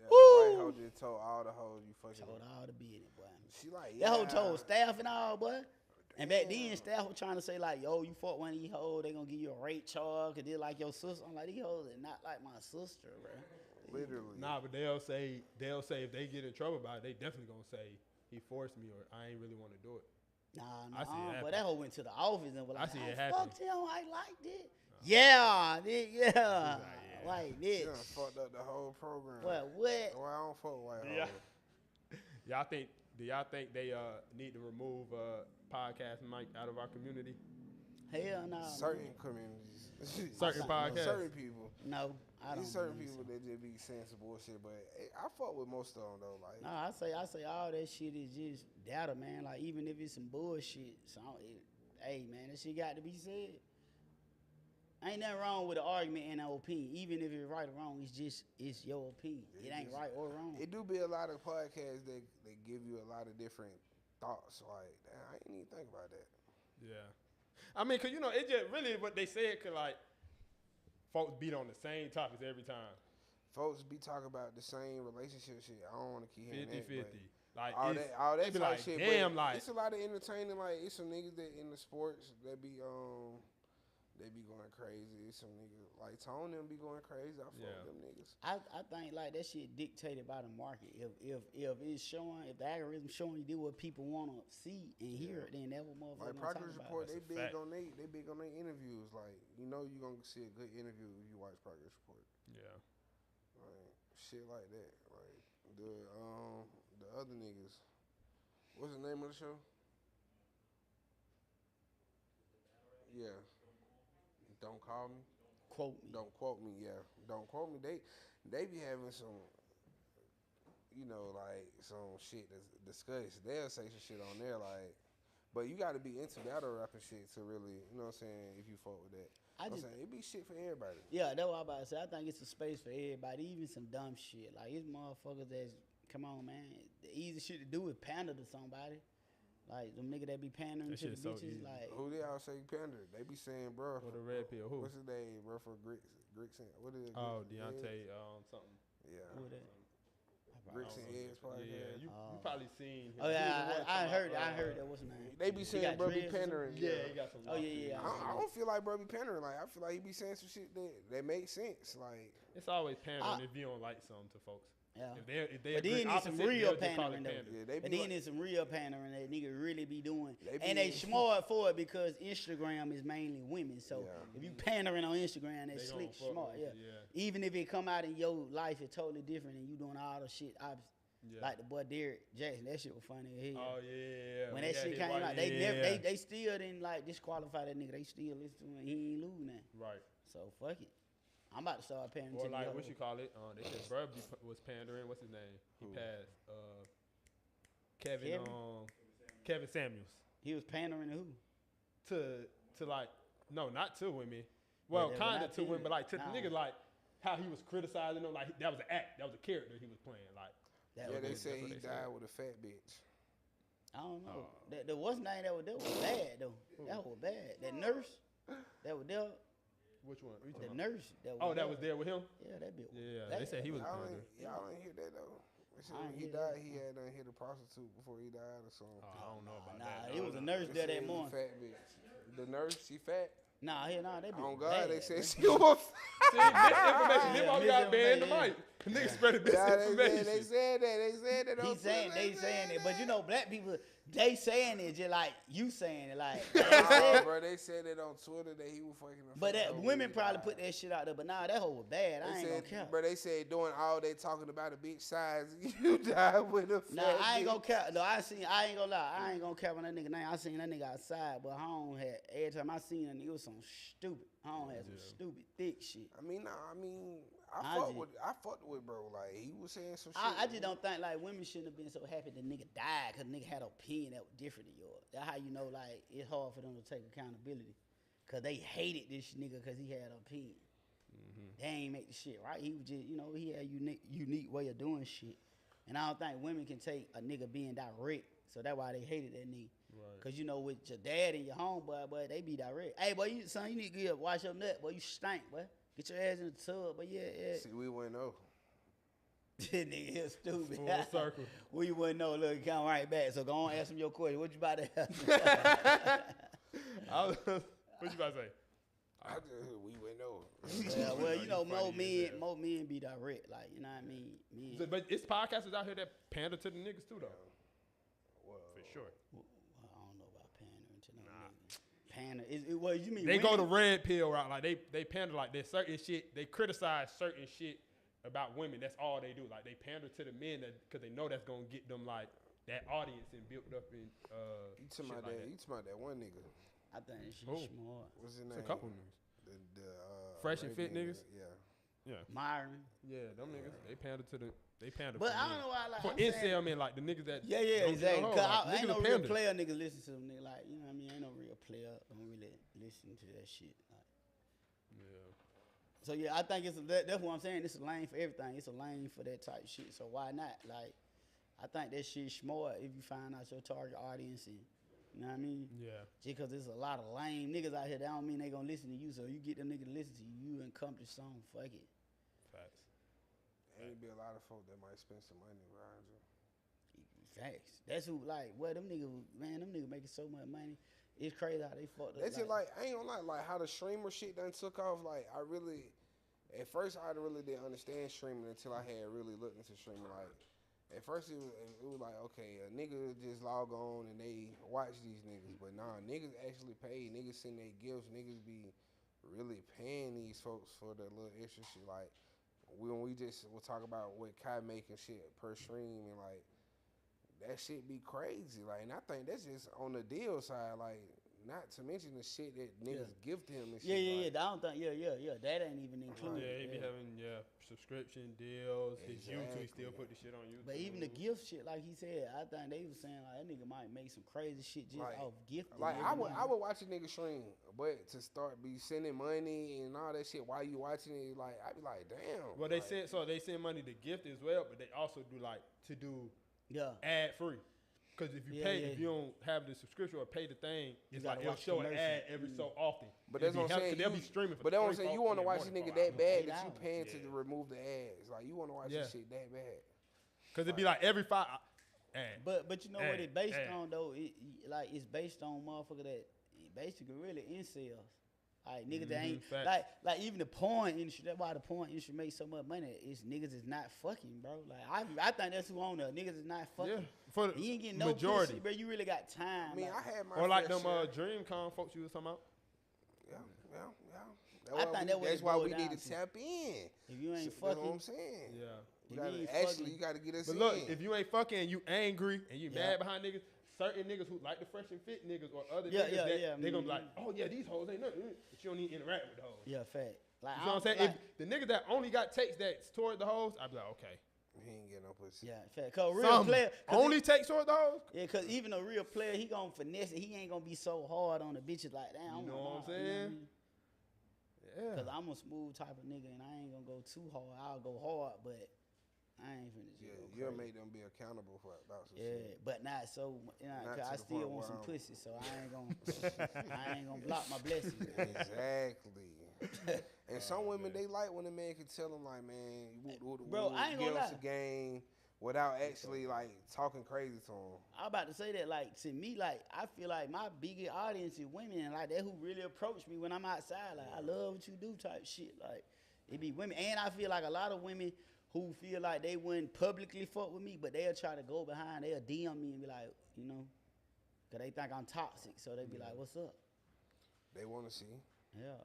That Woo. white hoe just told all the hoes you fucking. Told all the business, boy. She like, That hoe yeah. told staff and all, boy. And back then, staff was trying to say, like, yo, you fought one of these hoes, they gonna give you a rape charge, cause they like your sister. I'm like, these hoes are not like my sister, bro. Literally. Nah, but they'll say if they get in trouble about it, they definitely gonna say he forced me or I ain't really want to do it. Nah, I see it but happen. that hoe went to the office and was I like, see oh, it happen. fuck them, I like it. Yeah, yeah. like She this. done fucked up the whole program. What? What? Well, I don't fuck with white Yeah. hoes. Do y'all think they need to remove podcast mic out of our community? Hell no. Certain communities. Certain podcasts. Certain people. No, I don't. These certain believe people so. that just be saying some bullshit, but I fuck with most of them though. Like, No, I say all that shit is just data, man. Like even if it's some bullshit, hey man, that shit got to be said. Ain't nothing wrong with an argument and an opinion. Even if it's right or wrong, it's your opinion. It ain't right or wrong. it do be a lot of podcasts that give you a lot of different thoughts. Like, damn, I ain't even think about that. Yeah. I mean, cause it just really what they said could like folks beat on the same topics every time. Folks be talking about the same relationship shit. I don't want to keep hearing 50-50. that. Like All they that be type like, shit. damn, but like it's a lot of entertaining. Like, it's some niggas that in the sports that be they be going crazy. Some niggas like Tone them be going crazy. I fuck with them niggas. I think like that shit dictated by the market. If it's showing, if the algorithm showing you what people want to see and hear, then that what motherfuckers Like gonna talk Progress about. Report, That's they a fact. big on their interviews. Like, you gonna see a good interview if you watch Progress Report. yeah. Like, shit like that. Like the other niggas. What's the name of the show? Yeah. Don't call me. Quote me. Don't quote me. Yeah. Don't quote me. They be having some, like some shit that's discussed. They'll say some shit on there like, But you got to be into battle rap and shit to really, you know what I'm saying, if you fuck with that. I'm saying it be shit for everybody. Yeah, that's what I'm about to say. I think it's a space for everybody, even some dumb shit. Like, it's motherfuckers that's, come on, man. The easy shit to do is pander to somebody. Like, them niggas that be pandering That to the shit so bitches. easy. Like, Who they all say pander? They be saying, bro. For the red pill, who? What's his name, bro, for Grix? What is it? Oh, Deontay, something. Yeah. who that? Grix and Ed's podcast. Yeah, you probably seen him. Oh, He was the yeah, one I talking heard about, that. What's his name? They be saying, got bro, be dreads or something? pandering. Yeah, he got some. Oh, yeah. I don't feel like bro be pandering. Like, I feel like he be saying some shit that makes sense. Like, It's always pandering if you don't like something to folks. Yeah. If they But then agree there's some opposite, real they'll just call it pandering, though. pandering. yeah, they But be then like, there's some real pandering that nigga really be doing. They be- And they smart for it because Instagram is mainly women. So Yeah. if you pandering on Instagram, They that's gonna slick, fuck smart. with Yeah. you, yeah. Even if it come out in your life, it's totally different and you doing all the shit opposite. Yeah. Like the boy Derek Jackson, that shit was funny as hell. Oh yeah. When We that got shit hit came right- out, they still didn't like disqualify that nigga. They still listen to him. He ain't lose now. Right. So fuck it. I'm about to start pandering Or to like the what you call it? They said Burb was pandering. What's his name? He passed. Kevin Samuels. He was pandering to who? To like not to women. Well, they were kind not of to women, but like to Nah. the nigga, like how he was criticizing them. Like that was an act. That was a character he was playing. Like That yeah, was- they say that's what he they died said. with a fat bitch. I don't know. That what's name that was bad though. That was bad. That nurse that was there. which one? What you The talking about? nurse that was Oh, that there. was there with him. Yeah, that bitch. Yeah, they said he was pandering. Y'all ain't hear that though. They said I when ain't he hear died, that. he had hit a prostitute before he died or something. Oh, I don't know about Nah, that. it was a nurse They there said that it was a morning. fat bitch. The nurse, she fat. Nah, that bitch. On was God, bad, they said man. she was. See, misinformation. Them Yeah, all got banned misinformation, tonight. Niggas spreading Yeah, misinformation. they said that. They said that. on Twitter. They saying it, but you know, black people, they saying it just like you saying it, like. They Nah, said- bro, they said it on Twitter that he was fucking. a but fat that hoe women when he probably died. put that shit out there. But nah, that hoe was bad. I They ain't said, gonna care. bro, they said doing all they talking about a bitch size. You died with a fat Nah, I ain't bitch. gonna care. No, I ain't gonna lie. I ain't gonna care when that nigga name. I seen that nigga outside, but Home had every time I seen that nigga, it was some stupid. Home had some stupid thick shit. I mean, I I fucked with bro. Like he was saying some shit. I just don't think like women shouldn't have been so happy the nigga died because nigga had an opinion that was different than yours. That's how you know like it's hard for them to take accountability because they hated this nigga because he had an opinion. They ain't make the shit right. He was just he had a unique way of doing shit, and I don't think women can take a nigga being direct. So that's why they hated that nigga. Right. Cause with your dad and your homeboy, boy, they be direct. Hey, boy, you need to wash your nut, boy. You stink, boy. Get your ass in the tub, but yeah. See, we wouldn't know. This nigga here stupid. Full circle. We wouldn't know. Look, come right back. So go on, ask him your question. What you about to ask? What you about to say? We wouldn't know. Yeah, well, You funny as hell. more men be direct. Like, you know what I mean? Men. But it's podcasters out here that pander to the niggas too, though. Well, For sure. Well, I don't know about pandering to no niggas. Pander. Well, you mean They go women? the red pill route. Like they pander like there's certain shit. They criticize certain shit about women. That's all they do. Like they pander to the men because they know that's gonna get them like that audience and built up in you shit talking about like that? You talking about that one nigga? I think that shit Who? smart. What's his It's name? a couple niggas. The Fresh and fit Arabian niggas? nigga, Yeah. Myron. Yeah, them niggas. They pander to the. They pander. But for I men. don't know why. Like, For I'm saying- incel men, like the niggas that. Yeah, don't get exactly. no hoe, Cause like, I ain't niggas no a real pander. player niggas listen to them nigga. Like, you know what I mean? Ain't no real player. Don't really listen to that shit. Like, Yeah. so yeah, I think that's what I'm saying. It's a lane for everything. It's a lane for that type shit. So why not? Like, I think that shit's smart if you find out your target audience and you know what I mean? Yeah. Just cause there's a lot of lame niggas out here, that don't mean they gonna listen to you. So you get them niggas to listen to you, you accomplish something. Fuck it. Facts. Ain't be a lot of folk that might spend some money behind you. Facts. That's who like. Well, them niggas, man, them niggas making so much money. It's crazy how they fucked up. That's just like I ain't gonna lie, like how the streamer shit done took off. Like I really, at first I really didn't understand streaming until I had really looked into streaming. Like at first it was like okay, a nigga just log on and they watch these niggas, but nah, niggas actually pay. Niggas send their gifts. Niggas be really paying these folks for the little extra shit. Like when we just will talk about what Kai making shit per stream and like. That shit be crazy, like, and I think that's just on the deal side, like, not to mention the shit that niggas give to him and shit. Yeah. like, I don't think. Yeah. That ain't even included. Yeah, he be having subscription deals. His Exactly. YouTube, still put the shit on YouTube. But even the gift shit, like he said, I think they was saying like that nigga might make some crazy shit just Like- off gifting. Like every I would month. watch a nigga stream, but to start be sending money and all that shit while you watching it, like I be like, damn. Well, they like, send money to gift as well, but they also do like to do Yeah. ad free. Because if you Yeah, pay, yeah. if you don't have the subscription or pay the thing, it's gotta like it'll watch show an commercial. ad every so often. But It'll that's what be I'm hell- saying. They'll be streaming for But that's what I'm 3, saying. You 4, want to and watch more this than nigga 4 that hours. bad 8 that you hours. paying Yeah. to remove the ads. Like you want to watch Yeah. this shit that bad. Because it'd be like every 5 ad. But you know what Hey, it's based hey. on though? Like it's based on motherfucker that basically really incels. Like niggas that ain't facts. like even the porn industry. That's why the porn industry makes so much money. It's niggas is not fucking, bro. Like I think that's who on there. Niggas is not fucking. Yeah, for the You ain't getting no majority. pussy, bro. You really got time. I mean, like, I had my Or like fair them share. DreamCon folks you was talking about. Yeah. I think that's what that's it why boiled we down need to to. tap in. if you ain't That's what fucking, I'm saying. Yeah. You If you gotta, ain't actually, fucking- you got to get us But in. look, if you ain't fucking and you angry and you Yeah. mad behind niggas, certain niggas who like the fresh and fit niggas or other Yeah, niggas yeah, that yeah, they gonna be mhm. like, oh yeah, these hoes ain't nothing. But you don't need to interact with the hoes. yeah, fact. Like You know what I'm saying? Like, If the niggas that only got takes that's toward the hoes, I'd be like, okay. he ain't getting no pussy. yeah, fact. Cause a real Some player only takes toward the hoes? Yeah, cause even a real player, he gonna finesse it. He ain't gonna be so hard on the bitches like that. You know what I'm saying? Yeah. Cause I'm a smooth type of nigga, and I ain't gonna go too hard. I'll go hard, but I ain't finna just Yeah, go you'll crazy. make them be accountable for about some Yeah, shit. but not so. You know, Not cause to I the still point want where some I'm- pussy, so I ain't gonna block my blessings. Exactly. And some women, they like when a man can tell them, like, man, Bro, I ain't give gonna us lie. a game without actually, like, talking crazy to them. I about to say that, like, to me, like, I feel like my biggest audience is women, and like that who really approach me when I'm outside. Like, I love what you do, type shit. Like, it be women, and I feel like a lot of women who feel like they wouldn't publicly fuck with me, but they'll try to go behind, they'll DM me and be like, you know, cause they think I'm toxic, so they be like, "What's up?" They want to see. Yeah,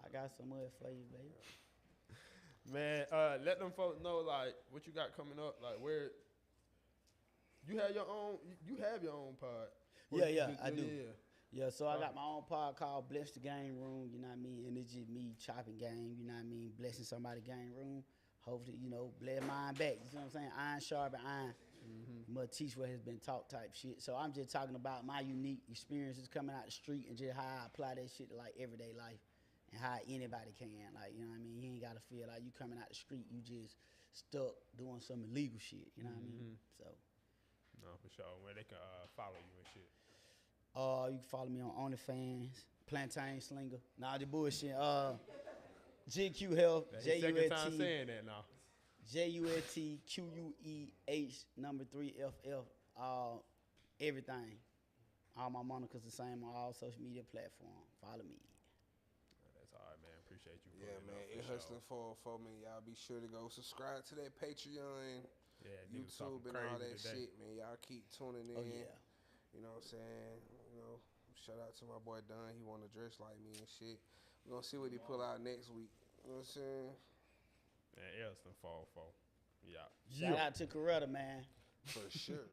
I got some more for you, baby. Man, let them folks know like what you got coming up, like where you have your own pod. Or Yeah, you yeah, just- I do. Yeah. Yeah, so I got my own pod called Bless the Game Room, you know what I mean? And it's just me chopping game, you know what I mean? Blessing somebody game room. Hopefully, you know, bless mine back. You know what I'm saying? Iron sharpen iron. Must teach what has been taught type shit. So I'm just talking about my unique experiences coming out the street and just how I apply that shit to like everyday life and how anybody can. Like, you know what I mean? You ain't gotta feel like you coming out the street, you just stuck doing some illegal shit. You know what I mean? So No, for sure. Where they can follow you and shit. you can follow me on OnlyFans, Plantain Slinger. Nah, the bullshit. GQ Health, That's his second time JULT, saying that now. JULTQUEH3FF. Everything. All my monikers the same on all social media platforms. Follow me. That's all right, man. Appreciate you. Yeah, putting it man. up It for hustling for man. Y'all be sure to go subscribe to that Patreon, sure. Yeah, niggas talking YouTube, and all crazy that today. shit, man. Y'all keep tuning in. Oh yeah. You know what I'm saying? You know, shout out to my boy Don. He want to dress like me and shit. We're gonna see what he pull out next week. You know what I'm saying? Man, Elston fall. Yeah. Shout out to Coretta, man. For sure.